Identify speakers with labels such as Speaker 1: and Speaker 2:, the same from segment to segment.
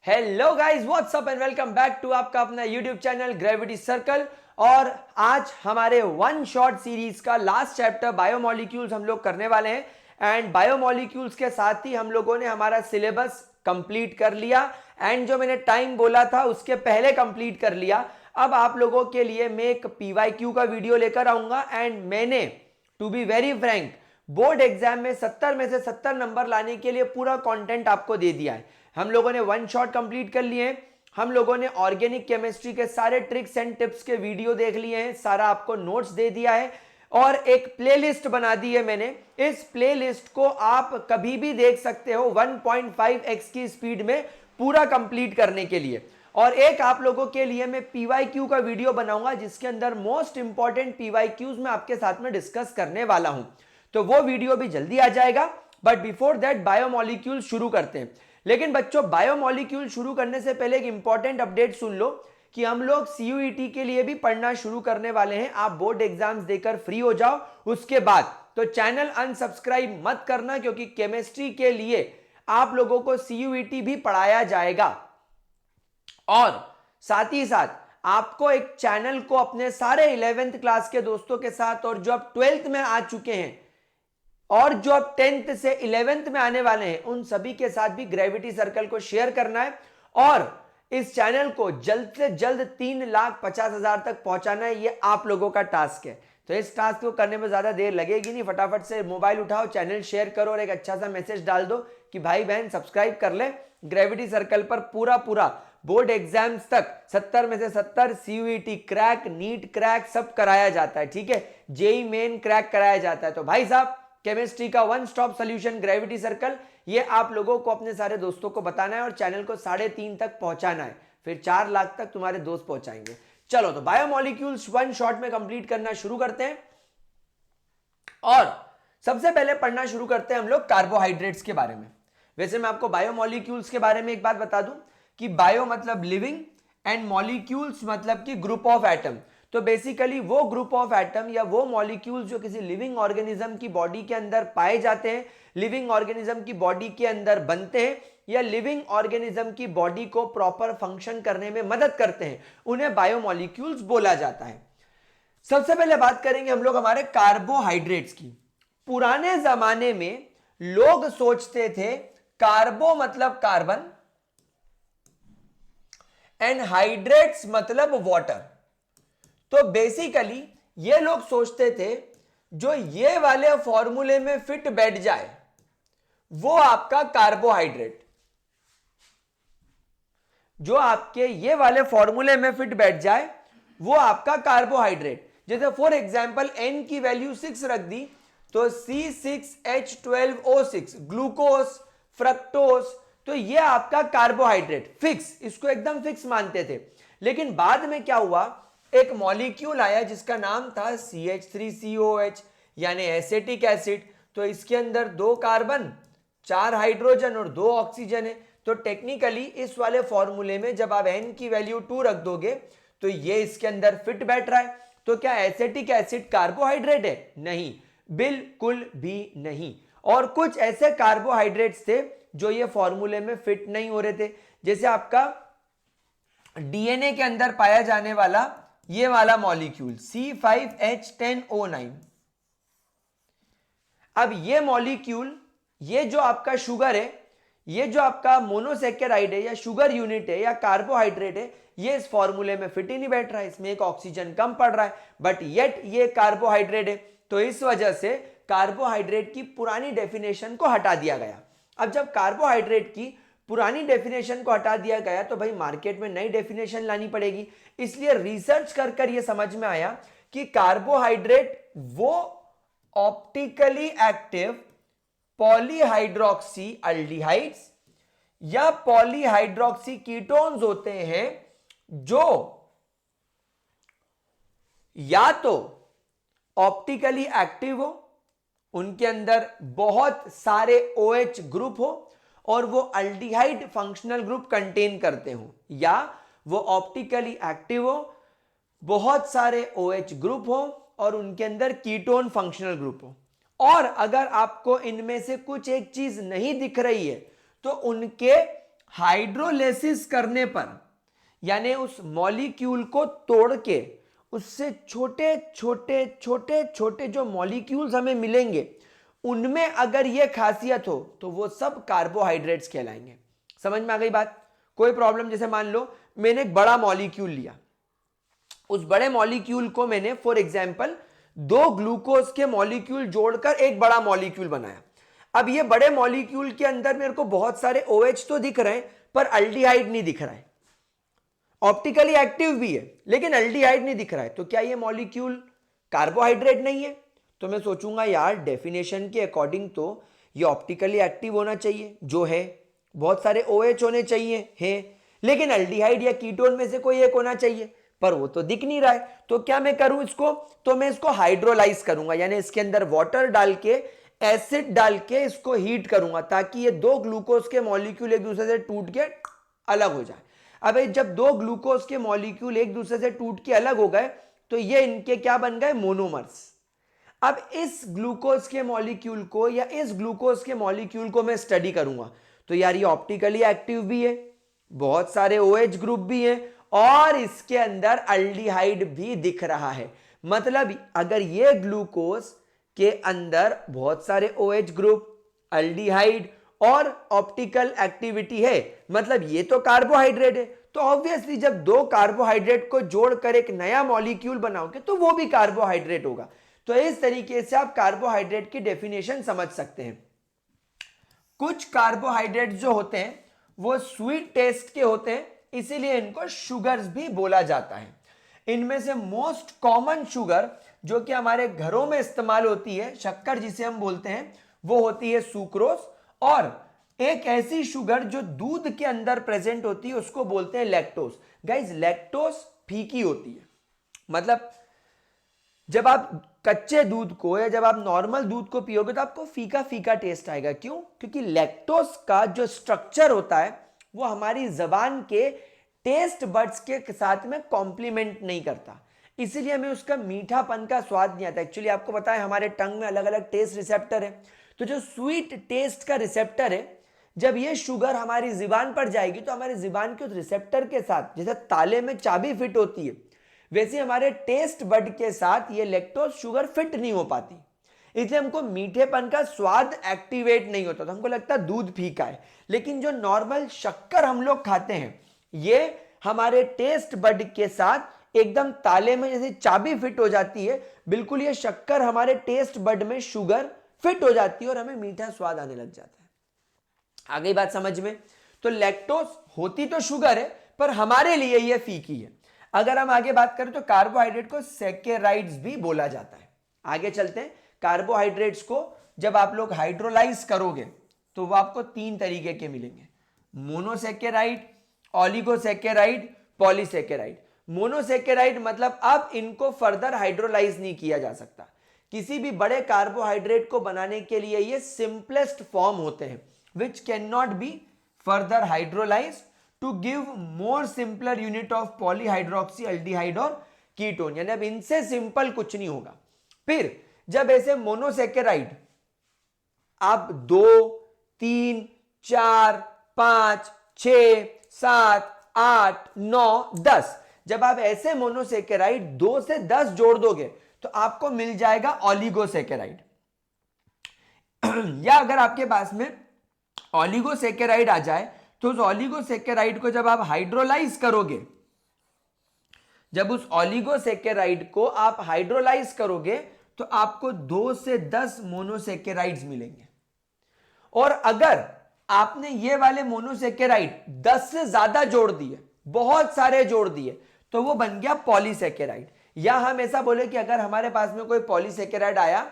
Speaker 1: Hello guys, what's up and welcome back to आपका अपना YouTube channel gravity circle. और आज हमारे वन शॉट सीरीज का लास्ट चैप्टर बायोमोलिक्यूल्स हम लोग करने वाले हैं। एंड बायोमोलिक्यूल्स के साथ ही हम लोगों ने हमारा सिलेबस कंप्लीट कर लिया एंड जो मैंने टाइम बोला था उसके पहले कंप्लीट कर लिया। अब आप लोगों के लिए मैं एक पीवाईक्यू का वीडियो लेकर आऊंगा एंड मैंने to be very frank board exam में 70 में से 70 नंबर लाने के लिए पूरा कंटेंट आपको दे दिया है। हम लोगों ने वन शॉट कंप्लीट कर लिए हैं, हम लोगों ने ऑर्गेनिक केमिस्ट्री के सारे ट्रिक्स एंड टिप्स के वीडियो देख लिए हैं, सारा आपको नोट्स दे दिया है और एक प्लेलिस्ट बना दी है मैंने। इस प्लेलिस्ट को आप कभी भी देख सकते हो 1.5x की स्पीड में पूरा कंप्लीट करने के लिए। और एक आप लोगों के लिए मैं पीवाईक्यू का वीडियो बनाऊंगा जिसके अंदर मोस्ट इंपॉर्टेंट पीवाईक्यूज मैं आपके साथ में डिस्कस करने वाला हूं, तो वो वीडियो भी जल्दी आ जाएगा। बट बिफोर दैट बायोमोलिक्यूल शुरू करते हैं। लेकिन बच्चों, बायोमोलिक्यूल शुरू करने से पहले एक इंपॉर्टेंट अपडेट सुन लो कि हम लोग सीयूईटी के लिए भी पढ़ना शुरू करने वाले हैं। आप बोर्ड एग्जाम्स देकर फ्री हो जाओ उसके बाद तो चैनल अनसब्सक्राइब मत करना, क्योंकि केमिस्ट्री के लिए आप लोगों को सीयूईटी भी पढ़ाया जाएगा। और साथ ही साथ आपको एक चैनल को अपने सारे 11th क्लास के दोस्तों के साथ और जो अब 12th में आ चुके हैं और जो अब 10th से 11th में आने वाले हैं उन सभी के साथ भी ग्रेविटी सर्कल को शेयर करना है और इस चैनल को जल्द से जल्द 3,50,000 तक पहुंचाना है। ये आप लोगों का टास्क है। तो इस टास्क को करने में ज्यादा देर लगेगी नहीं, फटाफट से मोबाइल उठाओ, चैनल शेयर करो और एक अच्छा सा मैसेज डाल दो कि भाई बहन सब्सक्राइब कर ले। ग्रेविटी सर्कल पर पूरा बोर्ड एग्जाम्स तक 70 में से 70 सीयूईटी क्रैक, नीट क्रैक सब कराया जाता है। ठीक है, जेई मेन क्रैक कराया जाता है। तो भाई साहब, केमिस्ट्री का one stop solution gravity circle, ये आप लोगों को अपने सारे दोस्तों को बताना है और चैनल को 3.5 तक पहुंचाना है, फिर 4 लाख तक तुम्हारे दोस्त पहुंचाएंगे। चलो तो बायोमोलिक्यूल्स वन शॉट में कंप्लीट करना शुरू करते हैं और सबसे पहले पढ़ना शुरू करते हैं हम लोग कार्बोहाइड्रेट्स के बारे में। वैसे मैं आपको बायोमोलिक्यूल्स के बारे में एक बात बता दूं कि बायो मतलब लिविंग एंड मॉलिक्यूल्स मतलब कि ग्रुप ऑफ एटम। तो बेसिकली वो ग्रुप ऑफ एटम या वो मॉलिक्यूल्स जो किसी लिविंग ऑर्गेनिज्म की बॉडी के अंदर पाए जाते हैं, लिविंग ऑर्गेनिज्म की बॉडी के अंदर बनते हैं या लिविंग ऑर्गेनिज्म की बॉडी को प्रॉपर फंक्शन करने में मदद करते हैं, उन्हें बायोमोलिक्यूल्स बोला जाता है। सबसे पहले बात करेंगे हम लोग हमारे कार्बोहाइड्रेट्स की। पुराने जमाने में लोग सोचते थे कार्बो मतलब कार्बन एंड हाइड्रेट्स मतलब वाटर। तो बेसिकली ये लोग सोचते थे जो ये वाले फॉर्मूले में फिट बैठ जाए वो आपका कार्बोहाइड्रेट, जो आपके ये वाले फॉर्मूले में फिट बैठ जाए वो आपका कार्बोहाइड्रेट। जैसे फॉर एग्जांपल n की वैल्यू 6 रख दी तो C6H12O6 ग्लूकोज, फ्रक्टोज, तो ये आपका कार्बोहाइड्रेट फिक्स, इसको एकदम फिक्स मानते थे। लेकिन बाद में क्या हुआ, एक मॉलिक्यूल आया जिसका नाम था CH3COH यानी एसिटिक एसिड। तो इसके अंदर 2 कार्बन, 4 हाइड्रोजन और 2 ऑक्सीजन है। तो टेक्निकली इस वाले फॉर्मूले में जब आप n की वैल्यू 2 रख दोगे तो ये इसके अंदर फिट बैठ रहा है। तो क्या एसिटिक एसिड कार्बोहाइड्रेट है? नहीं, बिल्कुल भी नहीं। और कुछ ऐसे कार्बोहाइड्रेट्स थे जो ये फॉर्मूले में फिट नहीं हो रहे थे, जैसे आपका डीएनए के अंदर पाया जाने वाला ये वाला मॉलिक्यूल C5H10O9। अब ये मॉलिक्यूल, ये जो आपका शुगर है, ये जो आपका मोनोसेकेराइड है या शुगर यूनिट है या कार्बोहाइड्रेट है, ये इस फॉर्मूले में फिट ही नहीं बैठ रहा है, इसमें एक ऑक्सीजन कम पड़ रहा है, बट येट ये कार्बोहाइड्रेट है। तो इस वजह से कार्बोहाइड्रेट की पुरानी डेफिनेशन को हटा दिया गया। अब जब कार्बोहाइड्रेट की पुरानी डेफिनेशन को हटा दिया गया तो भाई मार्केट में नई डेफिनेशन लानी पड़ेगी। इसलिए रिसर्च कर ये समझ में आया कि कार्बोहाइड्रेट वो ऑप्टिकली एक्टिव पॉलीहाइड्रोक्सी अल्डिहाइड्स या पॉलीहाइड्रोक्सी कीटोन्स होते हैं जो या तो ऑप्टिकली एक्टिव हो, उनके अंदर बहुत सारे OH ग्रुप हो और वो अल्डिहाइड फंक्शनल ग्रुप कंटेन करते हो, या वो ऑप्टिकली एक्टिव हो, बहुत सारे OH ग्रुप हो और उनके अंदर कीटोन फंक्शनल ग्रुप हो। और अगर आपको इनमें से कुछ एक चीज नहीं दिख रही है तो उनके हाइड्रोलिसिस करने पर, यानी उस मॉलिक्यूल को तोड़ के उससे छोटे छोटे छोटे छोटे जो मॉलिक्यूल्स हमें मिलेंगे, उनमें अगर ये खासियत हो तो वो सब कार्बोहाइड्रेट्स कहलाएंगे। समझ में आ गई बात? कोई प्रॉब्लम? जैसे मान लो मैंने एक बड़ा मॉलिक्यूल लिया, उस बड़े मॉलिक्यूल को मैंने फॉर एग्जांपल 2 ग्लूकोज के मॉलिक्यूल जोड़कर एक बड़ा मॉलिक्यूल बनाया। अब ये बड़े मॉलिक्यूल के अंदर मेरे को बहुत सारे OH तो दिख रहे हैं, पर अल्डिहाइड नहीं दिख रहा है। ऑप्टिकली एक्टिव भी है लेकिन अल्डिहाइड नहीं दिख रहा है, तो क्या ये मॉलिक्यूल कार्बोहाइड्रेट नहीं है? तो मैं सोचूंगा यार डेफिनेशन के अकॉर्डिंग तो ये ऑप्टिकली एक्टिव होना चाहिए, जो है बहुत सारे OH होने चाहिए है, लेकिन अल्डिहाइड या कीटोन में से कोई एक होना चाहिए, पर वो तो दिख नहीं रहा है। तो क्या मैं करूं इसको? तो मैं इसको हाइड्रोलाइज करूंगा, यानी इसके अंदर वाटर डाल के, एसिड डाल के इसको हीट करूंगा, ताकि ये 2 ग्लूकोज के मॉलिक्यूल एक दूसरे से टूट के अलग हो जाए। अब जब 2 ग्लूकोज के मॉलिक्यूल एक दूसरे से टूट के अलग हो गए तो ये इनके क्या बन गए? मोनोमर्स। अब इस ग्लूकोज के मॉलिक्यूल को या इस ग्लूकोज के मॉलिक्यूल को मैं स्टडी करूंगा, तो यार ये ऑप्टिकली एक्टिव भी है, बहुत सारे OH ग्रुप भी हैं, और इसके अंदर अल्डिहाइड भी दिख रहा है। मतलब अगर ये ग्लूकोज के अंदर बहुत सारे OH ग्रुप, अल्डिहाइड और ऑप्टिकल एक्टिविटी है, मतलब ये तो कार्बोहाइड्रेट है। तो ऑब्वियसली जब 2 कार्बोहाइड्रेट को जोड़कर एक नया मॉलिक्यूल बनाओगे तो वो भी कार्बोहाइड्रेट होगा। तो इस तरीके से आप कार्बोहाइड्रेट की डेफिनेशन समझ सकते हैं। कुछ कार्बोहाइड्रेट जो होते हैं वो स्वीट टेस्ट के होते हैं, इसीलिए इनको शुगर्स भी बोला जाता है। इनमें से मोस्ट कॉमन शुगर जो कि हमारे घरों में इस्तेमाल होती है, शक्कर जिसे हम बोलते हैं, वो होती है सुक्रोज, और एक ऐसी शुगर जो दूध के अंदर प्रेजेंट होती है उसको बोलते हैं लैक्टोज। गाइज लैक्टोज फीकी होती है, मतलब जब आप कच्चे दूध को या जब आप नॉर्मल दूध को पियोगे तो आपको फीका फीका टेस्ट आएगा। क्यों? क्योंकि लैक्टोज का जो स्ट्रक्चर होता है वो हमारी जबान के टेस्ट बड्स के साथ में कॉम्प्लीमेंट नहीं करता, इसीलिए हमें उसका मीठापन का स्वाद नहीं आता। एक्चुअली आपको पता है हमारे टंग में अलग अलग टेस्ट रिसेप्टर है, तो जो स्वीट टेस्ट का रिसेप्टर है, जब ये शुगर हमारी जुबान पर जाएगी तो हमारी जुबान के उस रिसेप्टर के साथ, जैसे ताले में चाबी फिट होती है, वैसे हमारे टेस्ट बड के साथ ये लैक्टोज शुगर फिट नहीं हो पाती, इसलिए हमको मीठेपन का स्वाद एक्टिवेट नहीं होता, तो हमको लगता है दूध फीका है। लेकिन जो नॉर्मल शक्कर हम लोग खाते हैं, ये हमारे टेस्ट बड के साथ एकदम ताले में जैसे चाबी फिट हो जाती है, बिल्कुल ये शक्कर हमारे टेस्ट बड में शुगर फिट हो जाती है और हमें मीठा स्वाद आने लग जाता है। आ गई बात समझ में? तो लैक्टोज होती तो शुगर है, पर हमारे लिए ये फीकी है। अगर हम आगे बात करें तो कार्बोहाइड्रेट को सैकेराइड्स भी बोला जाता है। आगे चलते हैं। कार्बोहाइड्रेट्स को जब आप लोग हाइड्रोलाइज करोगे तो वो आपको 3 तरीके के मिलेंगे: मोनोसैकेराइड, ऑलिगोसैकेराइड, पॉलीसैकेराइड। मोनोसैकेराइड मतलब अब इनको फर्दर हाइड्रोलाइज नहीं किया जा सकता। किसी भी बड़े कार्बोहाइड्रेट को बनाने के लिए ये सिंपलेस्ट फॉर्म होते हैं which cannot be further hydrolyzed to give more simpler unit of polyhydroxy aldehyde और कीटोन, यानी अब इनसे सिंपल कुछ नहीं होगा। फिर जब ऐसे मोनोसैकेराइड आप 2, 3, 4, 5, 6, 7, 8, 9, 10, जब आप ऐसे मोनोसैकेराइड 2 से 10 जोड़ दोगे तो आपको मिल जाएगा ऑलिगोसैकेराइड। या अगर आपके पास में ऑलिगोसैकेराइड आ जाए तो उस ऑलिगोसैकेराइड को जब आप हाइड्रोलाइज करोगे, जब उस ऑलिगोसैकेराइड को आप हाइड्रोलाइज करोगे तो आपको 2 से 10 मोनोसैकेराइड्स मिलेंगे। और अगर आपने ये वाले मोनोसैकेराइड 10 से ज्यादा जोड़ दिए, बहुत सारे जोड़ दिए, तो वो बन गया पॉलीसैकेराइड। या हम ऐसा बोले कि अगर हमारे पास में कोई पॉलीसैकेराइड आया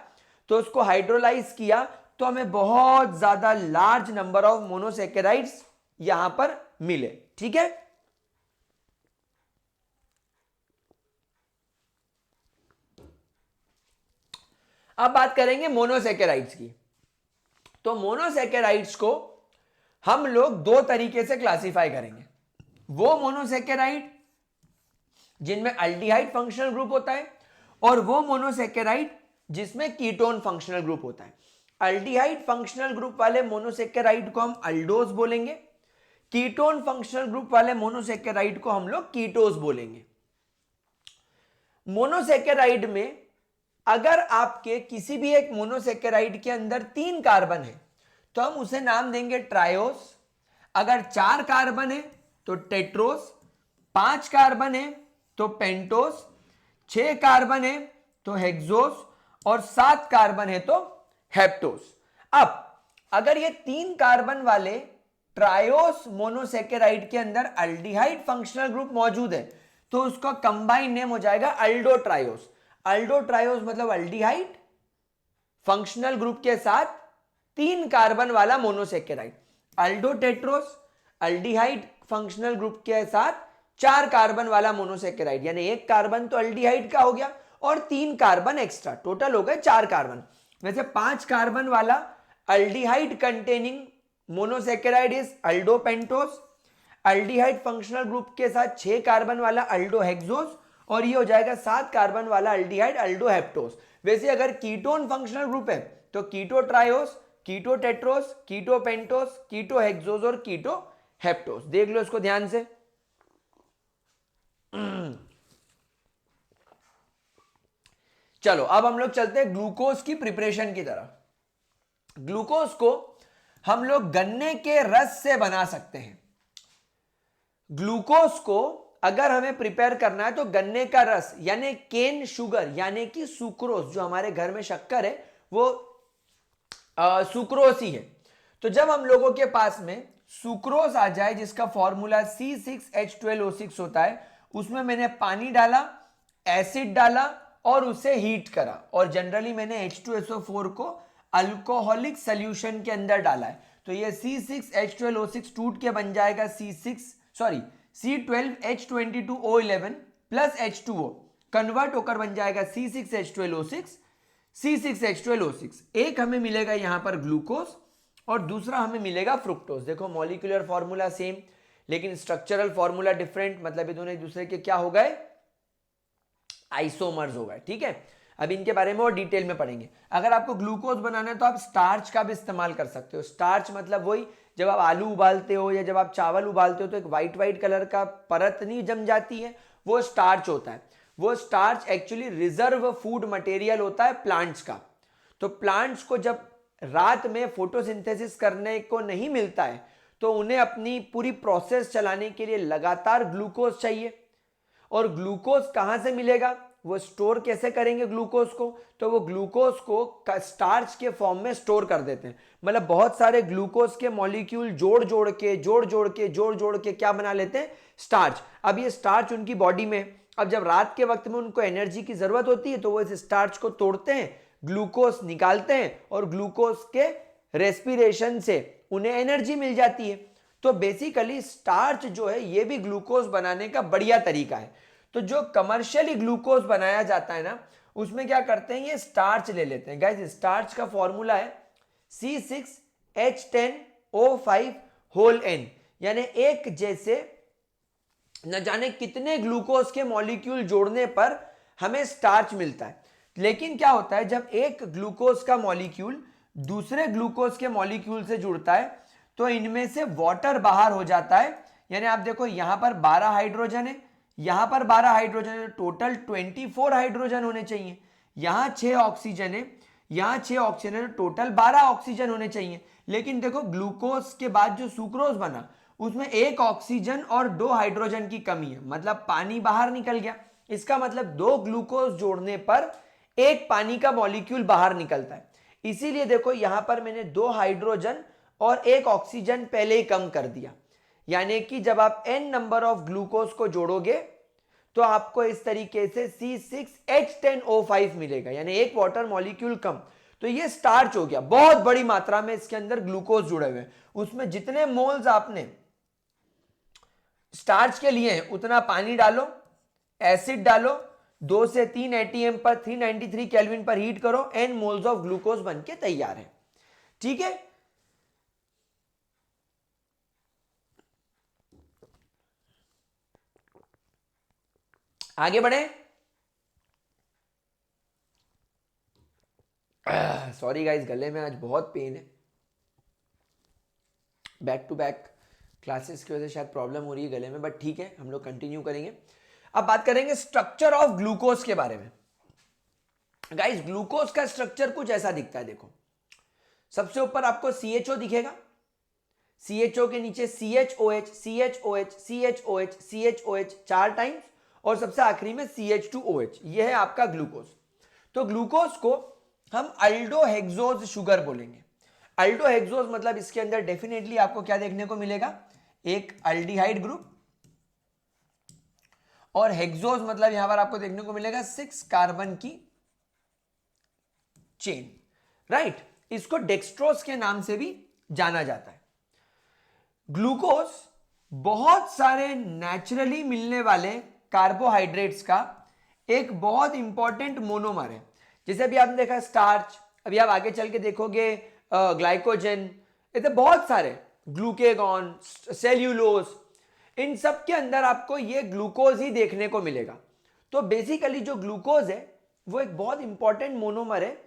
Speaker 1: तो उसको हाइड्रोलाइज किया तो हमें बहुत ज्यादा लार्ज नंबर ऑफ मोनोसैकेराइड्स यहां पर मिले। ठीक है, अब बात करेंगे मोनोसैकेराइड्स की। तो मोनोसैकेराइड्स को हम लोग 2 तरीके से क्लासिफाई करेंगे। वो मोनोसैकेराइड जिनमें अल्डिहाइड फंक्शनल ग्रुप होता है, और वो मोनोसैकेराइड जिसमें कीटोन फंक्शनल ग्रुप होता है। अल्डिहाइड फंक्शनल ग्रुप वाले मोनोसैकेराइड को हम अल्डोज बोलेंगे, कीटोन फंक्शनल ग्रुप वाले मोनोसेकेराइड को हम लोग कीटोस बोलेंगे। मोनोसेकेराइड में अगर आपके किसी भी एक मोनोसेकेराइड के अंदर 3 कार्बन है तो हम उसे नाम देंगे ट्रायोस, अगर 4 कार्बन है तो टेट्रोस, 5 कार्बन है तो पेंटोस, 6 कार्बन है तो हेक्सोस और 7 कार्बन है तो हेप्टोस। अब अगर ये 3 कार्बन वाले ट्रायोस मोनोसेकेराइड के अंदर अल्डिहाइड फंक्शनल ग्रुप मौजूद है तो उसका कंबाइन नेम हो जाएगा अल्डोट्रायोस। अल्डोट्रायोस मतलब अल्डिहाइड फंक्शनल ग्रुप के साथ 3 कार्बन वाला मोनोसेकेराइड। अल्डोटेट्रोस अल्डिहाइड फंक्शनल ग्रुप के साथ 4 कार्बन वाला मोनोसेकेराइड, यानी 1 कार्बन तो अल्डिहाइड का हो गया और 3 कार्बन एक्स्ट्रा, टोटल हो गए 4 कार्बन। वैसे 5 कार्बन वाला aldehyde containing monosaccharide is aldopentose, aldehyde functional group के साथ 6 कार्बन वाला अल्डोहेक्सोस और ये हो जाएगा 7 कार्बन वाला अल्डिहाइड अल्डोहेप्टोस। वैसे अगर कीटोन फंक्शनल ग्रुप है तो कीटोट्रायोस, कीटोटेट्रोस, कीटोपेंटोस, कीटोहेक्सोस और कीटोहेप्टोस। देख लो इसको ध्यान से। चलो अब हम लोग चलते हैं ग्लूकोज की प्रिपरेशन की तरफ। ग्लूकोज को हम लोग गन्ने के रस से बना सकते हैं। ग्लूकोज को अगर हमें प्रिपेयर करना है तो गन्ने का रस यानी केन शुगर यानी कि सुक्रोज, जो हमारे घर में शक्कर है वो सुक्रोज ही है। तो जब हम लोगों के पास में सुक्रोज आ जाए जिसका फॉर्मूला C6H12O6 होता है, उसमें मैंने पानी डाला, एसिड डाला और उसे हीट करा और जनरली मैंने H2SO4 को अल्कोहलिक सॉल्यूशन के अंदर डाला है तो ये C6H12O6 टूट के बन जाएगा C12H22O11 प्लस H2O कन्वर्ट होकर बन जाएगा C6H12O6 एक हमें मिलेगा यहां पर ग्लूकोज और दूसरा हमें मिलेगा फ्रुक्टोज। देखो मॉलिक्यूलर फॉर्मूला सेम लेकिन स्ट्रक्चरल फॉर्मूला डिफरेंट, मतलब ये दोनों एक दूसरे के क्या हो गए, आइसोमर्स हो गए। ठीक है, अब इनके बारे में और डिटेल में पढ़ेंगे। अगर आपको ग्लूकोज बनाना है तो आप स्टार्च का भी इस्तेमाल कर सकते हो। स्टार्च मतलब वही जब आप आलू उबालते हो या जब आप चावल उबालते हो तो एक व्हाइट कलर का परत नहीं जम जाती है, वो स्टार्च होता है। वो starch actually reserve food material होता है प्लांट्स का। तो प्लांट्स को जब रात में फोटोसिंथेसिस करने को नहीं मिलता है तो उन्हें अपनी पूरी प्रोसेस चलाने के लिए लगातार ग्लूकोज चाहिए। और ग्लूकोज कहां से मिलेगा, वो स्टोर कैसे करेंगे ग्लूकोज को, तो वो ग्लूकोज को स्टार्च के फॉर्म में स्टोर कर देते हैं। मतलब बहुत सारे ग्लूकोज के मॉलिक्यूल जोड़ जोड़ के क्या बना लेते हैं, स्टार्च। अब ये स्टार्च उनकी बॉडी में, अब जब रात के वक्त में उनको एनर्जी की जरूरत होती है तो वो इस स्टार्च को तोड़ते हैं, ग्लूकोज निकालते हैं और ग्लूकोज के रेस्पिरेशन से उन्हें एनर्जी मिल जाती है। तो बेसिकली स्टार्च जो है ये भी ग्लूकोज बनाने का बढ़िया तरीका है। तो जो कमर्शियली ग्लूकोज बनाया जाता है ना, उसमें क्या करते हैं, ये स्टार्च ले लेते हैं। गाइस स्टार्च का फॉर्मूला है C6H10O5 यानी एक जैसे न जाने कितने ग्लूकोज के मॉलिक्यूल जोड़ने पर हमें स्टार्च मिलता है। लेकिन क्या होता है जब एक ग्लूकोज का मॉलिक्यूल दूसरे ग्लूकोज के मॉलिक्यूल से जुड़ता है तो इनमें से वाटर बाहर हो जाता है। यानी आप देखो यहां पर 12 हाइड्रोजन है, यहां पर 12 हाइड्रोजन है, टोटल 24 हाइड्रोजन होने चाहिए। यहां 6 ऑक्सीजन है, यहां 6 ऑक्सीजन है, टोटल 12 ऑक्सीजन होने चाहिए। लेकिन देखो ग्लूकोज के बाद जो सुक्रोज बना उसमें 1 ऑक्सीजन और 2 हाइड्रोजन की कमी है, मतलब पानी बाहर निकल गया। इसका मतलब 2 ग्लूकोज जोड़ने पर 1 पानी का मॉलिक्यूल बाहर निकलता है। इसीलिए देखो यहां पर मैंने 2 हाइड्रोजन और 1 ऑक्सीजन पहले ही कम कर दिया। यानी कि जब आप n नंबर ऑफ ग्लूकोज को जोड़ोगे तो आपको इस तरीके से C6H10O5 मिलेगा, यानी 1 वाटर मॉलिक्यूल कम। तो ये स्टार्च हो गया, बहुत बड़ी मात्रा में इसके अंदर ग्लूकोज जुड़े हुए हैं। उसमें जितने मोल्स आपने स्टार्च के लिए हैं उतना पानी डालो, एसिड डालो, 2 से 3 ATM पर 393 केल्विन पर हीट करो, n मोल्स ऑफ ग्लूकोज बनके तैयार है। ठीक है, आगे बढ़े। सॉरी गाइस, गले में आज बहुत पेन है, बैक टू बैक क्लासेस की वजह से शायद प्रॉब्लम हो रही है गले में, बट ठीक है, हम लोग कंटिन्यू करेंगे। अब बात करेंगे स्ट्रक्चर ऑफ ग्लूकोज के बारे में। गाइस, ग्लूकोज का स्ट्रक्चर कुछ ऐसा दिखता है, देखो सबसे ऊपर आपको CHO दिखेगा, CHO के नीचे CHOH, CHOH, CHOH, CHOH 4 times, और सबसे आखिरी में CH2OH। यह है आपका ग्लूकोज। तो ग्लूकोज को हम अल्डोहेक्सोज शुगर बोलेंगे। अल्डोहेक्सोज मतलब इसके अंदर डेफिनेटली आपको क्या देखने को मिलेगा, एक अल्डिहाइड ग्रुप, और हेक्सोज मतलब यहां पर आपको देखने को मिलेगा 6 कार्बन की चेन, राइट। इसको डेक्सट्रोज के नाम से भी जाना जाता है। ग्लूकोज बहुत सारे नेचुरली मिलने वाले कार्बोहाइड्रेट्स का एक बहुत इंपॉर्टेंट मोनोमर है। जैसे अभी आपने देखा स्टार्च, अभी आप आगे चल के देखोगे ग्लाइकोजन, ऐसे बहुत सारे, ग्लूकेगॉन, सेल्यूलोज, इन सब के अंदर आपको ये ग्लूकोज ही देखने को मिलेगा। तो बेसिकली जो ग्लूकोज है वो एक बहुत इंपॉर्टेंट मोनोमर है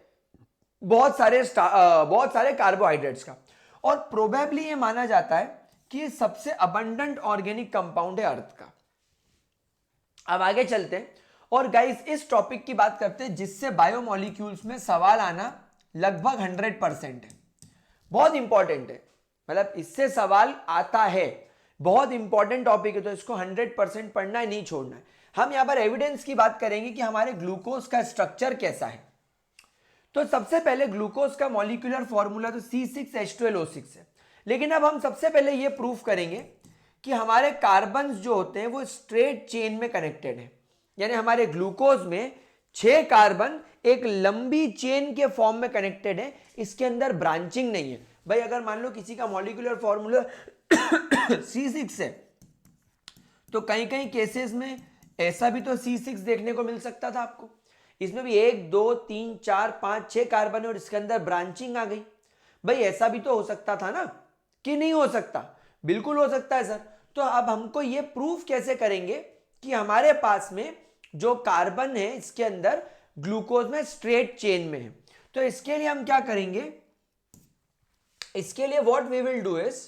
Speaker 1: बहुत सारे कार्बोहाइड्रेट्स का, और प्रोबेबली ये माना जाता है कि ये सबसे अबंडेंट ऑर्गेनिक कंपाउंड है अर्थ का। अब आगे चलते हैं और गाइस इस टॉपिक की बात करते हैं जिससे बायोमोलिक्यूल्स में सवाल आना लगभग 100% है। बहुत इंपॉर्टेंट है, मतलब इससे सवाल आता है, बहुत इंपॉर्टेंट टॉपिक है, तो इसको 100% पढ़ना है, नहीं छोड़ना है। हम यहां पर एविडेंस की बात करेंगे कि हमारे ग्लूकोज का स्ट्रक्चर कैसा है। तो सबसे पहले ग्लूकोज का मॉलिक्यूलर फॉर्मूला तो C6H12O6 है, लेकिन अब हम सबसे पहले यह प्रूफ करेंगे कि हमारे कार्बन जो होते हैं वो स्ट्रेट चेन में कनेक्टेड है, यानी हमारे ग्लूकोज में 6 कार्बन एक लंबी चेन के फॉर्म में कनेक्टेड है, इसके अंदर ब्रांचिंग नहीं है। भाई अगर मान लो किसी का मॉलिक्यूलर फॉर्मूला C6 है, तो कई कई केसेस में ऐसा भी तो C6 देखने को मिल सकता था आपको, इसमें भी 1 2 3 4 5 6 कार्बन है और इसके अंदर ब्रांचिंग आ गई। भाई ऐसा भी तो हो सकता था ना, कि नहीं हो सकता? बिल्कुल हो सकता है सर। तो अब हमको ये प्रूफ कैसे करेंगे कि हमारे पास में जो कार्बन है इसके अंदर ग्लूकोज में स्ट्रेट चेन में है? तो इसके लिए हम क्या करेंगे, इसके लिए what we will do is,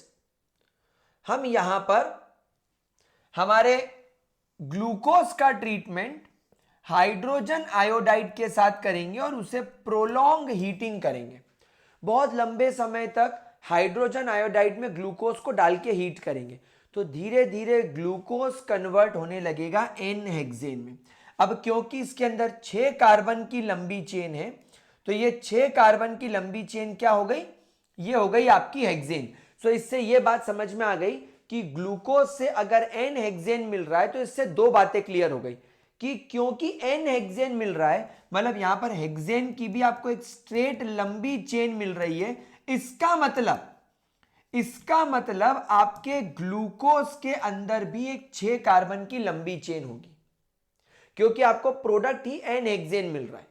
Speaker 1: हम यहां पर हमारे ग्लूकोज का ट्रीटमेंट हाइड्रोजन आयोडाइड के साथ करेंगे और उसे प्रोलॉन्ग हीटिंग करेंगे। बहुत लंबे समय तक हाइड्रोजन आयोडाइड में ग्लूकोज को डाल के हीट करेंगे, तो धीरे धीरे ग्लूकोज कन्वर्ट होने लगेगा एन हेक्सेन में। अब क्योंकि इसके अंदर 6 कार्बन की लंबी चेन है, तो ये 6 कार्बन की लंबी चेन क्या हो गई, ये हो गई आपकी हेक्सेन। सो इससे ये बात समझ में आ गई कि ग्लूकोज से अगर एन हेक्सेन मिल रहा है तो इससे दो बातें क्लियर हो गई कि क्योंकि एन हेक्सेन मिल रहा है, मतलब यहां पर हेक्सेन की भी आपको एक स्ट्रेट लंबी चेन मिल रही है, इसका मतलब आपके ग्लूकोज के अंदर भी एक 6 कार्बन की लंबी चेन होगी, क्योंकि आपको प्रोडक्ट ही एन हेक्सेन मिल रहा है।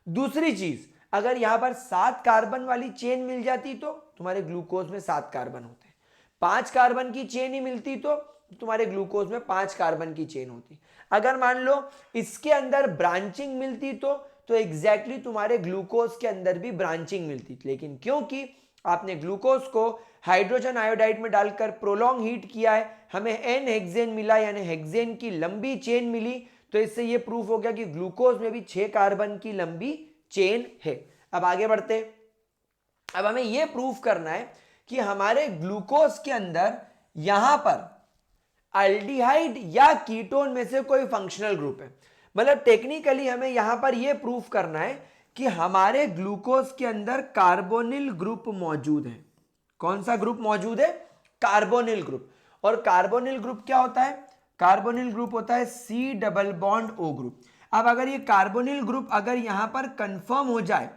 Speaker 1: दूसरी चीज, अगर यहां पर 7 कार्बन वाली चेन मिल जाती तो तुम्हारे ग्लूकोज में 7 कार्बन होते, 5 कार्बन की चेन ही मिलती तो तुम्हारे ग्लूकोज में 5 कार्बन की चेन होती। अगर मान लो इसके अंदर ब्रांचिंग मिलती तो एग्जैक्टली तुम्हारे ग्लूकोज के अंदर भी ब्रांचिंग मिलती, लेकिन क्योंकि आपने ग्लूकोज को हाइड्रोजन आयोडाइड में डालकर प्रोलॉन्ग हीट किया है, हमें एन हेक्सेन मिला, यानी हेक्सेन की लंबी चेन मिली, तो इससे यह प्रूफ हो गया कि ग्लूकोज में भी 6 कार्बन की लंबी चेन है। अब आगे बढ़ते, अब हमें यह प्रूफ करना है कि हमारे ग्लूकोज के अंदर यहां पर अल्डिहाइड या कीटोन में से कोई फंक्शनल ग्रुप है। मतलब टेक्निकली हमें यहां पर यह प्रूफ करना है कि हमारे ग्लूकोज के अंदर कार्बोनिल ग्रुप मौजूद है। कौन सा ग्रुप मौजूद है? Carbonyl group. और कार्बोनिल ग्रुप क्या होता है? कार्बोनिल ग्रुप होता है C double bond O group. अब अगर ये कार्बोनिल ग्रुप अगर यहां पर कंफर्म हो जाए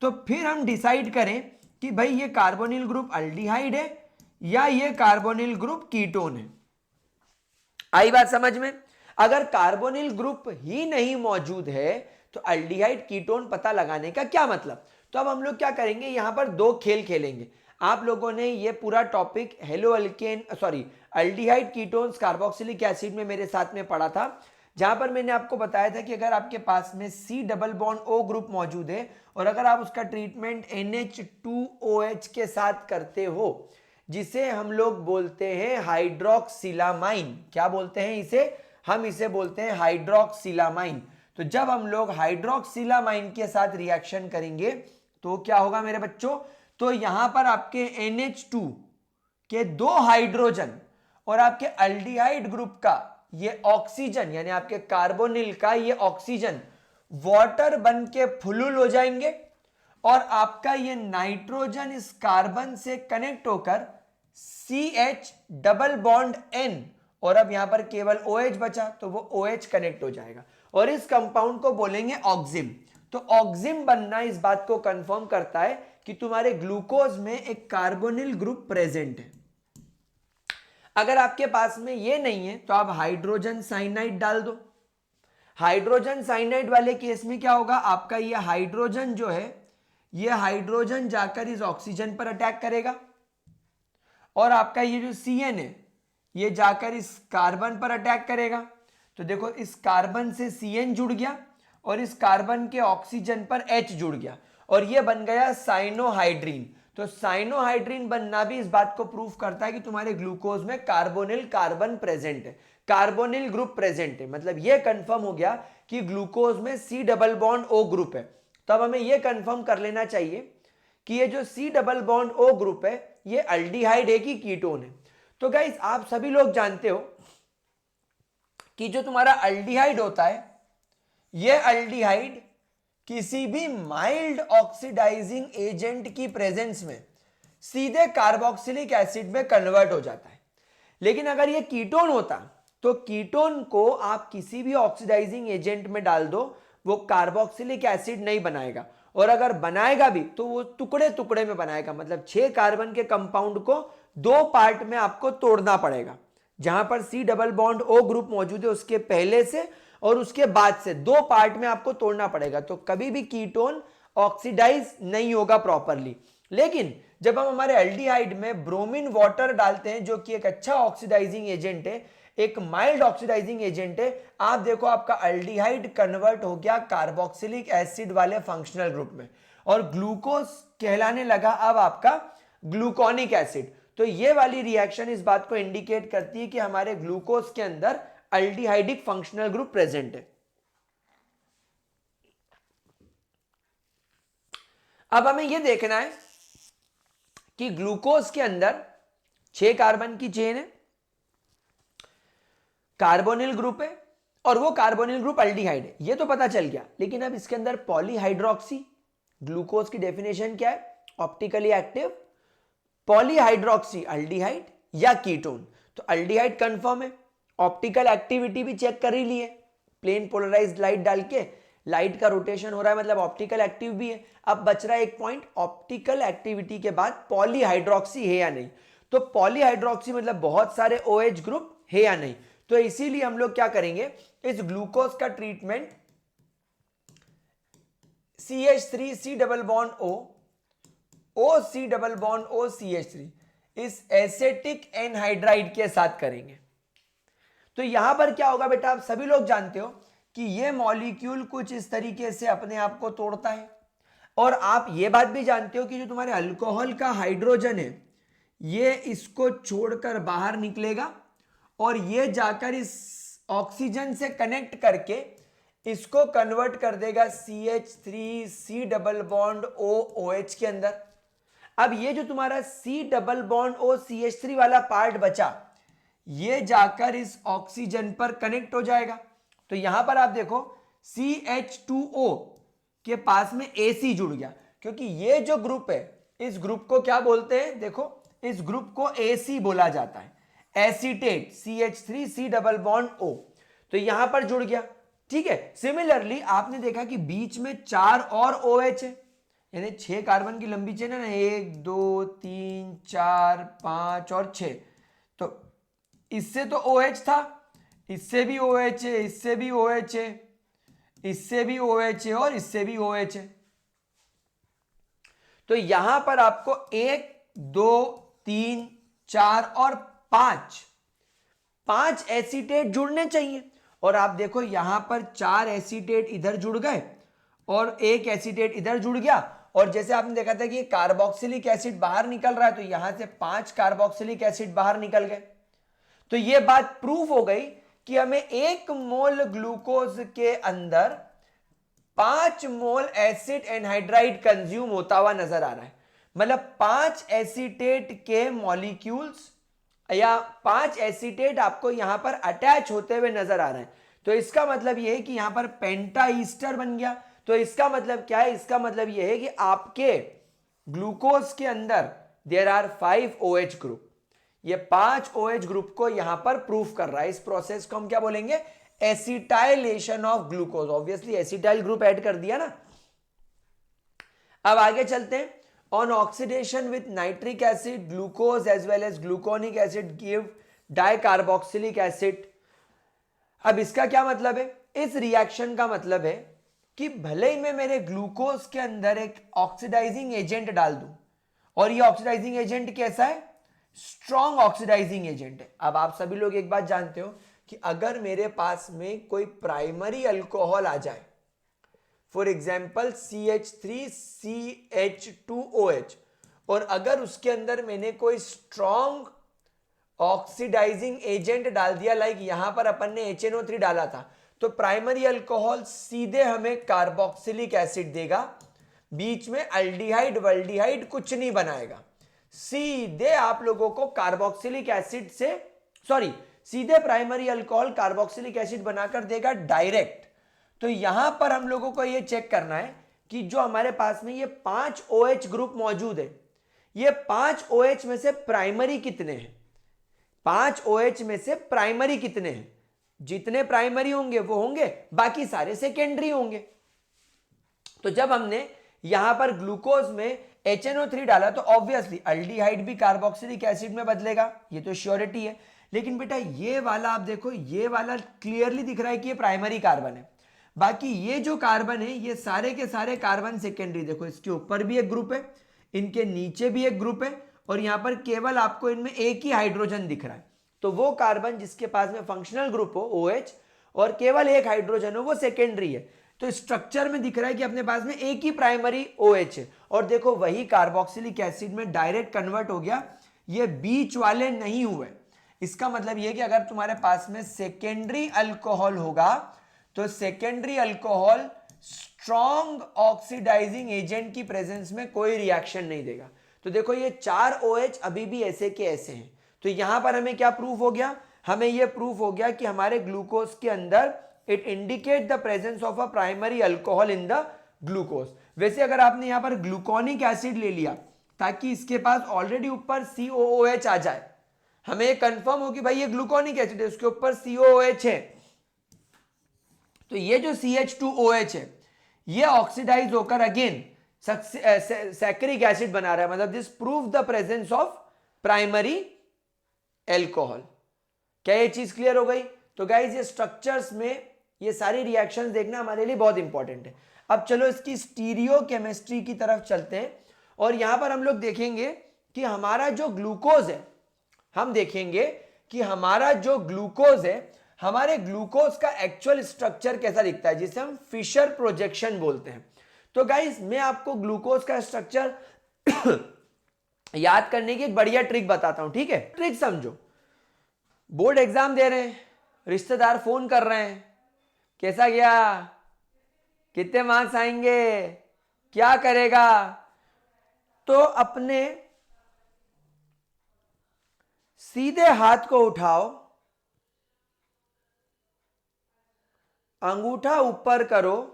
Speaker 1: तो फिर हम डिसाइड करें कि भाई ये कार्बोनिल ग्रुप अल्डिहाइड है या ये कार्बोनिल ग्रुप कीटोन है। आई बात समझ में? अगर कार्बोनिल ग्रुप ही नहीं मौजूद है तो अल्डिहाइड कीटोन पता लगाने का क्या मतलब? तो अब हम लोग क्या करेंगे, यहां पर दो खेल खेलेंगे। आप लोगों ने ये पूरा topic aldehyde ketones carboxylic acid में मेरे साथ में पढ़ा था, जहां पर मैंने आपको बताया था कि अगर आपके पास में C double bond O group मौजूद है और अगर आप उसका ट्रीटमेंट NH2OH के साथ करते हो, जिसे हम लोग बोलते हैं हाइड्रोक्सिलामाइन। क्या बोलते हैं इसे? हम इसे बोलते हैं हाइड्रोक्सिलामाइन। तो जब हम लोग हाइड्रोक्सिलामाइन के साथ रिएक्शन करेंगे तो क्या होगा मेरे बच्चों? तो यहां पर आपके NH2 के 2 हाइड्रोजन और आपके अल्डिहाइड ग्रुप का ये ऑक्सीजन यानी आपके कार्बोनिल का ये ऑक्सीजन वाटर बन के फुलुल हो जाएंगे और आपका ये नाइट्रोजन इस कार्बन से कनेक्ट होकर CH डबल बॉन्ड N और अब यहां पर केवल OH बचा तो वो OH कनेक्ट हो जाएगा और इस कंपाउंड को बोलेंगे ऑक्सिम। तो ऑक्सिम बनना इस बात को कंफर्म करता है कि तुम्हारे ग्लूकोज में एक कार्बोनिल ग्रुप प्रेजेंट है। अगर आपके पास में ये नहीं है तो आप हाइड्रोजन साइनाइड डाल दो। हाइड्रोजन साइनाइड वाले केस में क्या होगा? आपका ये हाइड्रोजन जो है ये हाइड्रोजन जाकर इस ऑक्सीजन पर अटैक करेगा और आपका ये जो CN है ये जाकर इस कार्बन पर अटैक करेगा। तो देखो इस कार्बन से CN जुड़ गया और इस कार्बन के ऑक्सीजन पर H जुड़ गया और ये बन गया साइनोहाइड्रीन। तो साइनोहाइड्रीन बनना भी इस बात को प्रूफ करता है कि तुम्हारे ग्लूकोज में कार्बोनिल कार्बन प्रेजेंट है, कार्बोनिल ग्रुप प्रेजेंट है। मतलब ये कंफर्म हो गया कि ग्लूकोज में C double bond O group है। तब हमें यह कंफर्म कर लेना चाहिए कि ये जो C double bond O group है ये अल्डिहाइड है कि कीटोन है। तो गाइस आप सभी लोग जानते हो कि जो तुम्हारा अल्डिहाइड होता है ये अल्डिहाइड किसी भी माइल्ड ऑक्सीडाइजिंग एजेंट की प्रेजेंस में सीधे कार्बोक्सिलिक एसिड में कन्वर्ट हो जाता है। लेकिन अगर ये कीटोन होता तो कीटोन को आप किसी भी ऑक्सीडाइजिंग एजेंट में डाल दो वो कार्बोक्सिलिक एसिड नहीं बनाएगा और अगर बनाएगा भी तो वो टुकड़े टुकड़े में बनाएगा। मतलब 6 कार्बन के कंपाउंड को 2 पार्ट में आपको तोड़ना पड़ेगा। जहां पर C double bond O group मौजूद है उसके पहले से और उसके बाद से 2 पार्ट में आपको तोड़ना पड़ेगा। तो कभी भी कीटोन ऑक्सीडाइज नहीं होगा प्रॉपरली। लेकिन जब हम हमारे एल्डिहाइड में ब्रोमीन वाटर डालते हैं जो कि एक अच्छा ऑक्सीडाइजिंग एजेंट है, एक माइल्ड ऑक्सीडाइजिंग एजेंट है, आप देखो आपका अल्डिहाइड कन्वर्ट हो गया कार्बोक्सिलिक एसिड वाले फंक्शनल ग्रुप में और ग्लूकोज कहलाने लगा अब आपका ग्लूकोनिक एसिड। तो ये वाली रिएक्शन इस बात को इंडिकेट करती है कि हमारे ग्लूकोज के अंदर अल्डिहाइडिक फंक्शनल ग्रुप प्रेजेंट है। अब हमें यह देखना है कि ग्लूकोज के अंदर 6 कार्बन की चेन है, कार्बोनिल ग्रुप है और वो कार्बोनिल ग्रुप अल्डिहाइड है, ये तो पता चल गया। लेकिन अब इसके अंदर पॉलीहाइड्रोक्सी, ग्लूकोज की डेफिनेशन क्या है? ऑप्टिकली एक्टिव पॉलीहाइड्रोक्सी अल्डिहाइड या कीटोन। तो अल्डिहाइड कंफर्म है, ऑप्टिकल एक्टिविटी भी चेक कर ही लिए, प्लेन पोलराइज्ड लाइट डाल के लाइट का रोटेशन हो रहा है मतलब ऑप्टिकल एक्टिव भी है। अब बच रहा है एक पॉइंट, ऑप्टिकल एक्टिविटी के बाद पॉलीहाइड्रोक्सी है या नहीं। तो पॉलीहाइड्रोक्सी मतलब बहुत सारे OH ग्रुप है या नहीं। तो इसीलिए हम लोग क्या करेंगे, इस ग्लूकोज का treatment CH3 C double bond O OC double bond O CH3 इस एसेटिक एनहाइड्राइड के साथ करेंगे। तो यहां पर क्या होगा बेटा, आप सभी लोग जानते हो कि ये मॉलिक्यूल कुछ इस तरीके से अपने आप को तोड़ता है और आप ये बात भी जानते हो कि जो तुम्हारे अल्कोहल का हाइड्रोजन है ये इसको छोड़कर बाहर निकलेगा और ये जाकर इस ऑक्सीजन से कनेक्ट करके इसको कन्वर्ट कर देगा CH3 C double bond O OH के अंदर। अब ये जो तुम्हारा C double bond O CH3 वाला पार्ट बचा ये जाकर इस ऑक्सीजन पर कनेक्ट हो जाएगा। तो यहां पर आप देखो CH2O के पास में AC जुड़ गया क्योंकि ये जो ग्रुप है इस ग्रुप को क्या बोलते हैं? देखो इस ग्रुप को AC बोला जाता है, acetate CH3 C double bond O। तो यहां पर जुड़ गया, ठीक है। सिमिलरली आपने देखा कि बीच में 4 और OH है, यानी 6 कार्बन की लंबी चेन है ना, 1 2 3 4 5 और 6। तो इससे तो OH था, इससे भी OH है, इससे भी OH है, इससे भी OH है और इससे भी OH है। तो यहां पर आपको 1 2 3 4 और 5 एसीटेट जुड़ने चाहिए और आप देखो यहां पर 4 एसीटेट इधर जुड़ गए और 1 एसीटेट इधर जुड़ गया और जैसे आपने देखा था कि कार्बोक्सिलिक एसिड बाहर निकल रहा है, तो यहां से 5 कार्बोक्सिलिक एसिड बाहर निकल गए। तो यह बात प्रूफ हो गई कि हमें 1 मोल ग्लूकोज के अंदर 5 मोल एसिड एनहाइड्राइड कंज्यूम होता हुआ नजर आ रहा है। मतलब 5 एसीटेट के मॉलिक्यूल्स या 5 एसीटेट आपको यहां पर अटैच होते हुए नजर आ रहे हैं। तो इसका मतलब यह है कि यहां पर पेंटा ईस्टर बन गया। तो इसका मतलब क्या है? इसका मतलब यह है कि आपके ग्लूकोज के अंदर देयर आर 5 OH ग्रुप। ये 5 OH ग्रुप को यहां पर प्रूफ कर रहा है। इस प्रोसेस को हम क्या बोलेंगे? Acetylation of glucose. Obviously acetyl group add कर दिया ना। अब आगे चलते हैं। On oxidation with nitric acid glucose as well as gluconic acid give dicarboxylic acid. अब इसका क्या मतलब है? इस रिएक्शन का मतलब है कि भले ही मैं मेरे ग्लूकोज के अंदर एक ऑक्सीडाइजिंग एजेंट डाल दूं, और ये ऑक्सीडाइजिंग एजेंट कैसा है? स्ट्रॉन्ग ऑक्सीडाइजिंग एजेंट है। अब आप सभी लोग एक बात जानते हो कि अगर मेरे पास में कोई प्राइमरी अल्कोहल आ जाए, फॉर एग्जाम्पल CH3CH2OH, और अगर उसके अंदर मैंने कोई स्ट्रॉन्ग ऑक्सीडाइजिंग एजेंट डाल दिया, लाइक यहां पर अपन ने HNO3 डाला था, तो प्राइमरी अल्कोहल सीधे हमें कार्बोक्सिलिक एसिड देगा, बीच में अल्डिहाइड वल्डिहाइड कुछ नहीं बनाएगा। सीधे आप लोगों को कार्बोक्सिलिक एसिड से सीधे प्राइमरी अल्कोहल कार्बोक्सिलिक एसिड बनाकर देगा डायरेक्ट। तो यहां पर हम लोगों को यह चेक करना है कि जो हमारे पास में ये 5 OH ग्रुप मौजूद है, ये 5 OH में से प्राइमरी कितने हैं? 5 OH में से प्राइमरी कितने हैं? जितने प्राइमरी होंगे वो होंगे, बाकी सारे सेकेंडरी होंगे। तो जब हमने यहां पर ग्लूकोज में HNO3 डाला तो ऑब्वियसली अल्डिहाइड भी कार्बोक्सिलिक एसिड में बदलेगा, ये तो श्योरिटी है। लेकिन बेटा ये वाला आप देखो, ये वाला क्लियरली दिख रहा है कि ये प्राइमरी कार्बन है। बाकी ये जो कार्बन है, ये सारे के सारे कार्बन सेकेंडरी। देखो इसके ऊपर भी एक ग्रुप है, इनके नीचे भी एक ग्रुप है, और यहां पर केवल आपको इनमें एक ही हाइड्रोजन दिख रहा है। तो वो कार्बन जिसके पास में फंक्शनल ग्रुप हो OH और केवल एक हाइड्रोजन हो, वो सेकेंडरी है। तो स्ट्रक्चर में दिख रहा है कि अपने पास में एक ही प्राइमरी OH है, और देखो वही कार्बोक्सिलिक एसिड में डायरेक्ट कन्वर्ट हो गया, ये बीच वाले नहीं हुए। इसका मतलब यह कि अगर तुम्हारे पास में सेकेंडरी अल्कोहल होगा तो secondary alcohol strong oxidizing agent की प्रेजेंस में कोई रिएक्शन नहीं देगा। तो देखो ये 4 OH अभी भी ऐसे के ऐसे हैं। तो यहां पर हमें क्या प्रूफ हो गया? हमें यह प्रूफ हो गया कि हमारे ग्लूकोज के अंदर it indicate the presence of a primary alcohol in the glucose. वैसे अगर आपने यहां पर ग्लूकोनिक एसिड ले लिया ताकि इसके पास ऑलरेडी ऊपर COOH आ जाए, हमें ये कंफर्म हो कि भाई ये ग्लूकोनिक एसिड है, उसके ऊपर COOH है, तो ये जो CH2OH है ये ऑक्सीडाइज होकर अगेन सैकरिक एसिड बना रहा है। मतलब this prove the presence of primary alcohol. क्या ये चीज क्लियर हो गई? तो गाइज ये स्ट्रक्चर्स में ये सारी रिएक्शंस देखना हमारे लिए बहुत इंपॉर्टेंट है। अब चलो इसकी स्टीरियो केमिस्ट्री की तरफ चलते हैं, और यहां पर हम लोग देखेंगे कि हमारा जो ग्लूकोज है, हम देखेंगे कि हमारा जो ग्लूकोज है, हमारे ग्लूकोज का एक्चुअल स्ट्रक्चर कैसा दिखता है, जिसे हम फिशर प्रोजेक्शन बोलते हैं। तो गाइज मैं आपको ग्लूकोज का स्ट्रक्चर याद करने की एक बढ़िया ट्रिक बताता हूं, ठीक है? ट्रिक समझो। बोर्ड एग्जाम दे रहे हैं, रिश्तेदार फोन कर रहे हैं, कैसा गया, कितने मार्क्स आएंगे, क्या करेगा? तो अपने सीधे हाथ को उठाओ, अंगूठा ऊपर करो,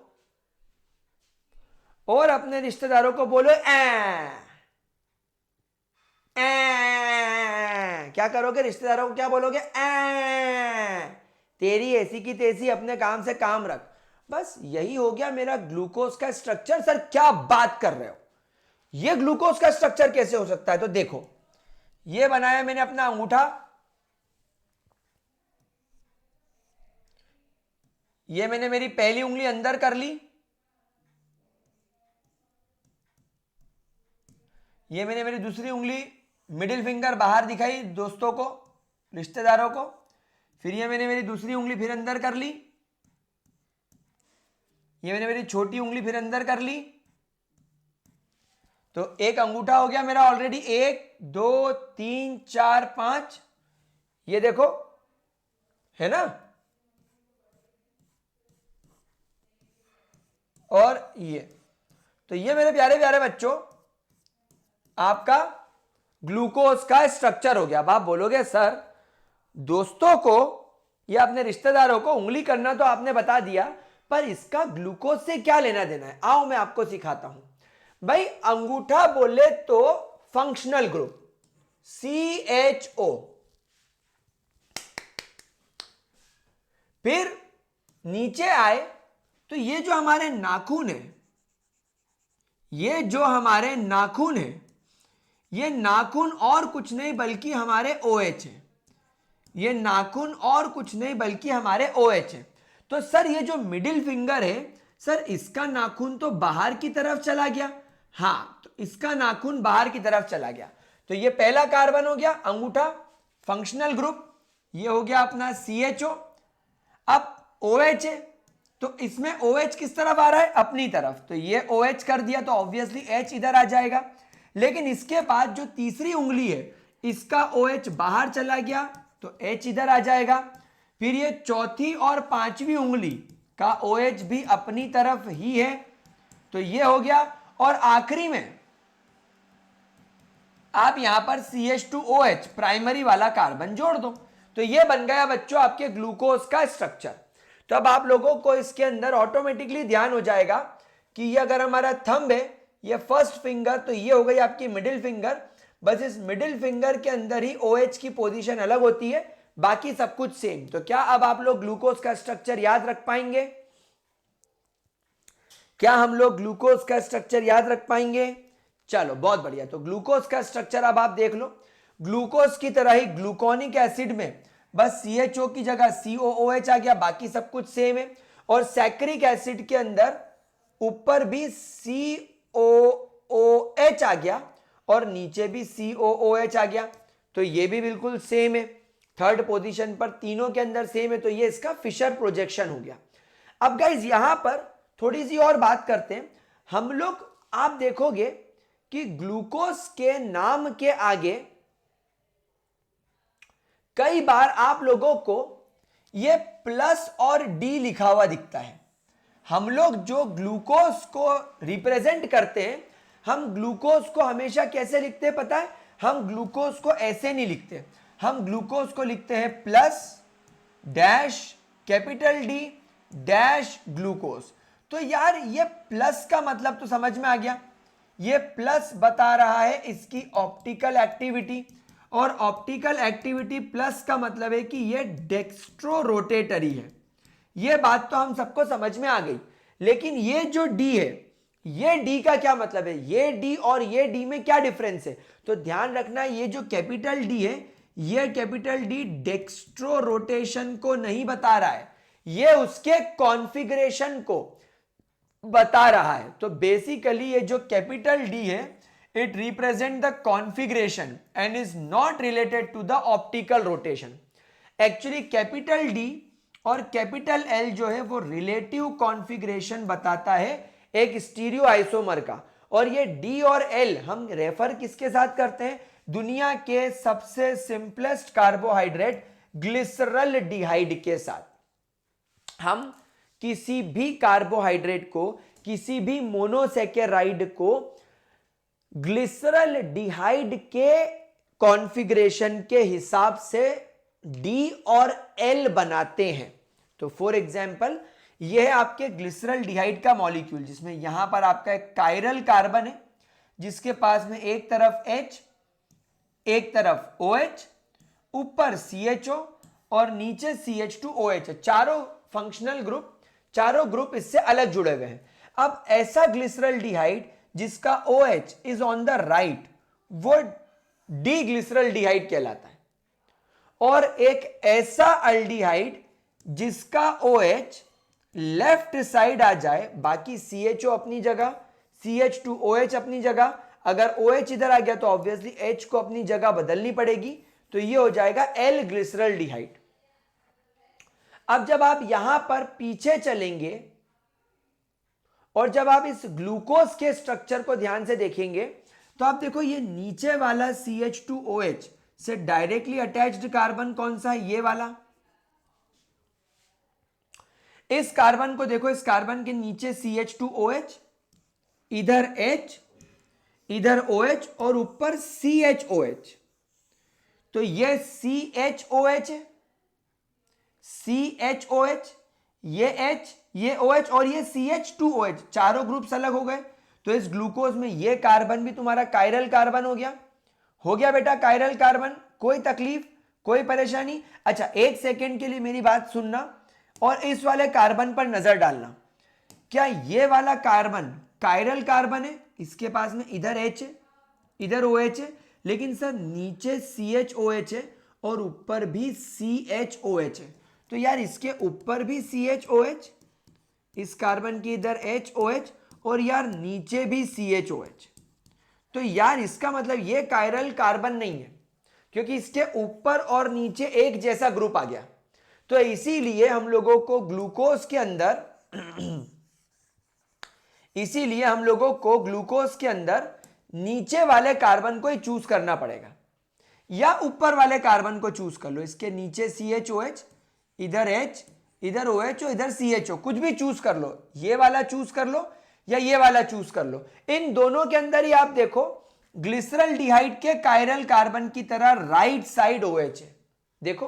Speaker 1: और अपने रिश्तेदारों को बोलो ए। क्या करोगे? रिश्तेदारों को क्या बोलोगे? तेरी ऐसी की तैसी, अपने काम से काम रख। बस यही हो गया मेरा ग्लूकोज का स्ट्रक्चर। सर क्या बात कर रहे हो, ये ग्लूकोज का स्ट्रक्चर कैसे हो सकता है? तो देखो ये बनाया मैंने अपना अंगूठा, ये मैंने मेरी पहली उंगली अंदर कर ली, ये मैंने मेरी दूसरी उंगली मिडिल फिंगर बाहर दिखाई दोस्तों को, रिश्तेदारों को, फिर ये मैंने मेरी दूसरी उंगली फिर अंदर कर ली, ये मैंने मेरी छोटी उंगली फिर अंदर कर ली, तो एक अंगूठा हो गया मेरा ऑलरेडी, 1 2 3 4 5, ये देखो है ना, और ये, तो ये मेरे प्यारे प्यारे बच्चों आपका ग्लूकोज का स्ट्रक्चर हो गया। अब आप बोलोगे सर दोस्तों को या अपने रिश्तेदारों को उंगली करना तो आपने बता दिया, पर इसका ग्लूकोज से क्या लेना देना है, आओ मैं आपको सिखाता हूं। भाई अंगूठा बोले तो फंक्शनल ग्रुप CHO, फिर नीचे आए तो ये जो हमारे नाखून है, ये जो हमारे नाखून है, ये नाखून और कुछ नहीं बल्कि हमारे OH है, ये नाखून और कुछ नहीं बल्कि हमारे OH है। तो सर ये जो मिडिल फिंगर है सर, इसका नाखून तो बाहर की तरफ चला गया, हाँ तो इसका नाखून बाहर की तरफ चला गया, तो ये पहला कार्बन हो गया अंगूठा फंक्शनल ग्रुप, ये हो गया अपना CHO। अब OH है तो इसमें OH किस तरफ आ रहा है, अपनी तरफ, तो ये OH कर दिया तो ऑब्वियसली H इधर आ जाएगा। लेकिन इसके बाद जो तीसरी उंगली है इसका OH बाहर चला गया तो H इधर आ जाएगा। फिर ये चौथी और पांचवी उंगली का OH भी अपनी तरफ ही है, तो ये हो गया। और आखिरी में आप यहां पर CH2OH प्राइमरी वाला कार्बन जोड़ दो, तो ये बन गया बच्चों आपके ग्लूकोज का स्ट्रक्चर। तो अब आप लोगों को इसके अंदर ऑटोमेटिकली ध्यान हो जाएगा कि ये अगर हमारा थंब है, ये फर्स्ट फिंगर, तो ये हो गई आपकी मिडिल फिंगर, बस इस मिडिल फिंगर के अंदर ही OH की पोजीशन अलग होती है, बाकी सब कुछ सेम। तो क्या अब आप लोग ग्लूकोज का स्ट्रक्चर याद रख पाएंगे? क्या हम लोग ग्लूकोज का स्ट्रक्चर याद रख पाएंगे? चलो बहुत बढ़िया। तो ग्लूकोज का स्ट्रक्चर अब आप देख लो, ग्लूकोज की तरह ही ग्लूकोनिक एसिड में बस CHO की जगह COOH आ गया, बाकी सब कुछ सेम है। और सैक्रिक एसिड के अंदर ऊपर भी COOH आ गया और नीचे भी COOH आ गया, तो ये भी बिल्कुल सेम है, थर्ड पोजीशन पर तीनों के अंदर सेम है, तो ये इसका फिशर प्रोजेक्शन हो गया। अब गाइज यहां पर थोड़ी सी और बात करते हैं हम लोग। आप देखोगे कि ग्लूकोज के नाम के आगे कई बार आप लोगों को ये प्लस और डी लिखा हुआ दिखता है। हम लोग जो ग्लूकोज को रिप्रेजेंट करते हैं, हम ग्लूकोज को हमेशा कैसे लिखते हैं पता है? हम ग्लूकोज को ऐसे नहीं लिखते, हम ग्लूकोज को लिखते हैं plus dash capital D dash glucose. तो यार ये प्लस का मतलब तो समझ में आ गया, ये प्लस बता रहा है इसकी ऑप्टिकल एक्टिविटी, और ऑप्टिकल एक्टिविटी प्लस का मतलब है कि ये डेक्स्ट्रो रोटेटरी है। ये बात तो हम सबको समझ में आ गई। लेकिन ये जो डी है, ये डी का क्या मतलब है, ये डी और ये डी में क्या डिफरेंस है? तो ध्यान रखना, ये जो कैपिटल डी है, ये कैपिटल डी डेक्स्ट्रो रोटेशन को नहीं बता रहा है, ये उसके कॉन्फ़िगरेशन को बता रहा है। तो बेसिकली ये जो कैपिटल डी है, it represent the configuration and is not related to the optical rotation. Actually capital D और कैपिटल L जो है वो रिलेटिव कॉन्फ़िगरेशन बताता है एक स्टीरियो आइसोमर का। और ये D और L हम रेफर किसके साथ करते हैं? दुनिया के सबसे सिंपलेस्ट कार्बोहाइड्रेट ग्लिसरल्डिहाइड के साथ। हम किसी भी कार्बोहाइड्रेट को, किसी भी मोनोसैकेराइड को ग्लिसरल्डिहाइड के कॉन्फ़िगरेशन के हिसाब से डी और एल बनाते हैं। तो फॉर एग्जांपल ये है आपके ग्लिसरल्डिहाइड का मॉलिक्यूल, जिसमें यहां पर आपका एक कायरल कार्बन है जिसके पास में एक तरफ H, एक तरफ OH, ऊपर CHO और नीचे CH2OH। चारों फंक्शनल ग्रुप, चारों ग्रुप इससे अलग जुड़े हुए हैं। अब ऐसा ग्लिसरल्डिहाइड जिसका OH is on the right, वो डी ग्लिसरल्डिहाइड कहलाता है। और एक ऐसा अल्डिहाइड जिसका OH लेफ्ट साइड आ जाए, बाकी CHO अपनी जगह, CH2OH अपनी जगह, अगर OH इधर आ गया तो ऑब्वियसली H को अपनी जगह बदलनी पड़ेगी, तो ये हो जाएगा L ग्लिसरल्डिहाइड। अब जब आप यहां पर पीछे चलेंगे और जब आप इस ग्लूकोज के स्ट्रक्चर को ध्यान से देखेंगे तो आप देखो ये नीचे वाला CH2OH से डायरेक्टली अटैच्ड कार्बन कौन सा है, ये वाला। इस कार्बन को देखो, इस कार्बन के नीचे CH2OH, इधर H, इधर OH और ऊपर CHOH। तो ये CHOH है, CHOH, ये H, ये OH और ये CH2OH, चारों ग्रुप्स अलग हो गए। तो इस ग्लूकोज में ये कार्बन भी तुम्हारा कायरल कार्बन हो गया बेटा, कायरल कार्बन। कोई तकलीफ, कोई परेशानी? अच्छा, एक सेकेंड के लिए मेरी बात सुनना और इस वाले कार्बन पर नजर डालना। क्या ये वाला कार्बन कायरल कार्बन है? इसके पास में इधर H है, इधर OH है, लेकिन सर नीचे CHOH है और ऊपर भी CHOH है। तो यार इसके ऊपर भी CHOH, इस कार्बन की इधर HOH और यार नीचे भी CHOH। तो यार इसका मतलब ये कायरल कार्बन नहीं है, क्योंकि इसके ऊपर और नीचे एक जैसा ग्रुप आ गया। तो इसीलिए हम लोगों को ग्लूकोज के अंदर नीचे वाले कार्बन को ही चूज करना पड़ेगा, या ऊपर वाले कार्बन को चूज कर लो। इसके नीचे CHOH, इधर H, इधर OH और इधर CHO, कुछ भी चूज कर लो। ये वाला चूज कर लो या ये वाला चूज कर लो। इन दोनों के अंदर ही आप देखो ग्लिसरल्डिहाइड के कायरल कार्बन की तरह राइट साइड OH है। देखो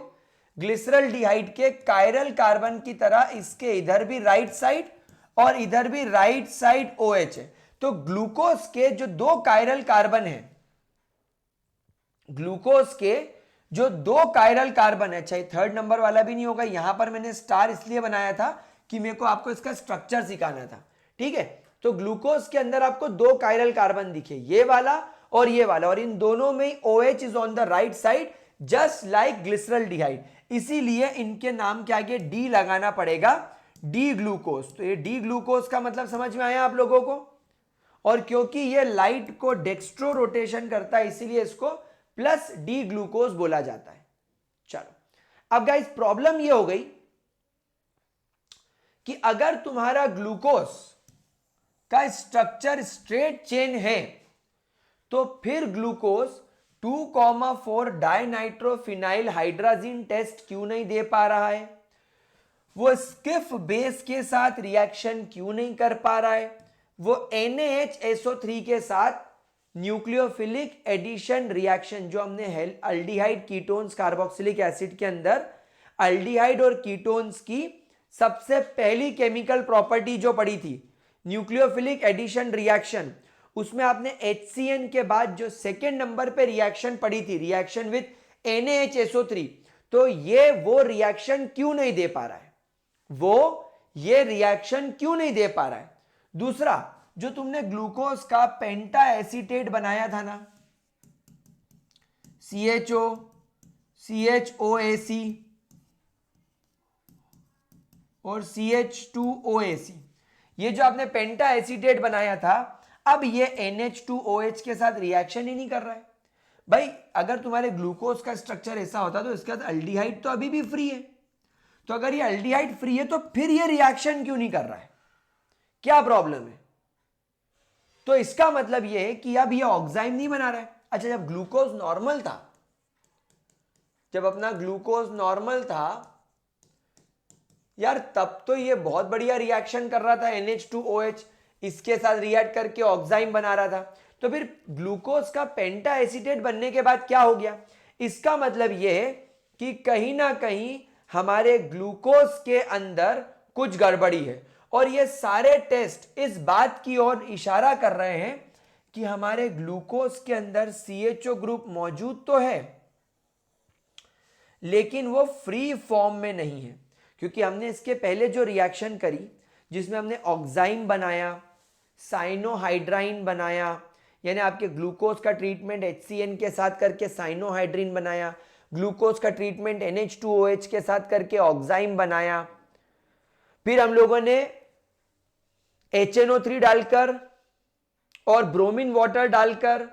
Speaker 1: ग्लिसरल्डिहाइड के कायरल कार्बन की तरह इसके इधर भी राइट साइड और इधर भी राइट साइड OH है। तो ग्लूकोज के जो दो कायरल कार्बन है, ग्लूकोज के जो दो कायरल कार्बन है, चाहे थर्ड नंबर वाला भी नहीं होगा। यहां पर मैंने स्टार इसलिए बनाया था कि मेरे को आपको इसका स्ट्रक्चर सिखाना था, ठीक है। तो ग्लूकोज के अंदर आपको दो कायरल कार्बन दिखे, ये वाला और ये वाला, और इन दोनों में OH is on the right side just like glyceraldehyde. इसीलिए इनके नाम के आगे D लगाना पड़ेगा, डी ग्लूकोज। तो ये डी ग्लूकोज का मतलब समझ में आया आप लोगों को? और क्योंकि ये लाइट को डेक्स्ट्रो रोटेशन करता है, इसीलिए इसको प्लस डी ग्लूकोज बोला जाता है। चलो अब गाइस प्रॉब्लम ये हो गई कि अगर तुम्हारा ग्लूकोज का स्ट्रक्चर स्ट्रेट चेन है तो फिर ग्लूकोज 2,4 डाइनाइट्रोफिनाइल हाइड्राजीन टेस्ट क्यों नहीं दे पा रहा है? वो स्किफ बेस के साथ रिएक्शन क्यों नहीं कर पा रहा है? वो NaHSO3 के साथ न्यूक्लियोफिलिक एडिशन रिएक्शन, जो हमने अल्डिहाइड कीटोन्स कार्बोक्सिलिक एसिड के अंदर अल्डिहाइड और कीटोन्स की सबसे पहली केमिकल प्रॉपर्टी जो पड़ी थी, न्यूक्लियोफिलिक एडिशन रिएक्शन, उसमें आपने HCN के बाद जो सेकेंड नंबर पे रिएक्शन पड़ी थी, रिएक्शन विद NaHSO3, तो ये वो रिएक्शन क्यों नहीं दे पा रहा है? ये रिएक्शन क्यों नहीं दे पा रहा है? दूसरा, जो तुमने ग्लूकोज का पेंटा एसीटेट बनाया था ना, CHO, CHOAC और CH2OAC, ये जो आपने पेंटा एसीटेट बनाया था, अब ये NH2OH के साथ रिएक्शन ही नहीं कर रहा है। भाई अगर तुम्हारे ग्लूकोज का स्ट्रक्चर ऐसा होता तो इसके साथ अल्डिहाइड तो अभी भी फ्री है। तो अगर ये अल्डिहाइड फ्री है तो फिर ये रिएक्शन क्यों नहीं कर रहा है? क्या प्रॉब्लम है? तो इसका मतलब ये है कि अब ये ऑक्साइम नहीं बना रहा है। अच्छा, जब ग्लूकोज नॉर्मल था, जब अपना ग्लूकोज नॉर्मल था यार, तब तो ये बहुत बढ़िया रिएक्शन कर रहा था, NH2OH इसके साथ रिएक्ट करके ऑक्साइम बना रहा था। तो फिर ग्लूकोज का पेंटा एसीटेट बनने के बाद क्या हो गया? इसका मतलब यह है कि कहीं ना कहीं हमारे ग्लूकोज के अंदर कुछ गड़बड़ी है, और ये सारे टेस्ट इस बात की ओर इशारा कर रहे हैं कि हमारे ग्लूकोज के अंदर CHO ग्रुप मौजूद तो है, लेकिन वो फ्री फॉर्म में नहीं है। क्योंकि हमने इसके पहले जो रिएक्शन करी, जिसमें हमने ऑक्साइम बनाया, साइनोहाइड्राइन बनाया, यानी आपके ग्लूकोज का ट्रीटमेंट HCN के साथ करके साइनोहाइड्रिन बनाया, ग्लूकोज का ट्रीटमेंट NH2OH के साथ करके ऑक्साइम बनाया, फिर हम लोगों ने HNO3 डालकर और ब्रोमीन वाटर डालकर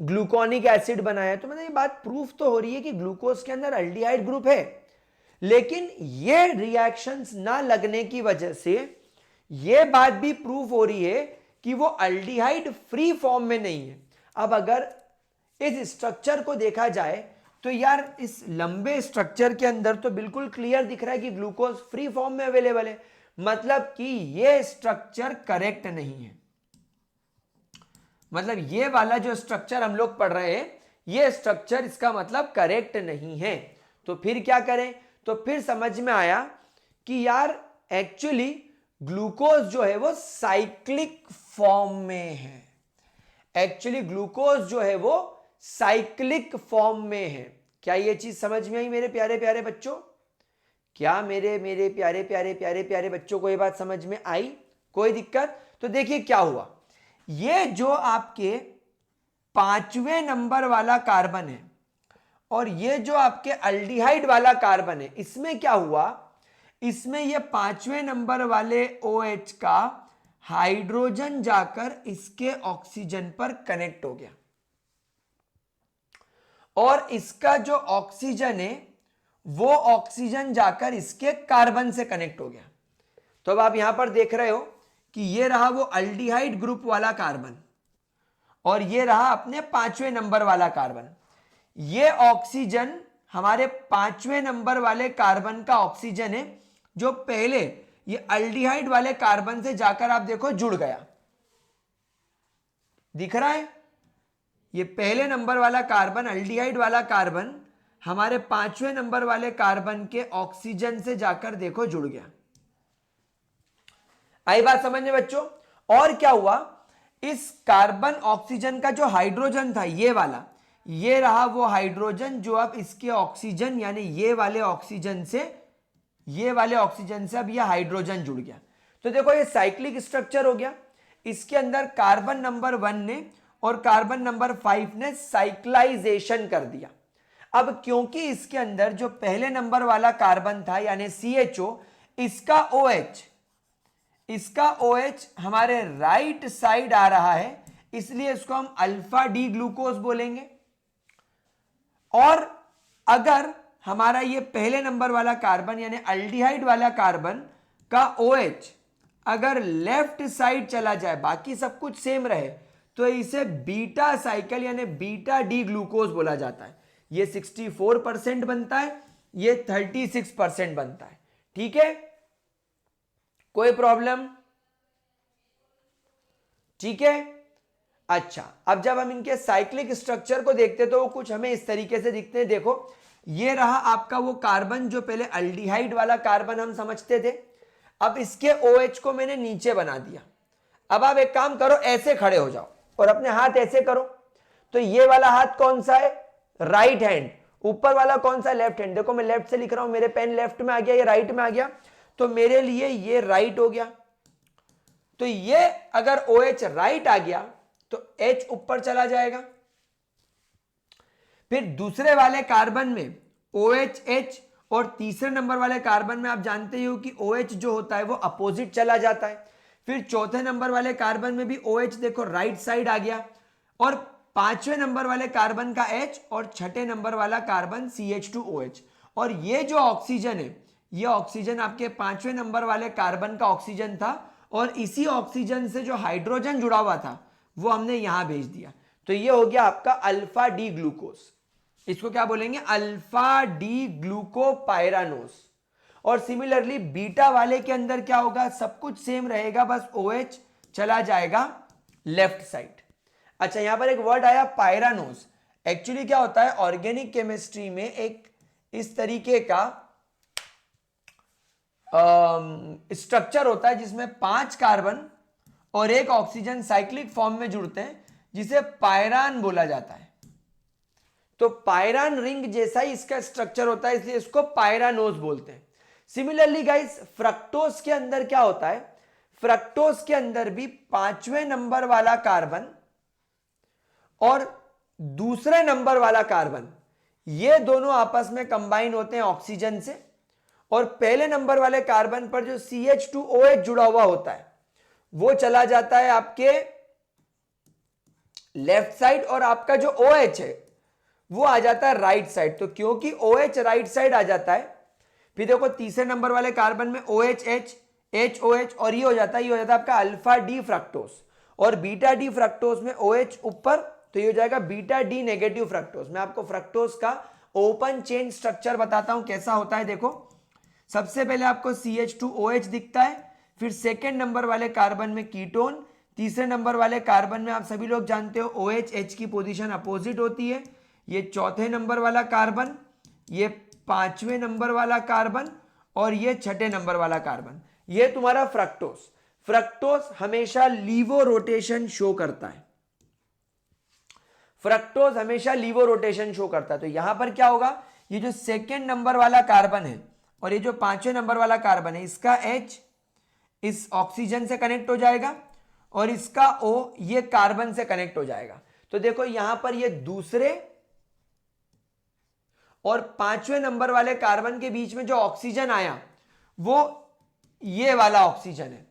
Speaker 1: ग्लूकोनिक एसिड बनाया। तो मतलब ये बात प्रूफ तो हो रही है कि ग्लूकोज के अंदर अल्डिहाइड ग्रुप है, लेकिन ये रिएक्शंस ना लगने की वजह से ये बात भी प्रूफ हो रही है कि वो अल्डिहाइड फ्री फॉर्म में नहीं है। अब अगर इस स्ट्रक्चर को देखा जाए तो यार इस लंबे स्ट्रक्चर के अंदर तो बिल्कुल क्लियर दिख रहा है कि ग्लूकोज फ्री फॉर्म में अवेलेबल है, मतलब कि ये स्ट्रक्चर करेक्ट नहीं है। मतलब ये वाला जो स्ट्रक्चर हम लोग पढ़ रहे हैं, ये स्ट्रक्चर इसका मतलब करेक्ट नहीं है। तो फिर क्या करें? तो फिर समझ में आया कि यार एक्चुअली ग्लूकोज जो है वो साइक्लिक फॉर्म में है। एक्चुअली ग्लूकोज जो है वो साइक्लिक फॉर्म में है। क्या ये चीज समझ में आई मेरे प्यारे प्यारे बच्चों? क्या मेरे प्यारे प्यारे प्यारे प्यारे बच्चों को ये बात समझ में आई? कोई दिक्कत? तो देखिए क्या हुआ, ये जो आपके 5वें नंबर वाला कार्बन है और ये जो आपके अल्डिहाइड वाला कार्बन है, इसमें क्या हुआ, इसमें ये 5वें नंबर वाले OH का हाइड्रोजन जाकर इसके ऑक्सीजन पर कनेक्ट हो गया और इसका जो ऑक्सीजन है वो ऑक्सीजन जाकर इसके कार्बन से कनेक्ट हो गया। तो अब आप यहां पर देख रहे हो कि ये रहा वो अल्डिहाइड ग्रुप वाला कार्बन और ये रहा अपने 5वें नंबर वाला कार्बन। ये ऑक्सीजन हमारे 5वें नंबर वाले कार्बन का ऑक्सीजन है जो पहले ये अल्डिहाइड वाले कार्बन से जाकर आप देखो जुड़ गया। दिख रहा है? ये पहले नंबर वाला कार्बन, अल्डिहाइड वाला कार्बन हमारे 5वें नंबर वाले कार्बन के ऑक्सीजन से जाकर देखो जुड़ गया। आई बात समझ में बच्चों? और क्या हुआ, इस कार्बन ऑक्सीजन का जो हाइड्रोजन था ये वाला, ये रहा वो हाइड्रोजन जो अब इसके ऑक्सीजन यानी ये वाले ऑक्सीजन से अब ये हाइड्रोजन जुड़ गया। तो देखो ये साइक्लिक स्ट्रक्चर हो गया। इसके अंदर कार्बन नंबर 1 ने और कार्बन नंबर 5 ने साइक्लाइजेशन कर दिया। अब क्योंकि इसके अंदर जो पहले नंबर वाला कार्बन था यानी CHO, इसका OH हमारे राइट साइड आ रहा है, इसलिए इसको हम अल्फा डी ग्लूकोज बोलेंगे। और अगर हमारा ये पहले नंबर वाला कार्बन यानी अल्डिहाइड वाला कार्बन का OH अगर लेफ्ट साइड चला जाए, बाकी सब कुछ सेम रहे, तो इसे बीटा साइकिल यानी बीटा डी ग्लूकोज बोला जाता है। ये 64% बनता है, ये 36% बनता है। ठीक है, कोई प्रॉब्लम? ठीक है, अच्छा। अब जब हम इनके साइक्लिक स्ट्रक्चर को देखते तो वो कुछ हमें इस तरीके से दिखते हैं। देखो ये रहा आपका वो कार्बन जो पहले अल्डिहाइड वाला कार्बन हम समझते थे, अब इसके OH को मैंने नीचे बना दिया। अब आप एक काम करो, ऐसे खड़े हो जाओ और अपने हाथ ऐसे करो। तो ये वाला हाथ कौन सा है? Right hand. ऊपर वाला कौन सा? Left hand. देखो मैं लेफ्ट से लिख रहा हूं, मेरे पेन लेफ्ट में आ गया, ये राइट में आ गया, तो मेरे लिए ये राइट हो गया। तो ये अगर OH राइट आ गया तो H ऊपर चला जाएगा। फिर दूसरे वाले कार्बन में OH H और तीसरे नंबर वाले कार्बन में आप जानते हो कि OH जो होता है वो अपोजिट चला जाता है। फिर चौथे नंबर वाले कार्बन में भी OH देखो राइट साइड आ गया और 5वें नंबर वाले कार्बन का H और छठे नंबर वाला कार्बन CH2OH। और ये जो ऑक्सीजन है, ये ऑक्सीजन आपके 5वें नंबर वाले कार्बन का ऑक्सीजन था और इसी ऑक्सीजन से जो हाइड्रोजन जुड़ा हुआ था वो हमने यहां भेज दिया। तो ये हो गया आपका अल्फा डी ग्लूकोज। इसको क्या बोलेंगे? Alpha D glucopyranose. और सिमिलरली बीटा वाले के अंदर क्या होगा? सब कुछ सेम रहेगा, बस OH चला जाएगा लेफ्ट साइड। अच्छा, यहां पर एक वर्ड आया पायरानोस। एक्चुअली क्या होता है, ऑर्गेनिक केमिस्ट्री में एक इस तरीके का स्ट्रक्चर होता है जिसमें 5 कार्बन और एक ऑक्सीजन साइक्लिक फॉर्म में जुड़ते हैं, जिसे पायरान बोला जाता है। तो पायरान रिंग जैसा ही इसका स्ट्रक्चर होता है, इसलिए इसको पायरानोस बोलते हैं। सिमिलरली गाइस, फ्रक्टोज के अंदर क्या होता है? फ्रक्टोज के अंदर भी 5वें नंबर वाला कार्बन और दूसरे नंबर वाला कार्बन, ये दोनों आपस में कंबाइन होते हैं ऑक्सीजन से, और पहले नंबर वाले कार्बन पर जो CH2OH जुड़ा हुआ होता है वो चला जाता है आपके लेफ्ट साइड और आपका जो OH है वो आ जाता है राइट साइड। तो क्योंकि OH राइट साइड आ जाता है, फिर देखो तीसरे नंबर वाले कार्बन में OH H HOH और ये हो जाता है आपका अल्फा डी फ्रक्टोस, और बीटा डी फ्रक्टोस में OH ऊपर तो ये हो जाएगा बीटा डी नेगेटिव फ्रक्टोज। मैं आपको फ्रक्टोज का ओपन चेन स्ट्रक्चर बताता हूं कैसा होता है। देखो सबसे पहले आपको CH2OH दिखता है, फिर सेकेंड नंबर वाले कार्बन में कीटोन, तीसरे नंबर वाले कार्बन में आप सभी लोग जानते हो OH H की पोजीशन अपोजिट होती है, ये चौथे नंबर वाला कार्बन, ये पांचवें नंबर वाला कार्बन और ये छठे नंबर वाला कार्बन, ये तुम्हारा फ्रक्टोज। फ्रक्टोज हमेशा लीवो रोटेशन शो करता है, फ्रक्टोज हमेशा लीवो रोटेशन शो करता है। तो यहां पर क्या होगा, ये जो सेकेंड नंबर वाला कार्बन है और ये जो पांचवें नंबर वाला कार्बन है, इसका H इस ऑक्सीजन से कनेक्ट हो जाएगा और इसका O ये कार्बन से कनेक्ट हो जाएगा। तो देखो यहां पर ये दूसरे और पांचवें नंबर वाले कार्बन के बीच में जो ऑक्सीजन आया वो ये वाला ऑक्सीजन है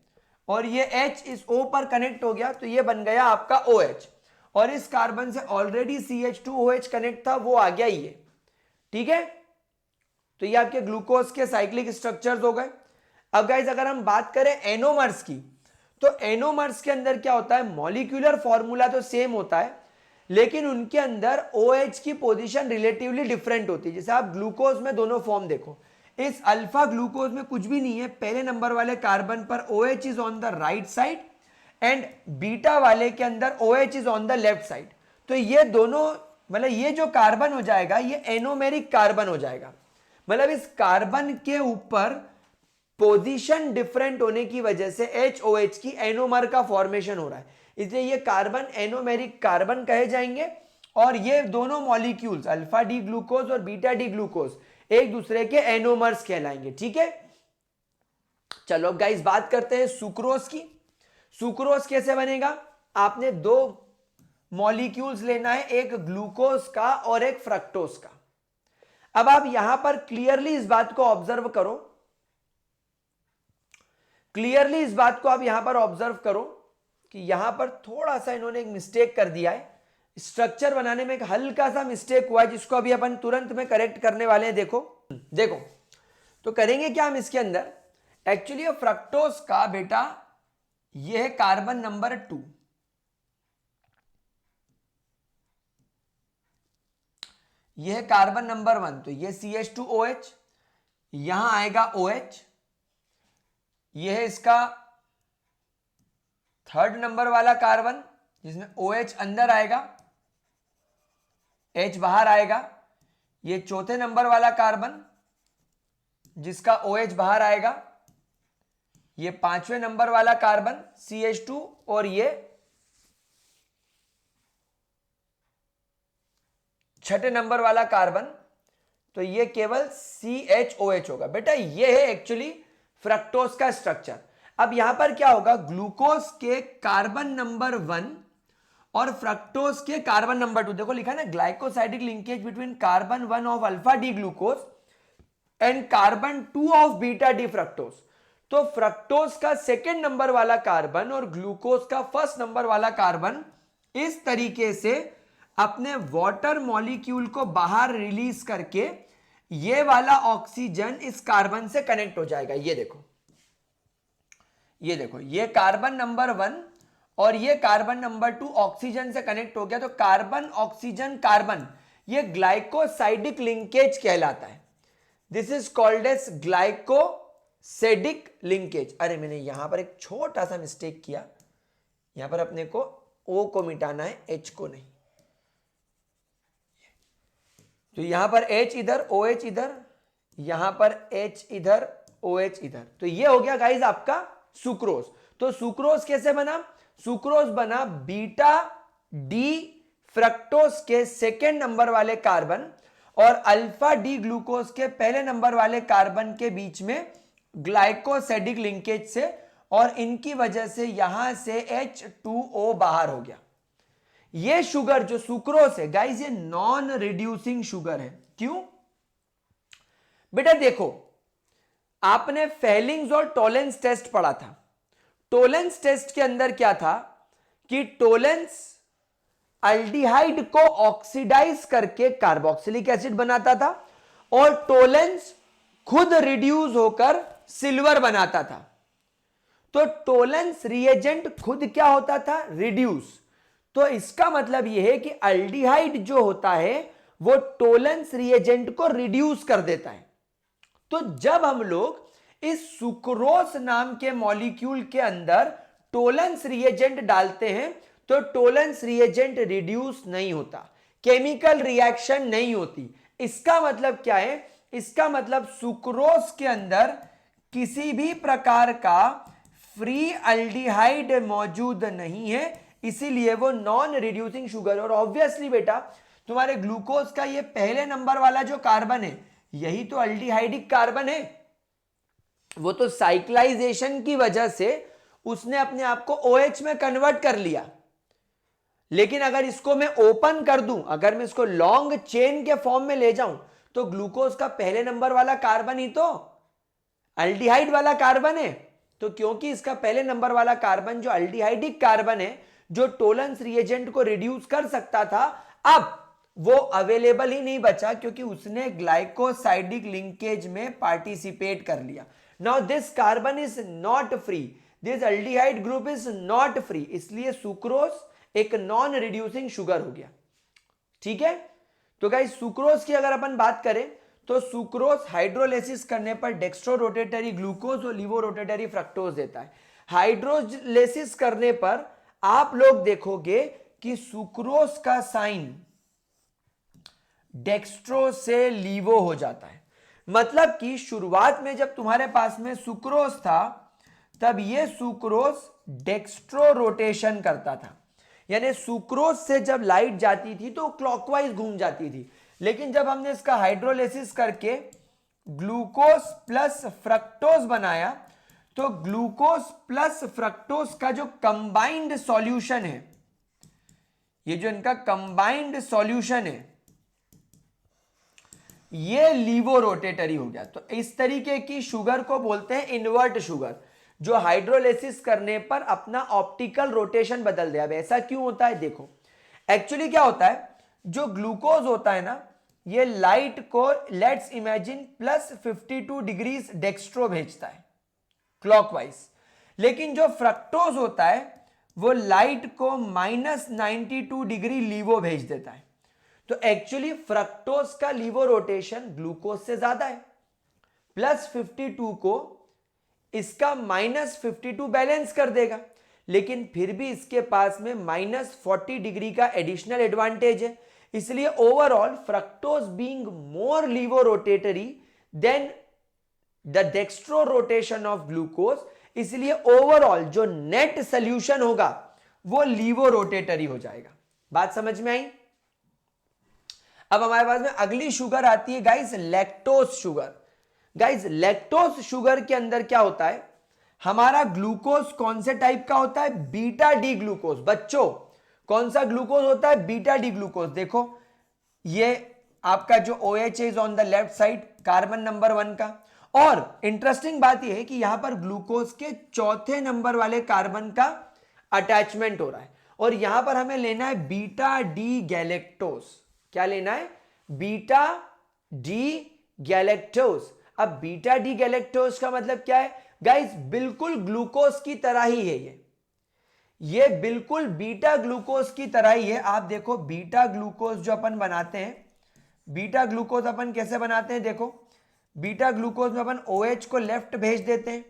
Speaker 1: और ये H इस O पर कनेक्ट हो गया, तो ये बन गया आपका OH और इस कार्बन से ऑलरेडी CH2OH कनेक्ट था, वो आ गया ये। ठीक है, तो ये आपके ग्लूकोज के साइक्लिक स्ट्रक्चर्स हो गए। अब गाइस अगर हम बात करें एनोमर्स की, तो एनोमर्स के अंदर क्या होता है, मॉलिक्यूलर फॉर्मूला तो सेम होता है लेकिन उनके अंदर OH की पोजीशन रिलेटिवली डिफरेंट होती है। जैसे आप ग्लूकोज में दोनों फॉर्म देखो, इस अल्फा ग्लूकोज में कुछ भी नहीं है, पहले नंबर वाले कार्बन पर OH is on the right side and beta वाले के अंदर OH is on the left side. तो ये दोनों मतलब ये जो कार्बन हो जाएगा ये एनोमेरिक कार्बन हो जाएगा, मतलब इस कार्बन के ऊपर पोजीशन डिफरेंट होने की वजह से HOH की एनोमर का फॉर्मेशन हो रहा है, इसलिए ये कार्बन एनोमेरिक कार्बन कहे जाएंगे। और ये दोनों मॉलिक्यूल्स अल्फा डी ग्लूकोज और बीटा डी ग्लूकोज एक दूसरे के एनोमर्स कहलाएंगे। ठीक है, चलो अब गाइस बात करते हैं सुक्रोज की। सुक्रोज कैसे बनेगा, आपने दो मॉलिक्यूल्स लेना है, एक ग्लूकोज का और एक फ्रक्टोज का। अब आप यहां पर क्लियरली इस बात को ऑब्जर्व करो, क्लियरली इस बात को आप यहां पर ऑब्जर्व करो कि यहां पर थोड़ा सा इन्होंने एक मिस्टेक कर दिया है, स्ट्रक्चर बनाने में एक हल्का सा मिस्टेक हुआ है जिसको अभी अपन तुरंत में करेक्ट करने वाले हैं। देखो देखो तो करेंगे क्या हम इसके अंदर, एक्चुअली फ्रक्टोज का बेटा ये है कार्बन नंबर 2, ये है कार्बन नंबर 1, तो ये CH2OH, यहां आएगा OH, ये है इसका थर्ड नंबर वाला कार्बन जिसमें OH अंदर आएगा, H बाहर आएगा, ये चौथे नंबर वाला कार्बन जिसका OH बाहर आएगा, ये पांचवें नंबर वाला कार्बन CH2 और ये छठे नंबर वाला कार्बन, तो ये केवल CHOH होगा। बेटा ये है एक्चुअली फ्रक्टोज का स्ट्रक्चर। अब यहां पर क्या होगा, ग्लूकोज के कार्बन नंबर 1 और फ्रक्टोज के कार्बन नंबर 2, देखो लिखा है ना glycosidic linkage between carbon 1 of alpha D glucose and carbon 2 of beta D fructose. तो फ्रक्टोज का सेकेंड नंबर वाला कार्बन और ग्लूकोज का फर्स्ट नंबर वाला कार्बन इस तरीके से अपने वाटर मॉलिक्यूल को बाहर रिलीज करके ये वाला ऑक्सीजन इस कार्बन से कनेक्ट हो जाएगा। ये देखो, ये देखो, ये कार्बन नंबर 1 और ये कार्बन नंबर 2 ऑक्सीजन से कनेक्ट हो गया, तो कार्बन ऑक्सीजन कार्बन ये ग्लाइकोसाइडिक लिंकेज कहलाता है। This is called as glycosidic linkage. अरे मैंने यहां पर एक छोटा सा मिस्टेक किया, यहां पर अपने को O को मिटाना है, H को नहीं। तो यहां पर H इधर, OH इधर, यहां पर H इधर, OH इधर, तो ये हो गया गाइस आपका सुक्रोज। तो सुक्रोज कैसे बना, सुक्रोज बना बीटा डी फ्रक्टोज के सेकेंड नंबर वाले कार्बन और अल्फा डी ग्लूकोज के पहले नंबर वाले कार्बन के बीच में ग्लाइकोसाइडिक लिंकेज से, और इनकी वजह से यहां से H2O बाहर हो गया। ये शुगर जो सुक्रोज है गाइस, ये नॉन रिड्यूसिंग शुगर है। क्यों बेटा, देखो आपने फेलिंग्स और टोलेंस टेस्ट पढ़ा था। टोलेंस टेस्ट के अंदर क्या था कि टोलेंस अल्डिहाइड को ऑक्सीडाइज करके कार्बोक्सिलिक एसिड बनाता था और टोलेंस खुद रिड्यूस होकर सिल्वर बनाता था। तो टोलेंस रिएजेंट खुद क्या होता था, रिड्यूस। तो इसका मतलब यह है कि अल्डिहाइड जो होता है वो टोलेंस रिएजेंट को रिड्यूस कर देता है। तो जब हम लोग इस सुक्रोज नाम के मॉलिक्यूल के अंदर टोलेंस रिएजेंट डालते हैं तो टोलेंस रिएजेंट रिड्यूस नहीं होता, केमिकल रिएक्शन नहीं होती। इसका मतलब क्या है? इसका मतलब सुक्रोज के अंदर किसी भी प्रकार का फ्री अल्डिहाइड मौजूद नहीं है, इसीलिए वो नॉन रिड्यूसिंग शुगर। और ऑब्वियसली बेटा तुम्हारे ग्लूकोज का ये पहले नंबर वाला जो कार्बन है यही तो अल्डिहाइडिक कार्बन है। वो तो साइक्लाइजेशन की वजह से उसने अपने आप को OH में कन्वर्ट कर लिया। लेकिन अगर इसको मैं ओपन कर दूं, अगर मैं इसको लॉन्ग चेन के फॉर्म में ले जाऊं तो ग्लूकोज का पहले नंबर वाला कार्बन ही तो अल्डिहाइड वाला कार्बन है। तो क्योंकि इसका पहले नंबर वाला कार्बन जो अल्डिहाइडिक कार्बन है, जो टोलेंस रिएजेंट को रिड्यूस कर सकता था, अब वो अवेलेबल ही नहीं बचा क्योंकि उसने ग्लाइकोसाइडिक लिंकेज में पार्टिसिपेट कर लिया। Now this carbon is not free, this aldehyde group is not free, इसलिए सुक्रोज एक नॉन रिड्यूसिंग शुगर हो गया। ठीक है, तो गाइस सुक्रोज की अगर अपन बात करें तो सुक्रोज हाइड्रोलिसिस करने पर डेक्स्ट्रो रोटेटरी ग्लूकोज और लीवो रोटेटरी फ्रक्टोज देता है। हाइड्रोलिसिस करने पर आप लोग देखोगे कि सुक्रोज का साइन डेक्स्ट्रो से लीवो हो जाता है। मतलब कि शुरुआत में जब तुम्हारे पास में सुक्रोज था तब ये सुक्रोज डेक्स्ट्रो रोटेशन करता था, यानी सुक्रोज से जब लाइट जाती थी तो क्लॉकवाइज घूम जाती थी। लेकिन जब हमने इसका हाइड्रोलिसिस करके ग्लूकोज प्लस फ्रक्टोज बनाया तो ग्लूकोज प्लस फ्रक्टोज का जो कंबाइंड सॉल्यूशन है, ये जो इनका कंबाइंड सॉल्यूशन है, ये लीवो रोटेटरी हो गया। तो इस तरीके की शुगर को बोलते हैं इन्वर्ट शुगर, जो हाइड्रोलिसिस करने पर अपना ऑप्टिकल रोटेशन बदल दे। अब ऐसा क्यों होता है? देखो एक्चुअली क्या होता है, जो ग्लूकोज होता है ना, ये लाइट को let's imagine plus 52 degrees dextro भेजता है क्लॉकवाइज, लेकिन जो फ्रक्टोज होता है वो लाइट को माइनस 92 डिग्री लीवो भेज देता है। तो एक्चुअली फ्रक्टोज का लीवो रोटेशन ग्लूकोज से ज्यादा है। प्लस 52 को इसका माइनस 52 बैलेंस कर देगा, लेकिन फिर भी इसके पास में माइनस 40 डिग्री का एडिशनल एडवांटेज है। इसलिए overall fructose being more laevo rotatory than the dextro rotation of glucose, इसलिए ओवरऑल जो नेट सोल्यूशन होगा वो लीवो रोटेटरी हो जाएगा। बात समझ में आई? अब हमारे पास में अगली शुगर आती है guys, lactose sugar. Guys lactose sugar के अंदर क्या होता है, हमारा ग्लूकोज कौन से टाइप का होता है? Beta D glucose. बच्चों कौन सा ग्लूकोज होता है? Beta D glucose. देखो ये आपका जो OH is on the left side, carbon number 1 का। और इंटरेस्टिंग बात यह है कि यहां पर ग्लूकोज के चौथे नंबर वाले कार्बन का अटैचमेंट हो रहा है, और यहां पर हमें लेना है बीटा डी गैलेक्टोज। क्या लेना है? Beta D galactose. अब बीटा डी गैलेक्टोज का मतलब क्या है गाइस? बिल्कुल ग्लूकोज की तरह ही है ये बिल्कुल बीटा ग्लूकोज की तरह ही है। आप देखो बीटा ग्लूकोज जो अपन बनाते हैं, बीटा ग्लूकोज अपन कैसे बनाते हैं? देखो बीटा ग्लूकोज में अपन OH को लेफ्ट भेज देते हैं,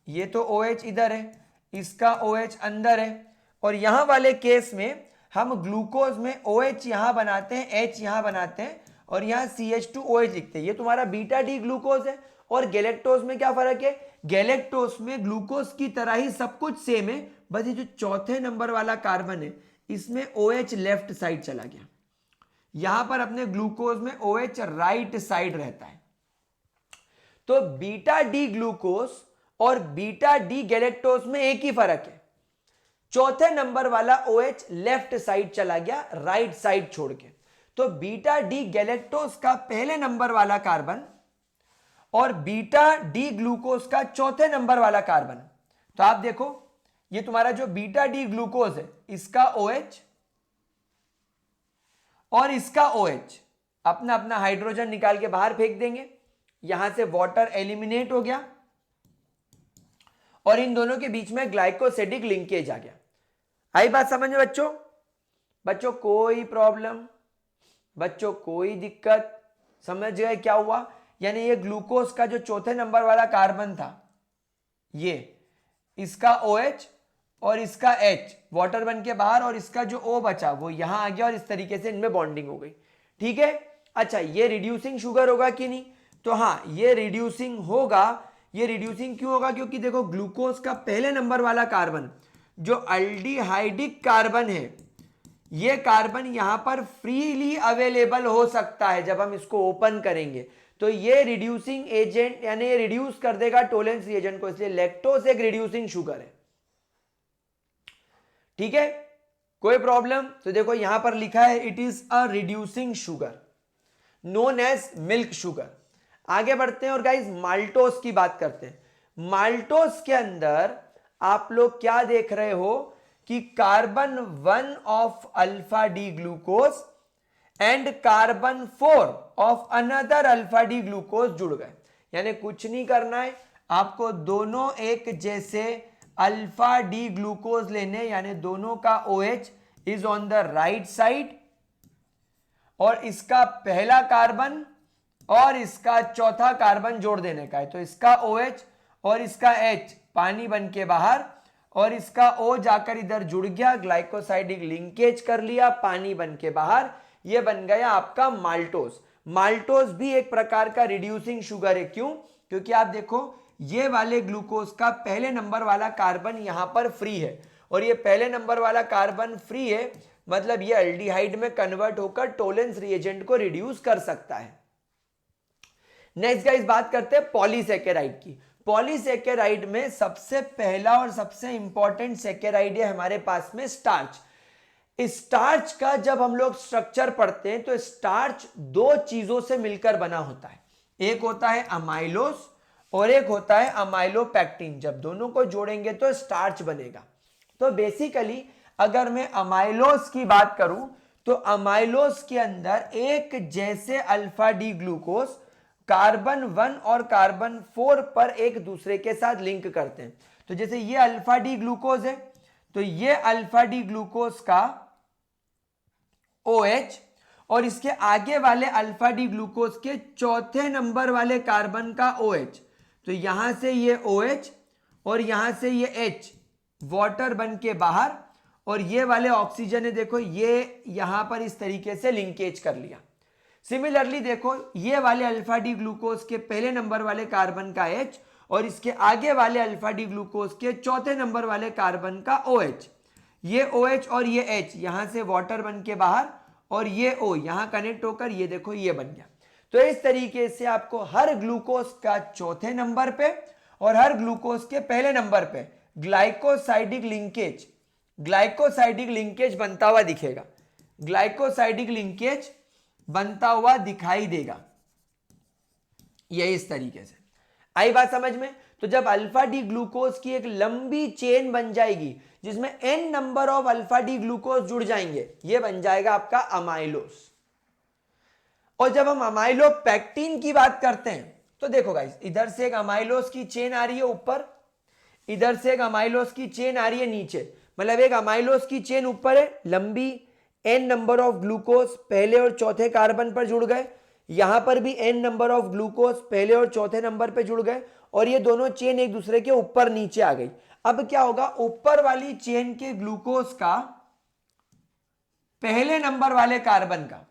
Speaker 1: ये तो OH इधर है, इसका OH अंदर है, और यहां वाले केस में हम ग्लूकोज में OH यहां बनाते हैं, H यहां बनाते हैं, और यहां CH2OH लिखते हैं। ये तुम्हारा बीटा डी ग्लूकोज है। और गैलेक्टोज में क्या फर्क है? गैलेक्टोज में ग्लूकोज की तरह ही सब कुछ सेम है, बस ये जो चौथे नंबर वाला कार्बन है इसमें OH लेफ्ट साइड चला गया, यहां पर अपने ग्लूकोज में OH राइट साइड रहता है। तो बीटा डी ग्लूकोज और बीटा डी गैलेक्टोज में एक ही फर्क है, चौथे नंबर वाला OH लेफ्ट साइड चला गया, राइट साइड छोड़ के। तो बीटा डी गैलेक्टोज का पहले नंबर वाला कार्बन और बीटा डी ग्लूकोज का चौथे नंबर वाला कार्बन, तो आप देखो ये तुम्हारा जो बीटा डी ग्लूकोज है इसका OH और इसका OH अपना अपना हाइड्रोजन निकाल के बाहर फेंक देंगे, यहां से वाटर एलिमिनेट हो गया और इन दोनों के बीच में ग्लाइकोसिडिक लिंकेज आ गया। आई बात समझ में बच्चों? बच्चों कोई प्रॉब्लम, बच्चों कोई दिक्कत, समझ गए क्या हुआ? यानी ये ग्लूकोज का जो चौथे नंबर वाला कार्बन था, ये इसका OH और इसका H वाटर बन के बाहर, और इसका जो O बचा वो यहां आ गया, और इस तरीके से इनमें बॉन्डिंग हो गई। ठीक है, अच्छा ये रिड्यूसिंग शुगर होगा कि नहीं? तो हाँ, ये रिड्यूसिंग होगा। ये रिड्यूसिंग क्यों होगा? क्योंकि देखो ग्लूकोज का पहले नंबर वाला कार्बन जो अल्डिहाइडिक कार्बन है, ये कार्बन यहां पर फ्रीली अवेलेबल हो सकता है जब हम इसको ओपन करेंगे, तो ये रिड्यूसिंग एजेंट यानी रिड्यूस कर देगा टोलेंस रिएजेंट को, इसलिए लैक्टोज एक रिड्यूसिंग शुगर है। ठीक है, कोई प्रॉब्लम? तो देखो यहां पर लिखा है it is a reducing sugar known as milk sugar. आगे बढ़ते हैं और गाइस माल्टोस की बात करते हैं। माल्टोस के अंदर आप लोग क्या देख रहे हो कि carbon 1 of alpha D glucose and carbon 4 of another alpha D glucose जुड़ गए। यानी कुछ नहीं करना है आपको, दोनों एक जैसे अल्फा डी ग्लूकोज लेने, यानी दोनों का OH is on the right side, और इसका पहला कार्बन और इसका चौथा कार्बन जोड़ देने का है। तो इसका OH और इसका H पानी बन के बाहर, और इसका O जाकर इधर जुड़ गया, ग्लाइकोसाइडिक लिंकेज कर लिया, पानी बन के बाहर, ये बन गया आपका माल्टोस। माल्टोस भी एक प्रकार का रिड्यूसिंग शुगर है। क्यों? क्योंकि आप देखो ये वाले ग्लूकोज का पहले नंबर वाला कार्बन यहां पर फ्री है, और ये पहले नंबर वाला कार्बन फ्री है, मतलब ये अल्डिहाइड में कन्वर्ट होकर टोलेंस रिएजेंट को रिड्यूस कर सकता है। नेक्स्ट गाइस बात करते हैं पॉलीसेकेराइड की। पॉलीसेकेराइड में सबसे पहला और सबसे इंपॉर्टेंट सेकेराइड है हमारे पास में स्टार्च। स्टार्च का जब हम लोग स्ट्रक्चर पढ़ते हैं तो स्टार्च दो चीजों से मिलकर बना होता है, एक होता है अमाइलोस और एक होता है अमाइलोपेक्टिन। जब दोनों को जोड़ेंगे तो स्टार्च बनेगा। तो बेसिकली अगर मैं अमाइलोस की बात करूं तो अमाइलोस के अंदर एक जैसे अल्फा डी ग्लूकोज कार्बन 1 और कार्बन 4 पर एक दूसरे के साथ लिंक करते हैं। तो जैसे ये अल्फा डी ग्लूकोज है, तो ये अल्फा डी ग्लूकोज का OH और इसके आगे वाले अल्फा डी ग्लूकोज के चौथे नंबर वाले कार्बन का OH, तो यहां से ये OH और यहां से ये H वाटर बन के बाहर, और ये वाले ऑक्सीजन है, देखो ये यहां पर इस तरीके से लिंकेज कर लिया। सिमिलरली देखो ये वाले अल्फा डी ग्लूकोज के पहले नंबर वाले कार्बन का H और इसके आगे वाले अल्फा डी ग्लूकोज के चौथे नंबर वाले कार्बन का OH, ये OH और ये H यहां से वाटर बन के बाहर, और ये O यहां कनेक्ट होकर ये देखो ये बन गया। तो इस तरीके से आपको हर ग्लूकोज का चौथे नंबर पे और हर ग्लूकोज के पहले नंबर पे ग्लाइकोसाइडिक लिंकेज बनता हुआ दिखेगा, ग्लाइकोसाइडिक लिंकेज बनता हुआ दिखाई देगा, ये इस तरीके से। आई बात समझ में? तो जब अल्फा डी ग्लूकोज की एक लंबी चेन बन जाएगी जिसमें n number of alpha D glucose जुड़ जाएंगे, ये बन जाएगा आपका अमाइलोस। और जब हम अमाइलोपेक्टिन की बात करते हैं तो देखो गाइस, इधर से एक अमाइलोस की चेन आ रही है ऊपर, इधर से एक अमाइलोस की चेन आ रही है नीचे, मतलब एक अमाइलोस की चेन ऊपर है लंबी, n नंबर ऑफ ग्लूकोज पहले और चौथे कार्बन पर जुड़ गए, यहां पर भी n नंबर ऑफ ग्लूकोज पहले और चौथे नंबर पर जुड़ गए, और ये दोनों चेन एक दूसरे के ऊपर नीचे आ गई। अब क्या होगा, ऊपर वाली चेन के ग्लूकोज का पहले नंबर वाले कार्बन का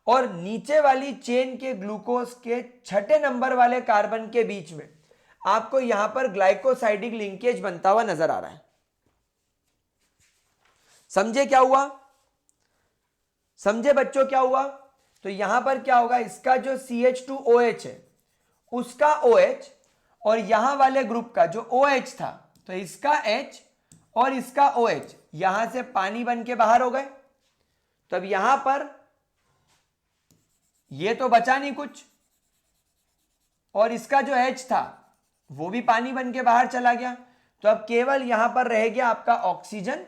Speaker 1: और नीचे वाली चेन के ग्लूकोज के छठे नंबर वाले कार्बन के बीच में आपको यहां पर ग्लाइकोसाइडिक लिंकेज बनता हुआ नजर आ रहा है। समझे क्या हुआ? समझे बच्चों क्या हुआ? तो यहां पर क्या होगा, इसका जो CH2OH है उसका OH और यहां वाले ग्रुप का जो OH था, तो इसका H और इसका OH यहां से पानी बन के बाहर हो गए। तब यहां पर ये तो बचा नहीं कुछ, और इसका जो H था वो भी पानी बन के बाहर चला गया। तो अब केवल यहां पर रह गया आपका ऑक्सीजन,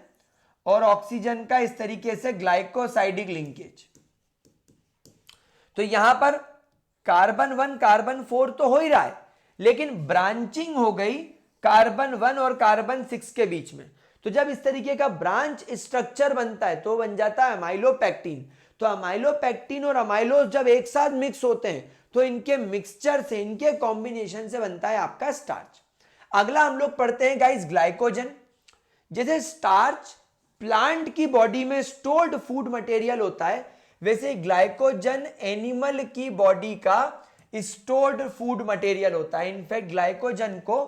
Speaker 1: और ऑक्सीजन का इस तरीके से ग्लाइकोसाइडिक लिंकेज। तो यहां पर कार्बन 1 कार्बन 4 तो हो ही रहा है, लेकिन ब्रांचिंग हो गई कार्बन 1 और कार्बन 6 के बीच में। तो जब इस तरीके का ब्रांच स्ट्रक्चर बनता है तो बन जाता है अमाइलोपेक्टिन। तो अमाइलोपेक्टिन और अमाइलोज जब एक साथ मिक्स होते हैं तो इनके मिक्सचर से, इनके कॉम्बिनेशन से बनता है आपका स्टार्च। अगला हम लोग पढ़ते हैं गाइस ग्लाइकोजन। जैसे स्टार्च प्लांट की बॉडी में स्टोर्ड फूड मटेरियल होता है, वैसे ग्लाइकोजन एनिमल की बॉडी का स्टोर्ड फूड मटेरियल होता है। इनफैक्ट ग्लाइकोजन को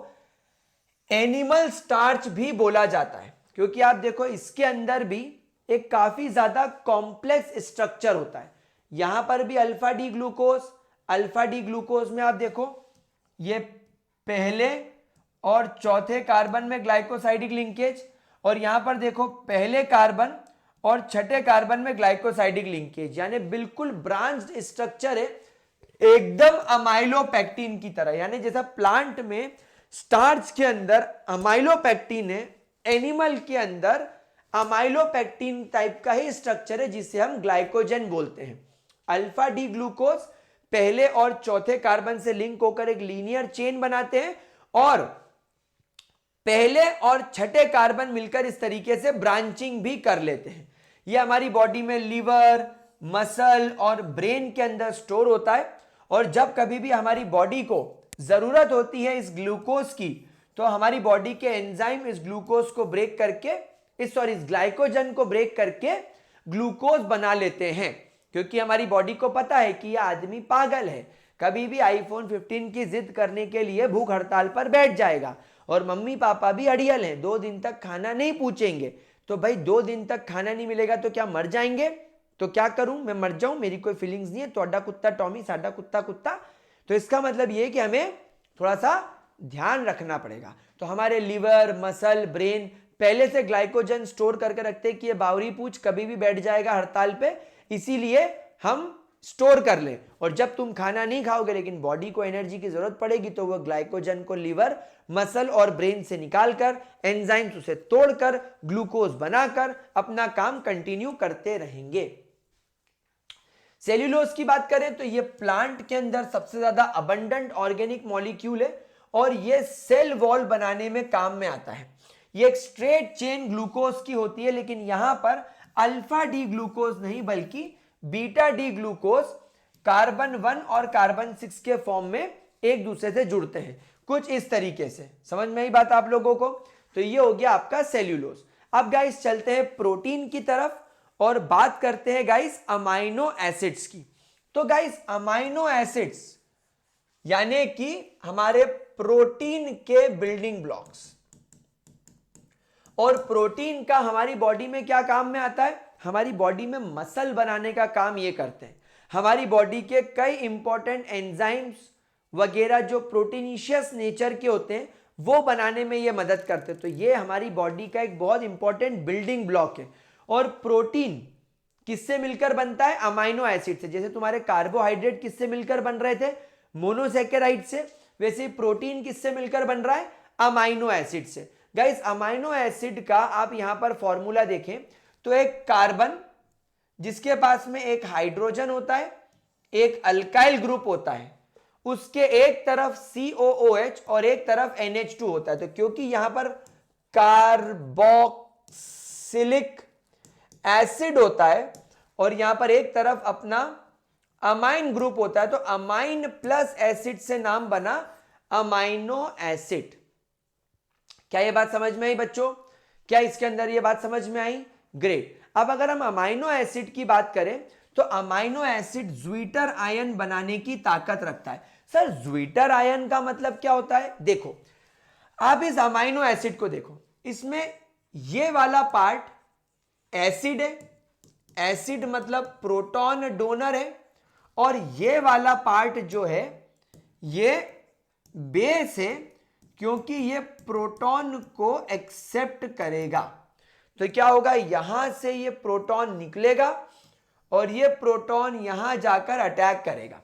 Speaker 1: एनिमल स्टार्च भी बोला जाता है, क्योंकि आप देखो इसके अंदर भी एक काफी ज्यादा कॉम्प्लेक्स स्ट्रक्चर होता है। यहां पर भी alpha D glucose, alpha D glucose में आप देखो ये पहले और चौथे कार्बन में ग्लाइकोसाइडिक लिंकेज, और यहां पर देखो पहले कार्बन और छठे कार्बन में ग्लाइकोसाइडिक लिंकेज, यानी बिल्कुल ब्रांच्ड स्ट्रक्चर है, एकदम अमाइलोपेक्टिन की तरह। यानी जैसा प्लांट में स्टार्च के अंदर अमाइलोपेक्टिन है, एनिमल के अंदर अमाइलोपेक्टिन टाइप का ही स्ट्रक्चर है जिसे हम ग्लाइकोजन बोलते हैं। अल्फा डी ग्लूकोज पहले और चौथे कार्बन से लिंक होकर एक लीनियर चेन बनाते हैं, और पहले और छठे कार्बन मिलकर इस तरीके से ब्रांचिंग भी कर लेते हैं। यह हमारी बॉडी में लीवर, मसल और ब्रेन के अंदर स्टोर होता है, और जब कभी भी हमारी बॉडी को जरूरत होती है इस ग्लूकोज की, तो हमारी बॉडी के एंजाइम इस ग्लूकोज को ब्रेक करके इस ग्लाइकोजन को ब्रेक करके ग्लूकोज बना लेते हैं। क्योंकि हमारी बॉडी को पता है कि यह आदमी पागल है, कभी भी आईफोन 15 की जिद करने के लिए भूख हड़ताल पर बैठ जाएगा, और मम्मी पापा भी अड़ियल हैं, 2 दिन तक खाना नहीं पूछेंगे। तो भाई 2 दिन तक खाना नहीं मिलेगा तो क्या मर जाएंगे? तो क्या करूं, मैं मर जाऊं, मेरी कोई फीलिंग्स नहीं है, तोड़ा कुत्ता टॉमी साडा कुत्ता कुत्ता। तो इसका मतलब ये कि हमें थोड़ा सा ध्यान रखना पड़ेगा। तो हमारे लिवर, मसल, ब्रेन पहले से ग्लाइकोजन स्टोर करके रखते हैं कि ये बावरी पूछ कभी भी बैठ जाएगा हड़ताल पे, इसीलिए हम स्टोर कर लें। और जब तुम खाना नहीं खाओगे लेकिन बॉडी को एनर्जी की जरूरत पड़ेगी, तो वह ग्लाइकोजन को लिवर, मसल और ब्रेन से निकालकर एंजाइम्स उसे तोड़कर ग्लूकोज बनाकर अपना काम कंटिन्यू करते रहेंगे। सेल्यूलोज की बात करें तो यह प्लांट के अंदर सबसे ज्यादा अबंडेंट ऑर्गेनिक मॉलिक्यूल है, और यह सेल वॉल बनाने में काम में आता है। यह एक स्ट्रेट चेन ग्लूकोज की होती है, लेकिन यहां पर अल्फा डी ग्लूकोज नहीं बल्कि बीटा डी ग्लूकोज कार्बन 1 और कार्बन 6 के फॉर्म में एक दूसरे से जुड़ते हैं, कुछ इस तरीके से। समझ में आई बात आप लोगों को? तो ये हो गया आपका सेल्यूलोज। अब गाइस चलते हैं प्रोटीन की तरफ और बात करते हैं गाइस अमाइनो एसिड्स की। तो गाइस अमाइनो एसिड्स यानी कि हमारे प्रोटीन के बिल्डिंग ब्लॉक्स, और प्रोटीन का हमारी बॉडी में क्या काम में आता है? हमारी बॉडी में मसल बनाने का काम ये करते हैं। हमारी बॉडी के कई इंपॉर्टेंट एंजाइम्स वगैरह जो प्रोटीनिशियस नेचर के होते हैं वो बनाने में ये मदद करते हैं। तो ये हमारी बॉडी का एक बहुत इंपॉर्टेंट बिल्डिंग ब्लॉक है। और प्रोटीन किससे मिलकर बनता है? अमाइनो एसिड से। जैसे तुम्हारे कार्बोहाइड्रेट किससे मिलकर बन रहे थे? मोनोसैकेराइड से। वैसे प्रोटीन किससे मिलकर बन रहा है? अमाइनो एसिड से। गाइस अमाइनो एसिड का आप यहां पर फॉर्मूला देखें तो एक कार्बन जिसके पास में एक हाइड्रोजन होता है, एक अल्काइल ग्रुप होता है, उसके एक तरफ COOH और एक तरफ NH2 होता है। तो क्योंकि यहां पर कार्बोक्सिलिक एसिड होता है और यहां पर एक तरफ अपना अमाइन ग्रुप होता है, तो अमाइन प्लस एसिड से नाम बना अमाइनो एसिड। क्या ये बात समझ में आई बच्चों? क्या इसके अंदर ये बात समझ में आई? ग्रेट। अब अगर हम अमाइनो एसिड की बात करें तो अमाइनो एसिड ज्वीटर आयन बनाने की ताकत रखता है। सर ज्वीटर आयन का मतलब क्या होता है? देखो आप इस अमाइनो एसिड को देखो, इसमें ये वाला पार्ट एसिड है, एसिड मतलब प्रोटॉन डोनर है, और ये वाला पार्ट जो है ये बेस है, क्योंकि ये प्रोटॉन को एक्सेप्ट करेगा। तो क्या होगा? यहां से ये प्रोटॉन निकलेगा और ये प्रोटॉन यहां जाकर अटैक करेगा,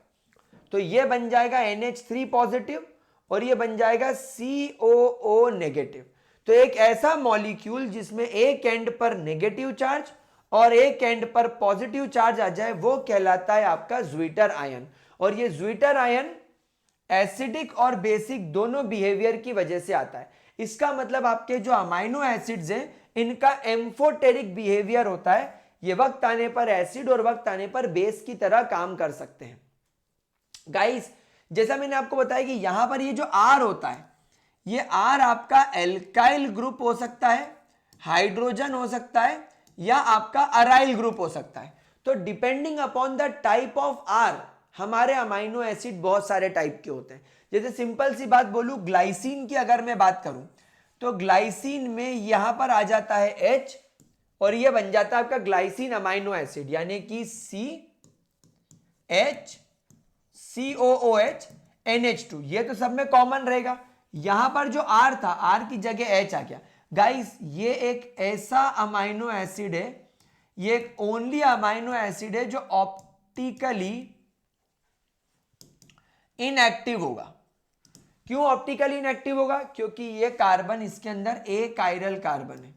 Speaker 1: तो ये बन जाएगा NH3 पॉजिटिव और ये बन जाएगा COO नेगेटिव। तो एक ऐसा मॉलिक्यूल जिसमें एक एंड पर नेगेटिव चार्ज और एक एंड पर पॉजिटिव चार्ज आ जाए वो कहलाता है आपका ज्वीटर आयन। और ये ज्वीटर आयन एसिडिक और बेसिक दोनों बिहेवियर की वजह से आता है। इसका मतलब आपके जो अमाइनो एसिड्स हैं इनका एम्फोटेरिक बिहेवियर होता है, ये वक्त आने पर एसिड और वक्त आने पर बेस की तरह काम कर सकते हैं। गाइस जैसा मैंने आपको बताया कि यहां पर ये जो R होता है, ये R आपका एल्काइल ग्रुप हो सकता है, हाइड्रोजन हो सकता है, या आपका अराइल ग्रुप हो सकता है। तो depending upon the type of R हमारे अमाइनो एसिड बहुत सारे टाइप के होते हैं। जैसे सिंपल सी बात बोलूं, ग्लाइसिन की अगर मैं बात करूं तो ग्लाइसिन में यहां पर आ जाता है H और ये बन जाता है आपका ग्लाइसिन अमाइनो एसिड, यानी कि CH NH2, ये तो सब में कॉमन रहेगा। यहां पर जो R था, R की जगह H आ गया। गाइस ये एक ऐसा अमाइनो एसिड है, ये एक ओनली अमाइनो एसिड है जो ऑप्टिकली इनएक्टिव होगा। क्यों ऑप्टिकली इनएक्टिव होगा? क्योंकि ये कार्बन इसके अंदर ए कायरल कार्बन है,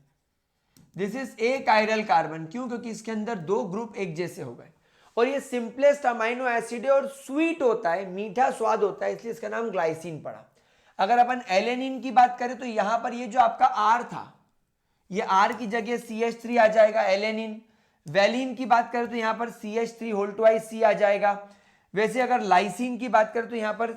Speaker 1: this is a chiral carbon. क्यों? क्योंकि इसके अंदर दो ग्रुप एक जैसे हो गए और ये सिंपलेस्ट अमाइनो एसिड है और स्वीट होता है, मीठा स्वाद होता है, इसलिए इसका नाम ग्लाइसिन पड़ा। अगर अपन एलेनिन की बात करें तो यहां पर ये जो आपका R था, ये R की जगह CH3 आ जाएगा, एलेनिन। वैलिन की बात करें तो यहां पर CH3 आ जाएगा। वैसे अगर लाइसिन की बात करें तो यहां पर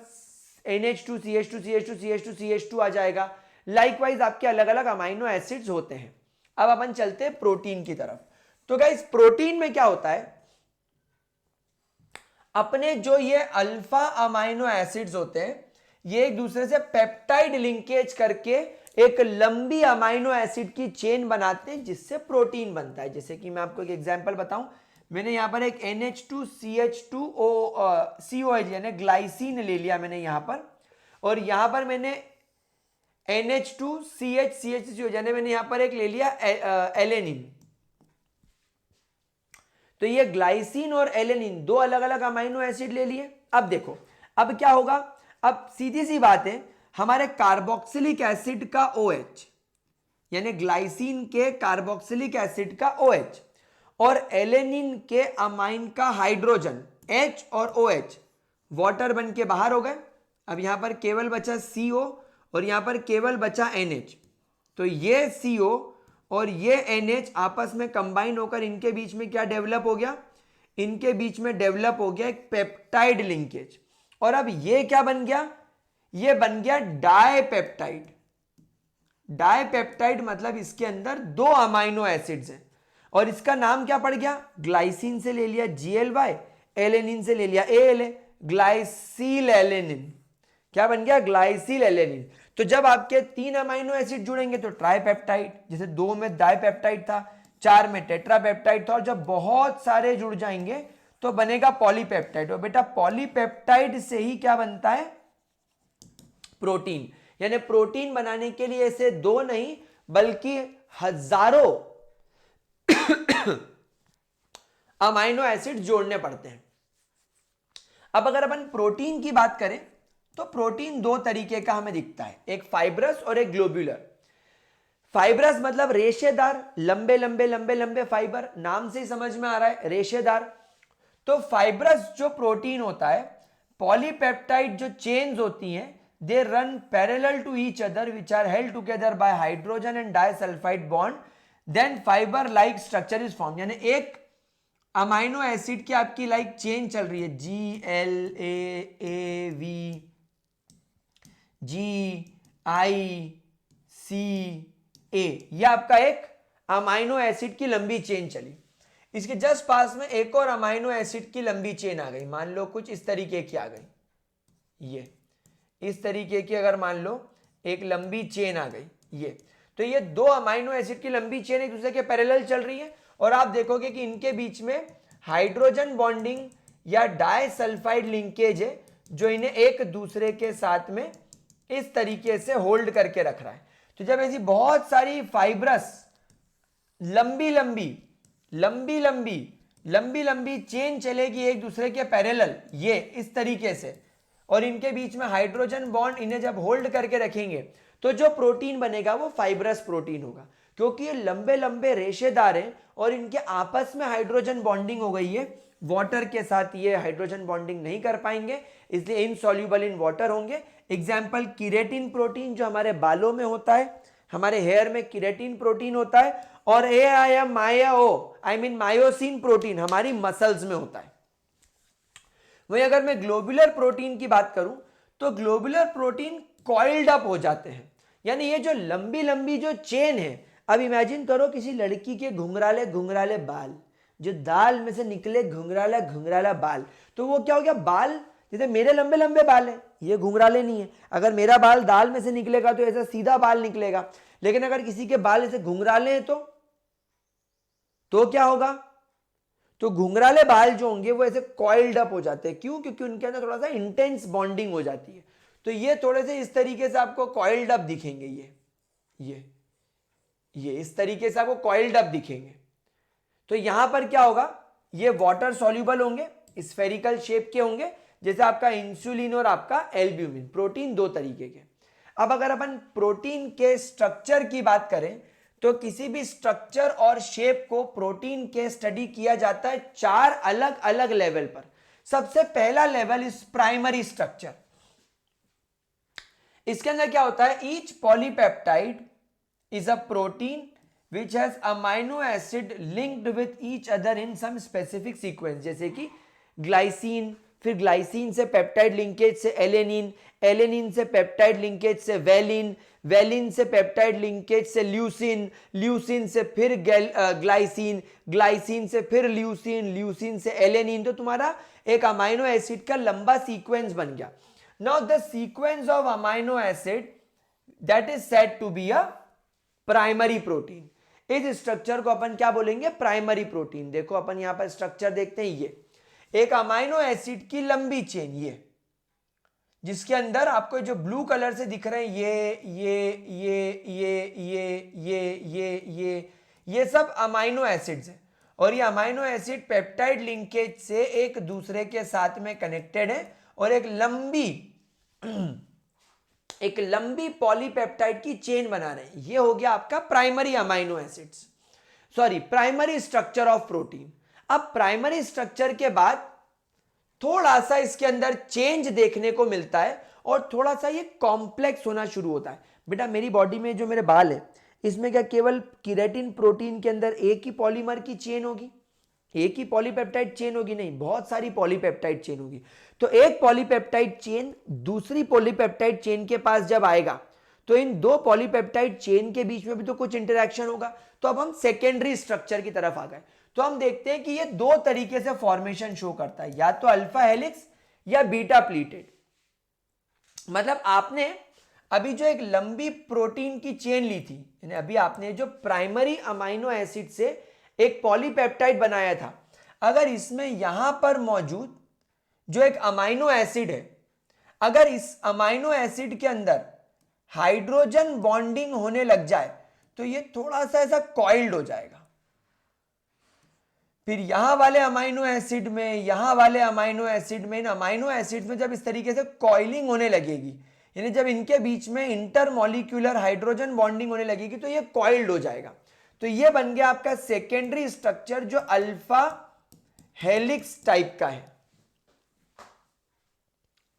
Speaker 1: NH2 CH2 CH2 CH2 CH2 आ जाएगा। लाइकवाइज आपके अलग अलग अमाइनो एसिड्स होते हैं। अब अपन चलते हैं प्रोटीन की तरफ। तो गाइस प्रोटीन में क्या होता है, अपने जो ये अल्फा अमाइनो एसिड्स होते हैं, ये एक दूसरे से पेप्टाइड लिंकेज करके एक लंबी अमाइनो एसिड की चेन बनाते हैं, जिससे प्रोटीन बनता है। जैसे कि मैं आपको एक एग्जांपल बताऊं, मैंने यहां पर एक NH2 CH2COH यानी ग्लाइसिन ले लिया मैंने यहां पर, और यहां पर मैंने NH2 CH यानी मैंने यहां पर एक ले लिया एलेनिन। तो ये ग्लाइसिन और एलेनिन दो अलग अलग अमाइनो एसिड ले लिए। अब देखो अब क्या होगा, अब सीधी सी बात है, हमारे कार्बोक्सिलिक एसिड का OH यानी ग्लाइसिन के कार्बोक्सिलिक एसिड का OH और एलेनिन के अमाइन का हाइड्रोजन H और OH वाटर बन के बाहर हो गए। अब यहां पर केवल बचा CO और यहां पर केवल बचा NH। तो ये CO और ये NH आपस में कंबाइन होकर इनके बीच में क्या डेवलप हो गया, इनके बीच में डेवलप हो गया एक पेप्टाइड लिंकेज। और अब ये क्या बन गया, ये बन गया डाइपेप्टाइड। डाइपेप्टाइड मतलब इसके अंदर दो अमाइनो एसिड्स हैं और इसका नाम क्या पड़ गया, ग्लाइसिन से ले लिया GLY, एलेनिन से ले लिया ALA, ग्लाइसिल एलेनिन। क्या बन गया, ग्लाइसिल एलेनिन। तो जब आपके तीन अमाइनो एसिड जुड़ेंगे तो ट्राइपेप्टाइड, जैसे 2 में डाइपेप्टाइड था, 4 में टेट्रापेप्टाइड था, और जब बहुत सारे जुड़ जाएंगे तो बनेगा पॉलीपेप्टाइड। और बेटा पॉलीपेप्टाइड से ही क्या बनता है, प्रोटीन। यानी प्रोटीन बनाने के लिए ऐसे दो नहीं बल्कि हजारों अमाइनो एसिड जोड़ने पड़ते हैं। अब अगर अपन प्रोटीन की बात करें तो प्रोटीन दो तरीके का हमें दिखता है, एक फाइब्रस और एक ग्लोब्यूलर। फाइब्रस मतलब रेशेदार, लंबे लंबे लंबे लंबे फाइबर, नाम से ही समझ में आ रहा है रेशेदार। तो फाइब्रस जो प्रोटीन होता है, पॉलीपेप्टाइड जो चेन्स होती हैं, they run parallel to each other which are held together by hydrogen and disulphide bond, then fibre like structure is form. यानी एक अमाइनो एसिड की आपकी लाइक चेन चल रही है, GLAAV GICA, यह आपका एक अमाइनो एसिड की लंबी चेन चली। इसके जस्ट पास में एक और अमाइनो एसिड की लंबी चेन आ गई, मान लो कुछ इस तरीके की आ गई, ये इस तरीके की अगर मान लो एक लंबी चेन आ गई, ये तो ये दो अमाइनो एसिड की लंबी चेन एक दूसरे के पैरेलल चल रही है और आप देखोगे कि इनके बीच में हाइड्रोजन बॉन्डिंग या डाइसल्फाइड लिंकेज है जो इन्हें एक दूसरे के साथ में इस तरीके से होल्ड करके रख रहा है। तो जब ऐसी बहुत सारी फाइब्रस लंबी लंबी लंबी लंबी लंबी लंबी चेन चलेगी एक दूसरे के पैरेलल, ये इस तरीके से, और इनके बीच में हाइड्रोजन बॉन्ड इन्हें जब होल्ड करके रखेंगे तो जो प्रोटीन बनेगा वो फाइब्रस प्रोटीन होगा। क्योंकि ये लंबे लंबे रेशेदार हैं और इनके आपस में हाइड्रोजन बॉन्डिंग हो गई है, वाटर के साथ ये हाइड्रोजन बॉन्डिंग नहीं कर पाएंगे, इसलिए इनसॉल्युबल इन वाटर होंगे। एग्जाम्पल कीरेटिन प्रोटीन जो हमारे बालों में होता है, हमारे हेयर में केराटिन प्रोटीन होता है, और मायोसिन प्रोटीन हमारी मसल्स में होता है। वही अगर मैं ग्लोबुलर प्रोटीन की बात करूं तो ग्लोबुलर प्रोटीन कॉइल्ड अप हो जाते हैं, यानी ये जो लंबी लंबी जो चेन है, अब इमेजिन करो किसी लड़की के घुंघराले घुंघराले बाल, जो दाल में से निकले घुंघराला घुंघराला बाल, तो वो क्या हो गया, बाल जैसे मेरे लंबे लंबे बाल है, ये घुंघराले नहीं है, अगर मेरा बाल दाल में से निकलेगा तो ऐसा सीधा बाल निकलेगा, लेकिन अगर किसी के बाल ऐसे घुंघराले हैं तो क्या होगा, तो घुंघराले बाल जो होंगे वो ऐसे कॉइल्ड अप हो जाते हैं। क्यों? क्योंकि उनके अंदर थोड़ा सा इंटेंस बॉन्डिंग हो जाती है, तो ये थोड़े से इस तरीके से आपको कॉइल्ड अप दिखेंगे, ये इस तरीके से आपको कॉइल्ड अप दिखेंगे। तो यहां पर क्या होगा, ये वाटर सॉल्युबल होंगे, स्फेरिकल शेप के होंगे, जैसे आपका इंसुलिन और आपका एल्ब्यूमिन, प्रोटीन दो तरीके के। अब अगर अपन प्रोटीन के स्ट्रक्चर की बात करें तो किसी भी स्ट्रक्चर और शेप को प्रोटीन के स्टडी किया जाता है 4 अलग अलग लेवल पर। सबसे पहला लेवल इज प्राइमरी स्ट्रक्चर। इसके अंदर क्या होता है, each polypeptide is a protein which has amino acid linked with each other in some specific sequence, जैसे कि ग्लाइसिन, फिर ग्लाइसिन से पेप्टाइड लिंकेज से एलेनिन, एलेनिन से पेप्टाइड लिंकेज से वेलिन, वेलिन से पेप्टाइड लिंकेज से ल्यूसिन, ल्यूसिन से फिर ग्लाइसिन, ग्लाइसिन से फिर ल्यूसिन, ल्यूसिन से एलेनिन। तो तुम्हारा एक अमाइनो एसिड का लंबा सीक्वेंस बन गया। Now the sequence of amino acid that is said to be a primary protein. इस स्ट्रक्चर को अपन क्या बोलेंगे, प्राइमरी प्रोटीन। देखो अपन यहां पर स्ट्रक्चर देखते हैं, ये एक अमाइनो एसिड की लंबी चेन, ये जिसके अंदर आपको जो ब्लू कलर से दिख रहे हैं, ये सब अमाइनो एसिड्स हैं, और ये अमाइनो एसिड पेप्टाइड लिंकेज से एक दूसरे के साथ में कनेक्टेड है, और एक लंबी पॉलीपेप्टाइड की चेन बना रहे हैं। ये हो गया आपका primary amino acids, primary structure of protein. अब प्राइमरी स्ट्रक्चर के बाद थोड़ा सा इसके अंदर चेंज देखने को मिलता है, और थोड़ा सा ये कॉम्प्लेक्स होना शुरू होता है। बेटा मेरी बॉडी में जो मेरे बाल है, इसमें क्या केवल केराटिन प्रोटीन के अंदर एक ही पॉलीमर की चेन होगी, एक ही पॉलीपेप्टाइड चेन होगी? नहीं, बहुत सारी पॉलीपेप्टाइड चेन होगी। तो एक पॉलीपेप्टाइड चेन दूसरी पॉलीपेप्टाइड चेन के पास जब आएगा, तो इन दो पॉलीपेप्टाइड चेन के बीच में भी तो कुछ इंटरेक्शन होगा। तो अब हम सेकेंडरी स्ट्रक्चर की तरफ आ गए। तो हम देखते हैं कि ये दो तरीके से फॉर्मेशन शो करता है, या तो अल्फा हेलिक्स या बीटा प्लीटेड। मतलब आपने अभी जो एक लंबी प्रोटीन की चेन ली थी, यानी अभी आपने जो प्राइमरी अमाइनो एसिड से एक पॉलीपेप्टाइड बनाया था, अगर इसमें यहां पर मौजूद जो एक अमाइनो एसिड है, अगर इस अमाइनो एसिड के अंदर हाइड्रोजन बॉन्डिंग होने लग जाए तो ये थोड़ा सा ऐसा कॉइल्ड हो जाएगा। फिर यहां वाले अमाइनो एसिड में, यहां वाले अमाइनो एसिड में, इन अमाइनो एसिड में जब इस तरीके से कॉइलिंग होने लगेगी, यानी जब इनके बीच में इंटरमॉलिक्यूलर हाइड्रोजन बॉन्डिंग होने लगेगी, तो ये कॉइल्ड हो जाएगा। तो ये बन गया आपका सेकेंडरी स्ट्रक्चर, जो अल्फा हेलिक्स टाइप का है।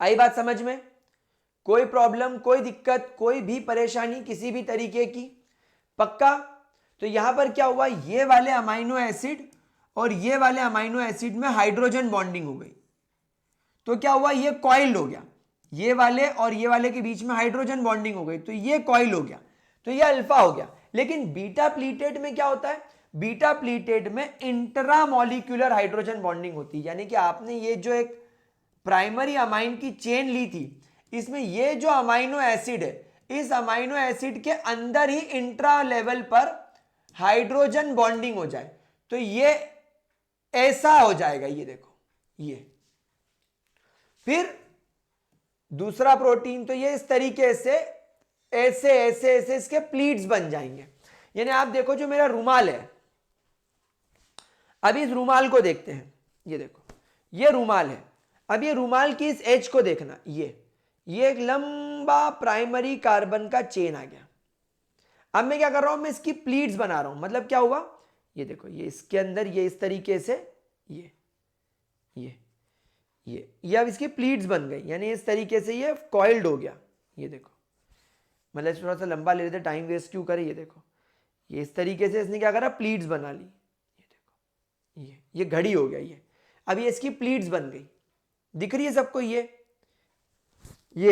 Speaker 1: आई बात समझ में? कोई प्रॉब्लम, कोई दिक्कत, कोई भी परेशानी किसी भी तरीके की? पक्का? तो यहां पर क्या हुआ, ये वाले अमाइनो एसिड और ये वाले अमाइनो एसिड में हाइड्रोजन बॉन्डिंग हो गई, तो क्या हुआ, ये कॉइल हो गया। ये वाले और ये वाले के बीच में हाइड्रोजन बॉन्डिंग हो गई, तो ये कॉइल हो गया, तो ये अल्फा हो गया। लेकिन बीटा प्लीटेड में क्या होता है, बीटा प्लीटेड में इंट्रामॉलिक्यूलर हाइड्रोजन बॉन्डिंग होती है। यानी कि आपने ये जो एक प्राइमरी अमाइन की चेन ली थी, इसमें ये जो अमाइनो एसिड है, इस अमाइनो एसिड के अंदर ही इंट्रा लेवल पर हाइड्रोजन बॉन्डिंग हो जाए, तो ये ऐसा हो जाएगा। ये देखो, ये फिर दूसरा प्रोटीन, तो ये इस तरीके से ऐसे ऐसे ऐसे इसके प्लीट्स बन जाएंगे। यानी आप देखो, जो मेरा रुमाल है, अभी इस रुमाल को देखते हैं, ये देखो, ये रुमाल है। अब ये रुमाल की इस एज को देखना, ये एक लंबा प्राइमरी कार्बन का चेन आ गया। अब मैं क्या कर रहा हूं, मैं इसकी प्लीट्स बना रहा हूं। मतलब क्या हुआ, ये देखो, ये इसके अंदर ये इस तरीके से ये अब इसकी प्लीट्स बन गई, यानी इस तरीके से ये कॉइल्ड हो गया। ये देखो, मतलब थोड़ा सा लंबा ले लेते, टाइम वेस्ट क्यों करे। ये देखो, ये इस तरीके से इसने क्या करा, प्लीट्स बना ली। ये देखो, ये घड़ी हो गया ये। अब ये इसकी प्लीट्स बन गई, दिख रही है सबको, ये फिर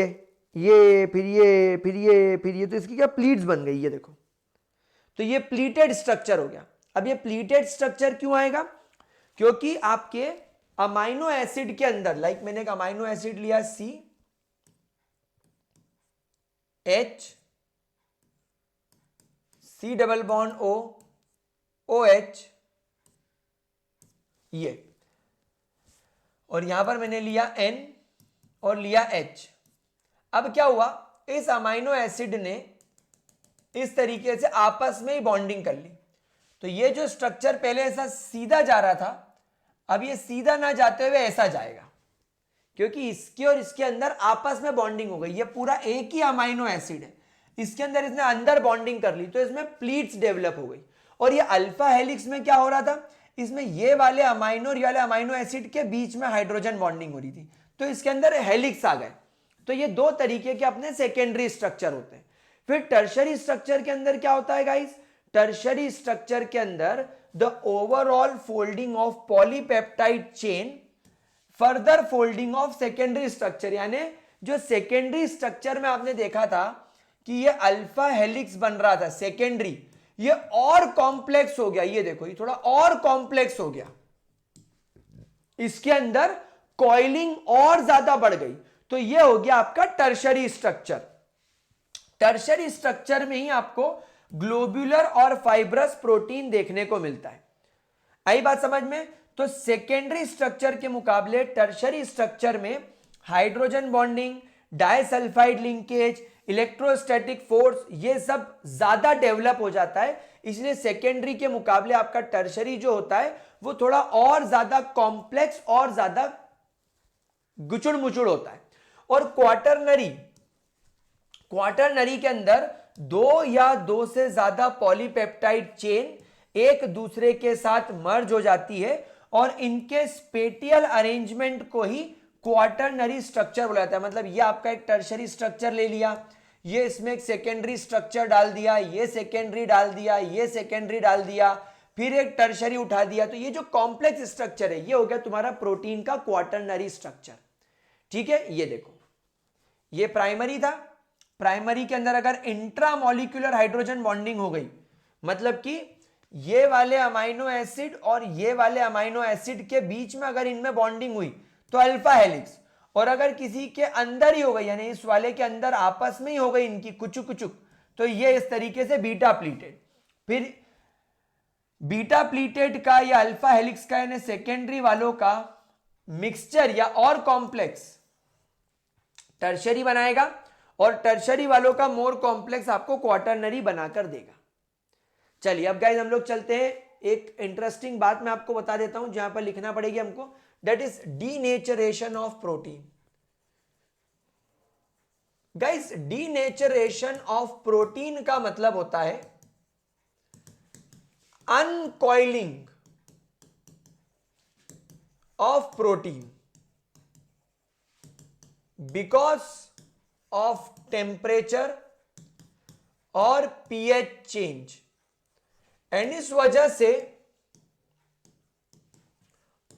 Speaker 1: ये फिर ये फिर ये, तो इसकी क्या प्लीट्स बन गई, ये देखो। तो ये प्लीटेड स्ट्रक्चर हो गया। अब ये प्लीटेड स्ट्रक्चर क्यों आएगा, क्योंकि आपके अमाइनो एसिड के अंदर, लाइक मैंने एक अमाइनो एसिड लिया C H C double bond O O H, ये, और यहां पर मैंने लिया एन और लिया एच। अब क्या हुआ, इस अमाइनो एसिड ने इस तरीके से आपस में ही बॉन्डिंग कर ली। तो ये जो स्ट्रक्चर पहले ऐसा सीधा जा रहा था, अब ये सीधा ना जाते हुए ऐसा जाएगा, क्योंकि इसके और इसके अंदर आपस में बॉन्डिंग हो गई। ये पूरा एक ही अमाइनो एसिड है, इसके अंदर इसने अंदर बॉन्डिंग कर ली, तो इसमें प्लीट्स डेवलप हो गई। और ये अल्फा हेलिक्स में क्या हो रहा था, इसमें ये वाले अमाइनो और ये वाले अमाइनो एसिड के बीच में हाइड्रोजन बॉन्डिंग हो रही थी, तो इसके अंदर हेलिक्स आ गए। तो ये दो तरीके के अपने सेकेंडरी स्ट्रक्चर होते हैं। फिर टर्शरी स्ट्रक्चर के अंदर क्या होता है गाइस, टर्शरी स्ट्रक्चर के अंदर the overall folding of polypeptide chain, further folding of secondary structure. यानी जो सेकेंडरी स्ट्रक्चर में आपने देखा था कि ये अल्फा हेलिक्स बन रहा था सेकेंडरी, ये और कॉम्प्लेक्स हो गया। ये देखो, ये थोड़ा और कॉम्प्लेक्स हो गया, इसके अंदर कॉइलिंग और ज्यादा बढ़ गई। तो ये हो गया आपका टर्शरी स्ट्रक्चर। टर्शरी स्ट्रक्चर में ही आपको ग्लोब्यूलर और फाइब्रस प्रोटीन देखने को मिलता है। आई बात समझ में। तो सेकेंडरी स्ट्रक्चर के मुकाबले टर्शरी स्ट्रक्चर में hydrogen bonding, disulphide linkage, electrostatic force, ये सब ज्यादा डेवलप हो जाता है। इसलिए सेकेंडरी के मुकाबले आपका टर्शरी जो होता है वो थोड़ा और ज्यादा कॉम्प्लेक्स और ज्यादा गुचुड़ मुचुड़ होता है। और क्वाटरनरी के अंदर दो या दो से ज्यादा पॉलीपेप्टाइड चेन एक दूसरे के साथ मर्ज हो जाती है, और इनके स्पेटियल अरेंजमेंट को ही क्वाटरनरी स्ट्रक्चर बोला जाता है। मतलब ये आपका एक टर्शरी स्ट्रक्चर ले लिया, ये इसमें एक सेकेंडरी स्ट्रक्चर डाल दिया, ये सेकेंडरी डाल दिया, ये सेकेंडरी डाल दिया, फिर एक टर्शरी उठा दिया। तो ये जो कॉम्प्लेक्स स्ट्रक्चर है ये हो गया तुम्हारा प्रोटीन का क्वाटरनरी स्ट्रक्चर। ठीक है, ये देखो, ये प्राइमरी था। प्राइमरी के अंदर अगर इंट्रामोलिक्यूलर हाइड्रोजन बॉन्डिंग हो गई, मतलब कि ये वाले अमाइनो एसिड और ये वाले अमाइनो एसिड के बीच में अगर इनमें बॉन्डिंग हुई तो अल्फा हेलिक्स, और अगर किसी के अंदर ही हो गई, यानी इस वाले के अंदर आपस में ही हो गई इनकी कुचुक कुचुक, तो ये इस तरीके से बीटा प्लीटेड। फिर बीटा प्लीटेड का या अल्फा हेलिक्स का यानी सेकेंडरी वालों का मिक्सचर या और कॉम्प्लेक्स टर्शरी बनाएगा, और टर्शरी वालों का मोर कॉम्प्लेक्स आपको क्वाटरनरी बनाकर देगा। चलिए अब गाइस हम लोग चलते हैं, एक इंटरेस्टिंग बात मैं आपको बता देता हूं जहां पर लिखना पड़ेगी हमको, that is denaturation of protein. Guys denaturation of protein का मतलब होता है uncoiling of protein because of temperature और पीएच चेंज, एंड इस वजह से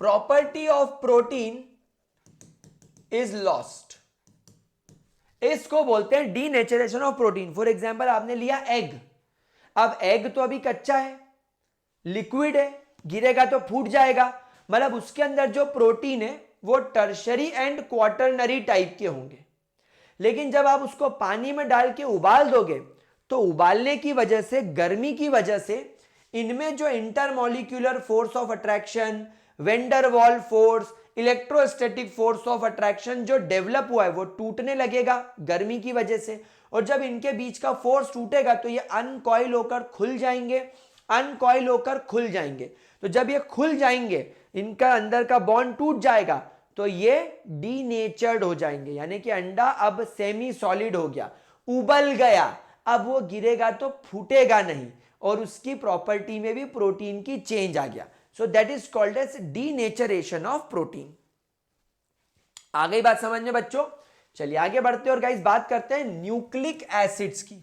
Speaker 1: property of protein is lost. इसको बोलते हैं denaturation of protein. For example आपने लिया एग, अब एग तो अभी कच्चा है, लिक्विड है, गिरेगा तो फूट जाएगा, मतलब उसके अंदर जो प्रोटीन है वो टर्शरी एंड क्वाटरनरी टाइप के होंगे। लेकिन जब आप उसको पानी में डाल के उबाल दोगे तो उबालने की वजह से, गर्मी की वजह से इनमें जो intermolecular force of attraction, vendor wall force, electrostatic force of attraction जो डेवलप हुआ है वो टूटने लगेगा गर्मी की वजह से, और जब इनके बीच का फोर्स टूटेगा तो ये अनकॉइल होकर खुल जाएंगे, अनकॉइल होकर खुल जाएंगे। तो जब ये खुल जाएंगे, इनका अंदर का बॉन्ड टूट जाएगा, तो ये डीनेचर्ड हो जाएंगे, यानी कि अंडा अब सेमी सॉलिड हो गया, उबल गया, अब वो गिरेगा तो फूटेगा नहीं, और उसकी प्रॉपर्टी में भी प्रोटीन की चेंज आ गया। So that is called as denaturation of protein. आ गई बात समझ में बच्चों। चलिए आगे बढ़ते हैं और गाइस बात करते हैं न्यूक्लिक एसिड्स की।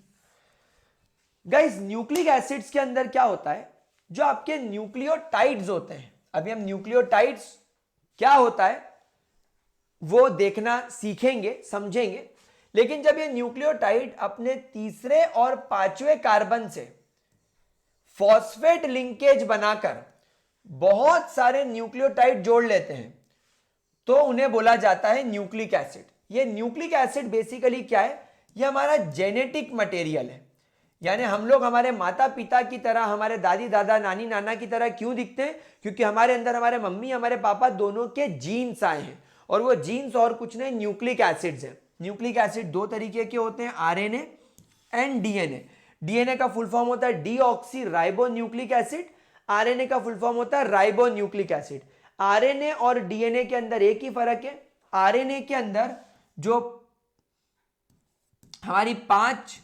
Speaker 1: गाइस न्यूक्लिक एसिड्स के अंदर क्या होता है, जो आपके न्यूक्लियोटाइड्स होते हैं, अभी हम न्यूक्लियोटाइड्स क्या होता है वो देखना सीखेंगे, समझेंगे। लेकिन जब ये न्यूक्लियोटाइड अपने तीसरे और पांचवें कार्बन से फॉस्फेट लिंकेज बनाकर बहुत सारे न्यूक्लियोटाइड जोड़ लेते हैं तो उन्हें बोला जाता है न्यूक्लिक एसिड। ये न्यूक्लिक एसिड बेसिकली क्या है, ये हमारा जेनेटिक मटेरियल है। यानी हम लोग हमारे माता पिता की तरह, हमारे दादी दादा नानी नाना की तरह क्यों दिखते हैं, क्योंकि हमारे अंदर हमारे मम्मी हमारे पापा दोनों के जीन्स आए हैं, और वो जीन्स और कुछ नहीं न्यूक्लिक एसिड्स हैं। न्यूक्लिक एसिड दो तरीके के होते हैं, आरएनए एंड डीएनए। डीएनए का फुल फॉर्म होता है deoxy ribo nucleic acid, RNA का फुल फॉर्म होता है राइबो न्यूक्लिक एसिड। आरएनए और डीएनए के अंदर एक ही फर्क है, आरएनए के अंदर जो हमारी 5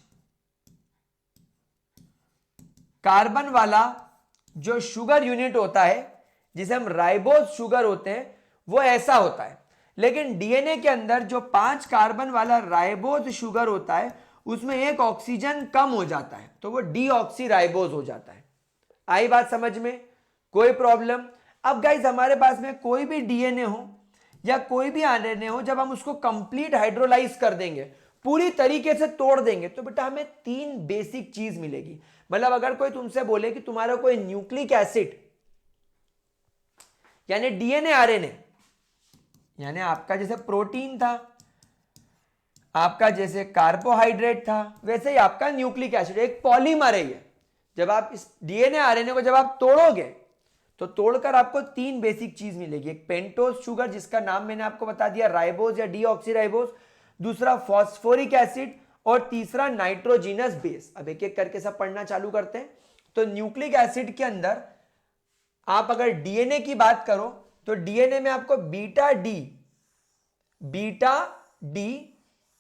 Speaker 1: कार्बन वाला जो शुगर यूनिट होता है, जिसे हम राइबोज शुगर होते हैं, वो ऐसा होता है। लेकिन डीएनए के अंदर जो 5 कार्बन वाला राइबोज शुगर होता है, उसमें एक ऑक्सीजन कम हो जाता है, तो वो डीऑक्सी राइबोज हो जाता है। आई बात समझ में, कोई प्रॉब्लम? अब गाइज हमारे पास में कोई भी डीएनए हो या कोई भी आरएनए हो, जब हम उसको कंप्लीट हाइड्रोलाइज कर देंगे, पूरी तरीके से तोड़ देंगे, तो बेटा हमें 3 बेसिक चीज मिलेगी। मतलब अगर कोई तुमसे बोले कि तुम्हारा कोई न्यूक्लिक एसिड यानी डीएनए आरएनए, यानी आपका जैसे प्रोटीन था, आपका जैसे कार्बोहाइड्रेट था, वैसे ही आपका न्यूक्लिक एसिड एक पॉलीमर है। जब आप इस डीएनए आरएनए को जब आप तोड़ोगे तो तोड़कर आपको 3 बेसिक चीज मिलेगी। एक पेंटोज शुगर जिसका नाम मैंने आपको बता दिया राइबोज या डीऑक्सीराइबोज, दूसरा फॉस्फोरिक एसिड, और तीसरा नाइट्रोजिनस बेस। अब एक एक करके सब पढ़ना चालू करते हैं। तो न्यूक्लिक एसिड के अंदर आप अगर डीएनए की बात करो तो डीएनए में आपको बीटा डी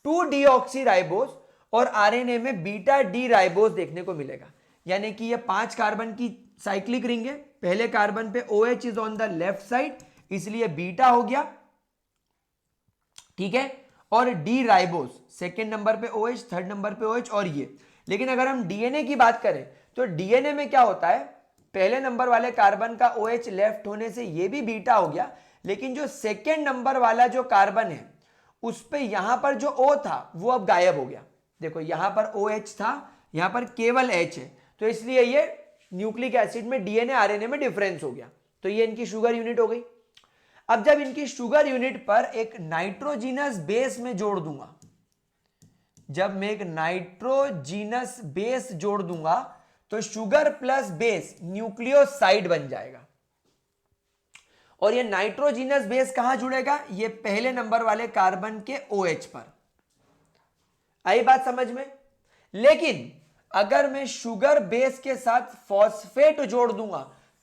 Speaker 1: 2 डीऑक्सीराइबोज और आरएनए में बीटा डी राइबोज देखने को मिलेगा। यानी कि ये 5 कार्बन की साइक्लिक रिंग है, पहले कार्बन पे OH is on the left side, इसलिए बीटा हो गया, ठीक है, और डी राइबोज सेकेंड नंबर पे OH, थर्ड नंबर पे OH और ये। लेकिन अगर हम डीएनए की बात करें तो डीएनए में क्या होता है, पहले नंबर वाले कार्बन का OH लेफ्ट होने से ये भी बीटा हो गया, लेकिन जो सेकेंड नंबर वाला जो कार्बन है उस पे यहां पर जो O था वो अब गायब हो गया। देखो यहां पर OH था, यहां पर केवल H है, तो इसलिए ये न्यूक्लिक एसिड में डीएनए आरएनए में डिफरेंस हो गया। तो ये इनकी शुगर यूनिट हो गई। अब जब इनकी शुगर यूनिट पर एक नाइट्रोजिनस बेस में जोड़ दूंगा, जब मैं एक नाइट्रोजिनस बेस जोड़ दूंगा तो शुगर प्लस बेस न्यूक्लियोसाइड बन जाएगा। और ये नाइट्रोजिनस बेस कहां जुड़ेगा, ये पहले नंबर वाले कार्बन के OH पर। आई बात समझ में? लेकिन अगर मैं शुगर बेस के साथ फॉस्फेट जोड़ दूंगा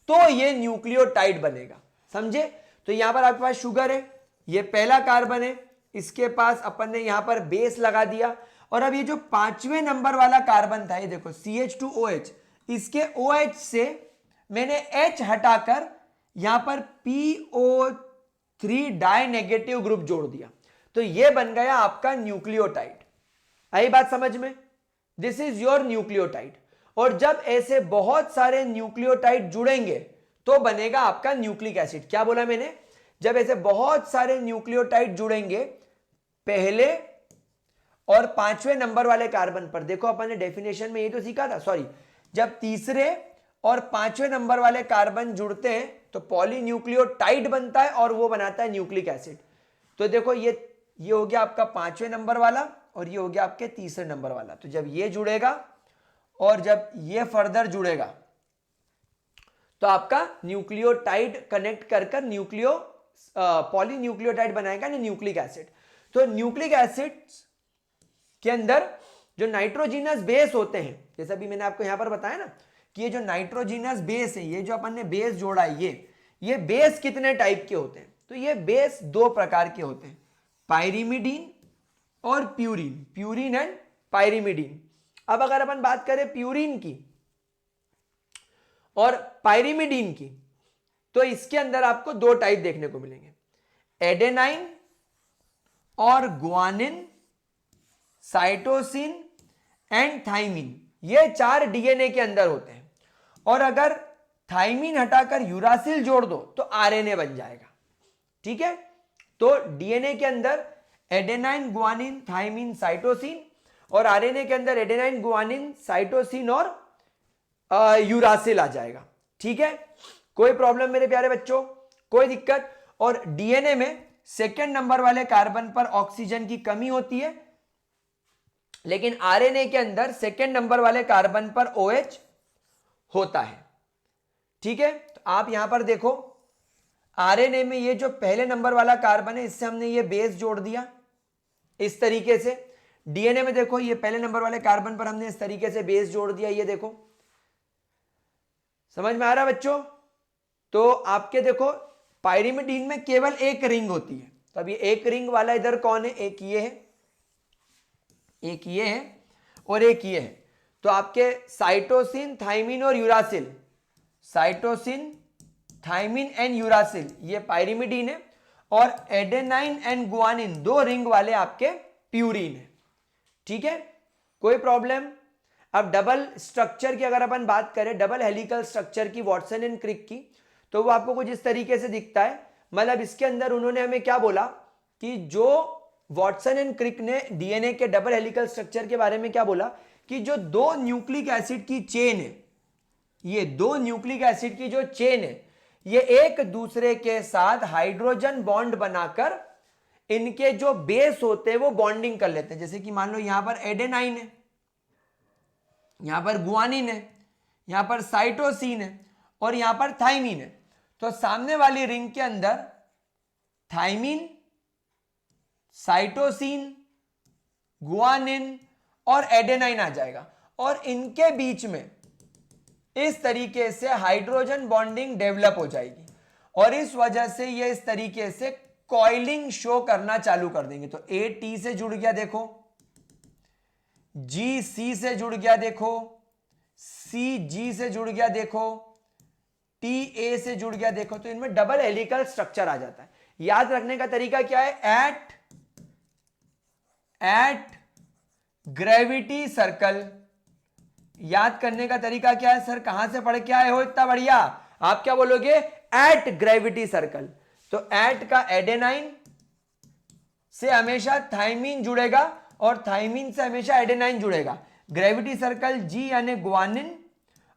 Speaker 1: तो ये न्यूक्लियोटाइड बनेगा। समझे? तो यहां पर आपके पास शुगर है, ये पहला कार्बन है, इसके पास अपन ने यहां पर बेस लगा दिया, और अब ये जो 5वें नंबर वाला कार्बन था, ये देखो CH2OH, इसके OH से मैंने H हटाकर यहां पर PO3 डाई नेगेटिव ग्रुप जोड़ दिया, तो ये बन गया आपका न्यूक्लियोटाइड। आई बात समझ में? This is your nucleotide. और जब ऐसे बहुत सारे न्यूक्लियोटाइड जुड़ेंगे तो बनेगा आपका न्यूक्लिक एसिड। क्या बोला मैंने? जब ऐसे बहुत सारे न्यूक्लियोटाइड जुड़ेंगे पहले और 5वें नंबर वाले कार्बन पर, देखो अपन ने डेफिनेशन में ये तो सीखा था, सॉरी, जब तीसरे और 5वें नंबर वाले कार्बन जुड़ते हैं तो पॉलीन्यूक्लियोटाइड बनता है और वो बनाता है न्यूक्लिक एसिड। तो देखो ये हो गया आपका 5वें नंबर वाला और ये हो गया आपके तीसरे नंबर वाला। तो जब ये जुड़ेगा और जब ये फर्दर जुड़ेगा तो आपका न्यूक्लियोटाइड कनेक्ट कर पॉलीन्यूक्लियोटाइड बनाएगा ना न्यूक्लिक एसिड। तो न्यूक्लिक एसिड के अंदर जो नाइट्रोजिनस बेस होते हैं, जैसा भी मैंने आपको यहां पर बताया ना कि ये जो नाइट्रोजिनस बेस है, ये जो अपन ने बेस जोड़ा है, ये बेस कितने टाइप के होते हैं? तो ये बेस 2 प्रकार के होते हैं, पायरिमिडीन और प्यूरिन, प्यूरिन एंड पायरिमिडीन। अब अगर अपन बात करें प्यूरिन की और पायरिमिडीन की, तो इसके अंदर आपको 2 टाइप देखने को मिलेंगे, एडेनाइन और ग्वानिन, साइटोसिन एंड थाइमिन, ये 4 डीएनए के अंदर होते हैं। और अगर थाइमिन हटाकर यूरासिल जोड़ दो तो आरएनए बन जाएगा। ठीक है, तो डीएनए के अंदर एडेनाइन, ग्वानिन, थाइमिन, साइटोसिन, और आरएनए के अंदर एडेनाइन, ग्वानिन, साइटोसिन और यूरासिल आ जाएगा। ठीक है, कोई प्रॉब्लम मेरे प्यारे बच्चों, कोई दिक्कत? और डीएनए में सेकेंड नंबर वाले कार्बन पर ऑक्सीजन की कमी होती है, लेकिन आरएनए के अंदर सेकेंड नंबर वाले कार्बन पर OH होता है। ठीक है, तो आप यहां पर देखो आरएनए में ये जो पहले नंबर वाला कार्बन है, इससे हमने ये बेस जोड़ दिया इस तरीके से। डीएनए में देखो ये पहले नंबर वाले कार्बन पर हमने इस तरीके से बेस जोड़ दिया, ये देखो, समझ में आ रहा है बच्चों? तो आपके देखो पाइरिमिडीन में केवल एक रिंग होती है, तो अब ये एक रिंग वाला इधर कौन है? एक ये है, एक ये है और एक ये है। तो आपके साइटोसिन, थाइमिन और uracil, cytosine, thymine and uracil, ये पाइरिमिडीन है। और एडेनाइन एंड गुआनिन 2 रिंग वाले आपके प्यूरिन है। ठीक है, कोई प्रॉब्लम? अब डबल स्ट्रक्चर की अगर अपन बात करें, डबल हेलिकल स्ट्रक्चर की, वॉटसन एंड क्रिक की, तो वो आपको कुछ इस तरीके से दिखता है। मतलब इसके अंदर उन्होंने हमें क्या बोला कि जो वॉटसन एंड क्रिक ने डीएनए के डबल हेलिकल स्ट्रक्चर के बारे में क्या बोला कि जो 2 न्यूक्लिक एसिड की चेन है, ये 2 न्यूक्लिक एसिड की जो चेन है, ये एक दूसरे के साथ हाइड्रोजन बॉन्ड बनाकर इनके जो बेस होते हैं वो बॉन्डिंग कर लेते हैं। जैसे कि मान लो यहां पर एडेनाइन है, यहां पर गुआनिन है, यहां पर साइटोसिन है और यहां पर थाइमिन है। तो सामने वाली रिंग के अंदर थाइमिन, साइटोसिन, गुआनिन और एडेनाइन आ जाएगा और इनके बीच में इस तरीके से हाइड्रोजन बॉन्डिंग डेवलप हो जाएगी और इस वजह से ये इस तरीके से कॉइलिंग शो करना चालू कर देंगे। तो ए टी से जुड़ गया देखो, जी सी से जुड़ गया देखो, सी जी से जुड़ गया देखो, टी ए से जुड़ गया देखो। तो इनमें डबल हेलिकल स्ट्रक्चर आ जाता है। याद रखने का तरीका क्या है? At gravity circle. याद करने का तरीका क्या है? सर कहां से पढ़ के आए हो इतना बढ़िया? आप क्या बोलोगे? At gravity circle. तो एट का एडेनाइन से हमेशा थाइमिन जुड़ेगा और थाइमिन से हमेशा एडेनाइन जुड़ेगा। ग्रेविटी सर्कल जी यानी गुआनिन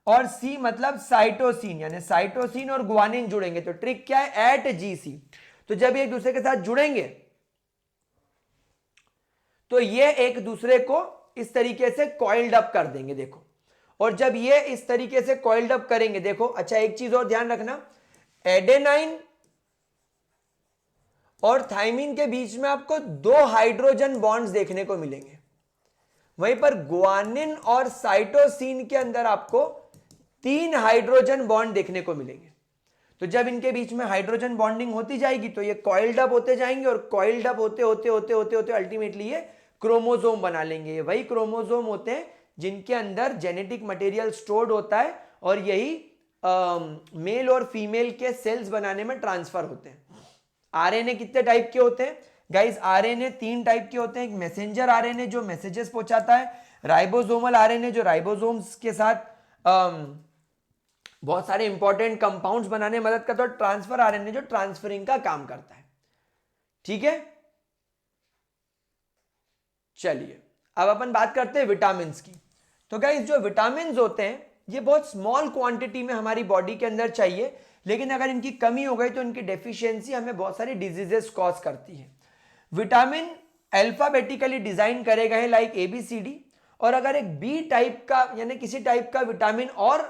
Speaker 1: और सी मतलब साइटोसिन, यानी साइटोसिन और गुआनिन जुड़ेंगे। तो ट्रिक क्या है? एट जी सी। तो जब एक दूसरे के साथ जुड़ेंगे तो ये एक दूसरे को इस तरीके से कॉइल्ड अप कर देंगे, देखो। और जब ये इस तरीके से कॉइल्ड अप करेंगे, देखो, अच्छा एक चीज और ध्यान रखना, एडेनाइन और थाइमिन के बीच में आपको 2 हाइड्रोजन बॉन्ड्स देखने को मिलेंगे। वहीं पर गुआनिन और साइटोसिन के अंदर आपको 3 हाइड्रोजन बॉन्ड देखने को मिलेंगे। तो जब इनके बीच में हाइड्रोजन बॉन्डिंग होती जाएगी तो ये कॉइल्ड अप होते जाएंगे और कॉइल्ड अप होते होते होते होते होते अल्टीमेटली ये क्रोमोसोम बना लेंगे। वही क्रोमोसोम होते हैं जिनके अंदर जेनेटिक मटेरियल स्टोर्ड होता है और यही मेल और फीमेल के सेल्स बनाने में ट्रांसफर होते हैं। आरएनए कितने टाइप के होते हैं गाइस? आरएनए 3 टाइप के होते हैं। एक मैसेंजर आरएनए जो मैसेजेस पहुंचाता है, राइबोसोमल आरएनए जो राइबोसोम्स के साथ बहुत सारे इंपॉर्टेंट कंपाउंड्स बनाने में मदद करता है, और ट्रांसफर आरएनए जो ट्रांसफरिंग का काम करता है। ठीक है, चलिए अब अपन बात करते हैं विटामिन की। तो गाइस जो विटामिन होते हैं ये बहुत स्मॉल क्वांटिटी में हमारी बॉडी के अंदर चाहिए, लेकिन अगर इनकी कमी हो गई तो इनकी डेफिशिएंसी हमें बहुत सारी डिजीजेस कॉज करती है। विटामिन अल्फाबेटिकली डिजाइन करे गए लाइक ABCD, और अगर एक बी टाइप का यानी किसी टाइप का विटामिन और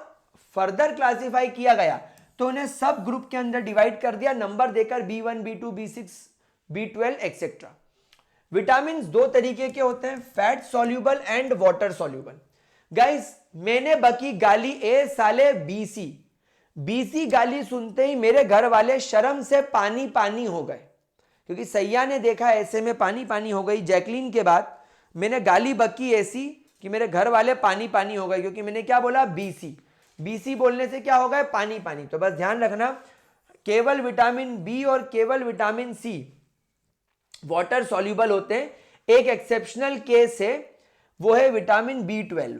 Speaker 1: फर्दर क्लासिफाई किया गया तो उन्हें सब ग्रुप के अंदर डिवाइड कर दिया नंबर देकर, B1, B2, B6, B12 etcetera. Vitamin 2 तरीके के होते हैं, fat soluble and water soluble. Guys मैंने बकी गाली ए साले बीसी गाली सुनते ही मेरे घर वाले शर्म से पानी पानी हो गए, क्योंकि सैया ने देखा ऐसे में पानी पानी हो गई। जैकलीन के बाद मैंने गाली बकी ऐसी कि मेरे घर वाले पानी पानी हो गए, क्योंकि मैंने क्या बोला? बीसी बोलने से क्या हो गया? पानी पानी। तो बस ध्यान रखना, केवल विटामिन बी और केवल विटामिन सी वाटर सॉल्युबल होते हैं। एक एक्सेप्शनल केस है, वो है विटामिन B12।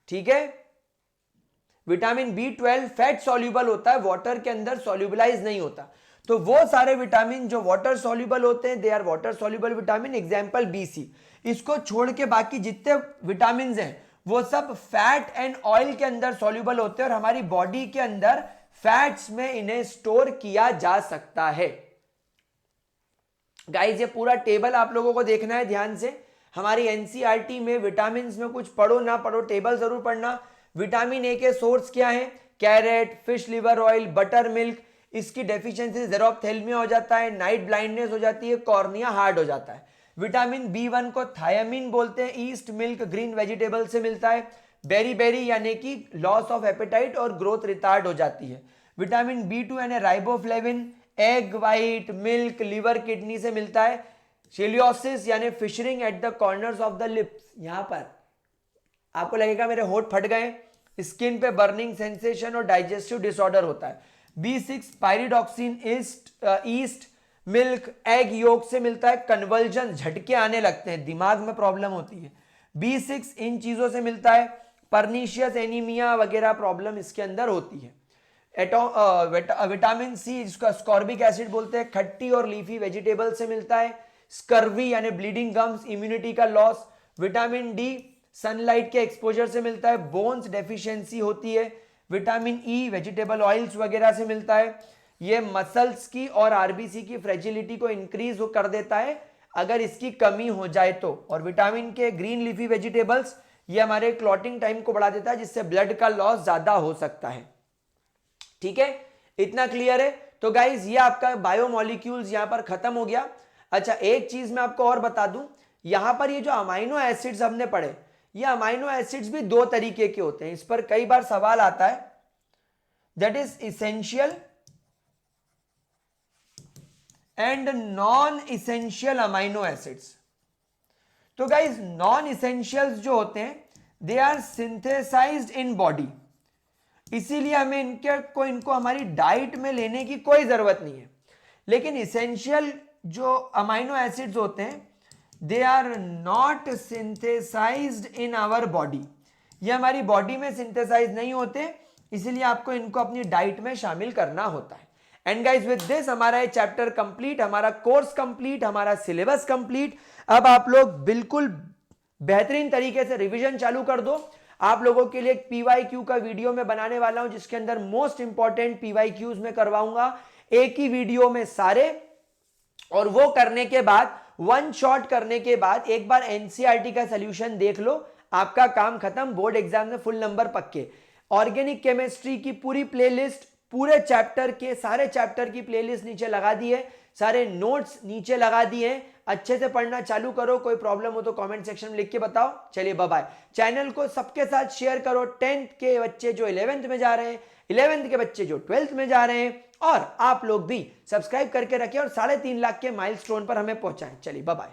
Speaker 1: ठीक है, विटामिन B12 फैट सॉल्युबल होता है, वाटर के अंदर सॉल्युबलाइज नहीं होता। तो वो सारे विटामिन जो वाटर सॉल्युबल होते हैं, they are water soluble vitamin, example BC। इसको छोड़ के बाकी जितने विटामिन हैं वो सब फैट एंड ऑयल के अंदर सॉल्युबल होते हैं और हमारी बॉडी के अंदर फैट्स में इन्हें स्टोर किया जा सकता है। गाइस ये पूरा टेबल आप लोगों को देखना है ध्यान से। हमारी एनसीईआरटी में विटामिन में कुछ पढ़ो ना पढ़ो, टेबल जरूर पढ़ना। विटामिन ए के सोर्स क्या है? Carrot, fish liver oil, butter milk. इसकी डेफिशिएंसी जेरोप्थेल्मिया हो जाता है, नाइट ब्लाइंडनेस हो जाती है, कॉर्निया हार्ड हो जाता है। विटामिन B1 को थायामिन बोलते हैं, ईस्ट मिल्क ग्रीन वेजिटेबल से मिलता है। बेरी बेरी यानी कि लॉस ऑफ एपेटाइट और ग्रोथ रिटार्ड हो जाती है। विटामिन B2 यानी riboflavin egg white, milk, liver, kidney से मिलता है। शेलियोसिस यानी fissuring at the corners of the lips, यहां पर आपको लगेगा मेरे होठ फट गए, स्किन पे बर्निंग सेंसेशन और डाइजेस्टिव डिसऑर्डर होता है। B6 pyridoxine east milk egg yolk से मिलता है, कन्वर्जन झटके आने लगते हैं, दिमाग में प्रॉब्लम होती है। B6 इन चीजों से मिलता है, परनीशियस एनीमिया वगैरह प्रॉब्लम इसके अंदर होती है। विटामिन सी जिसको अस्कॉर्बिक एसिड बोलते हैं, खट्टी और लीफी वेजिटेबल से मिलता है। स्कर्वी यानी ब्लीडिंग गम्स, इम्यूनिटी का लॉस। विटामिन डी सनलाइट के एक्सपोजर से मिलता है, बोन्स डेफिशिएंसी होती है। विटामिन ई वेजिटेबल ऑयल्स वगैरह से मिलता है। ये मसल्स की और आरबीसी की फ्रेजिलिटी को इंक्रीज कर देता है अगर इसकी कमी हो जाए तो। और विटामिन के ग्रीन लीफी वेजिटेबल्स ये हमारे क्लॉटिंग टाइम को बढ़ा देता है, जिससे ब्लड का लॉस ज्यादा हो सकता है। ठीक है, इतना क्लियर है? तो गाइज ये आपका बायोमोलिक्यूल्स यहां पर खत्म हो गया। अच्छा एक चीज मैं आपको और बता दूं, यहां पर ये जो अमाइनो एसिड्स हमने पढ़े, ये अमाइनो एसिड्स भी दो तरीके के होते हैं। इस पर कई बार सवाल आता है, that is essential and non essential amino acids. तो गाइज नॉन इसेंशियल्स जो होते हैं they are synthesized in body, इसीलिए हमें इनको हमारी डाइट में लेने की कोई जरूरत नहीं है। लेकिन इसेंशियल जो अमाइनो एसिड्स होते हैं they are not synthesized in our body, ये हमारी बॉडी में सिंथेसाइज नहीं होते, इसीलिए आपको इनको अपनी डाइट में शामिल करना होता है। एंड गाइज विद दिस हमारा ये चैप्टर कंप्लीट, हमारा कोर्स कंप्लीट, हमारा सिलेबस कंप्लीट। अब आप लोग बिल्कुल बेहतरीन तरीके से रिवीजन चालू कर दो। आप लोगों के लिए एक PYQ का वीडियो मैं बनाने वाला हूं, जिसके अंदर मोस्ट इंपॉर्टेंट PYQs में करवाऊंगा एक ही वीडियो में सारे। और वो करने के बाद, वन शॉट करने के बाद एक बार एनसीईआरटी का सोल्यूशन देख लो, आपका काम खत्म, बोर्ड एग्जाम में फुल नंबर पक्के। ऑर्गेनिक केमिस्ट्री की पूरी प्लेलिस्ट, पूरे चैप्टर के सारे चैप्टर की प्लेलिस्ट नीचे लगा दी है, सारे नोट्स नीचे लगा दिए हैं। अच्छे से पढ़ना चालू करो, कोई प्रॉब्लम हो तो कमेंट सेक्शन में लिख के बताओ। चलिए बाय बाय। चैनल को सबके साथ शेयर करो, 10th के बच्चे जो 11th में जा रहे हैं, 11th के बच्चे जो 12th में जा रहे हैं, और आप लोग भी सब्सक्राइब करके रखें और 3.5 लाख के माइलस्टोन पर हमें पहुंचाएं। चलिए बाय बाय।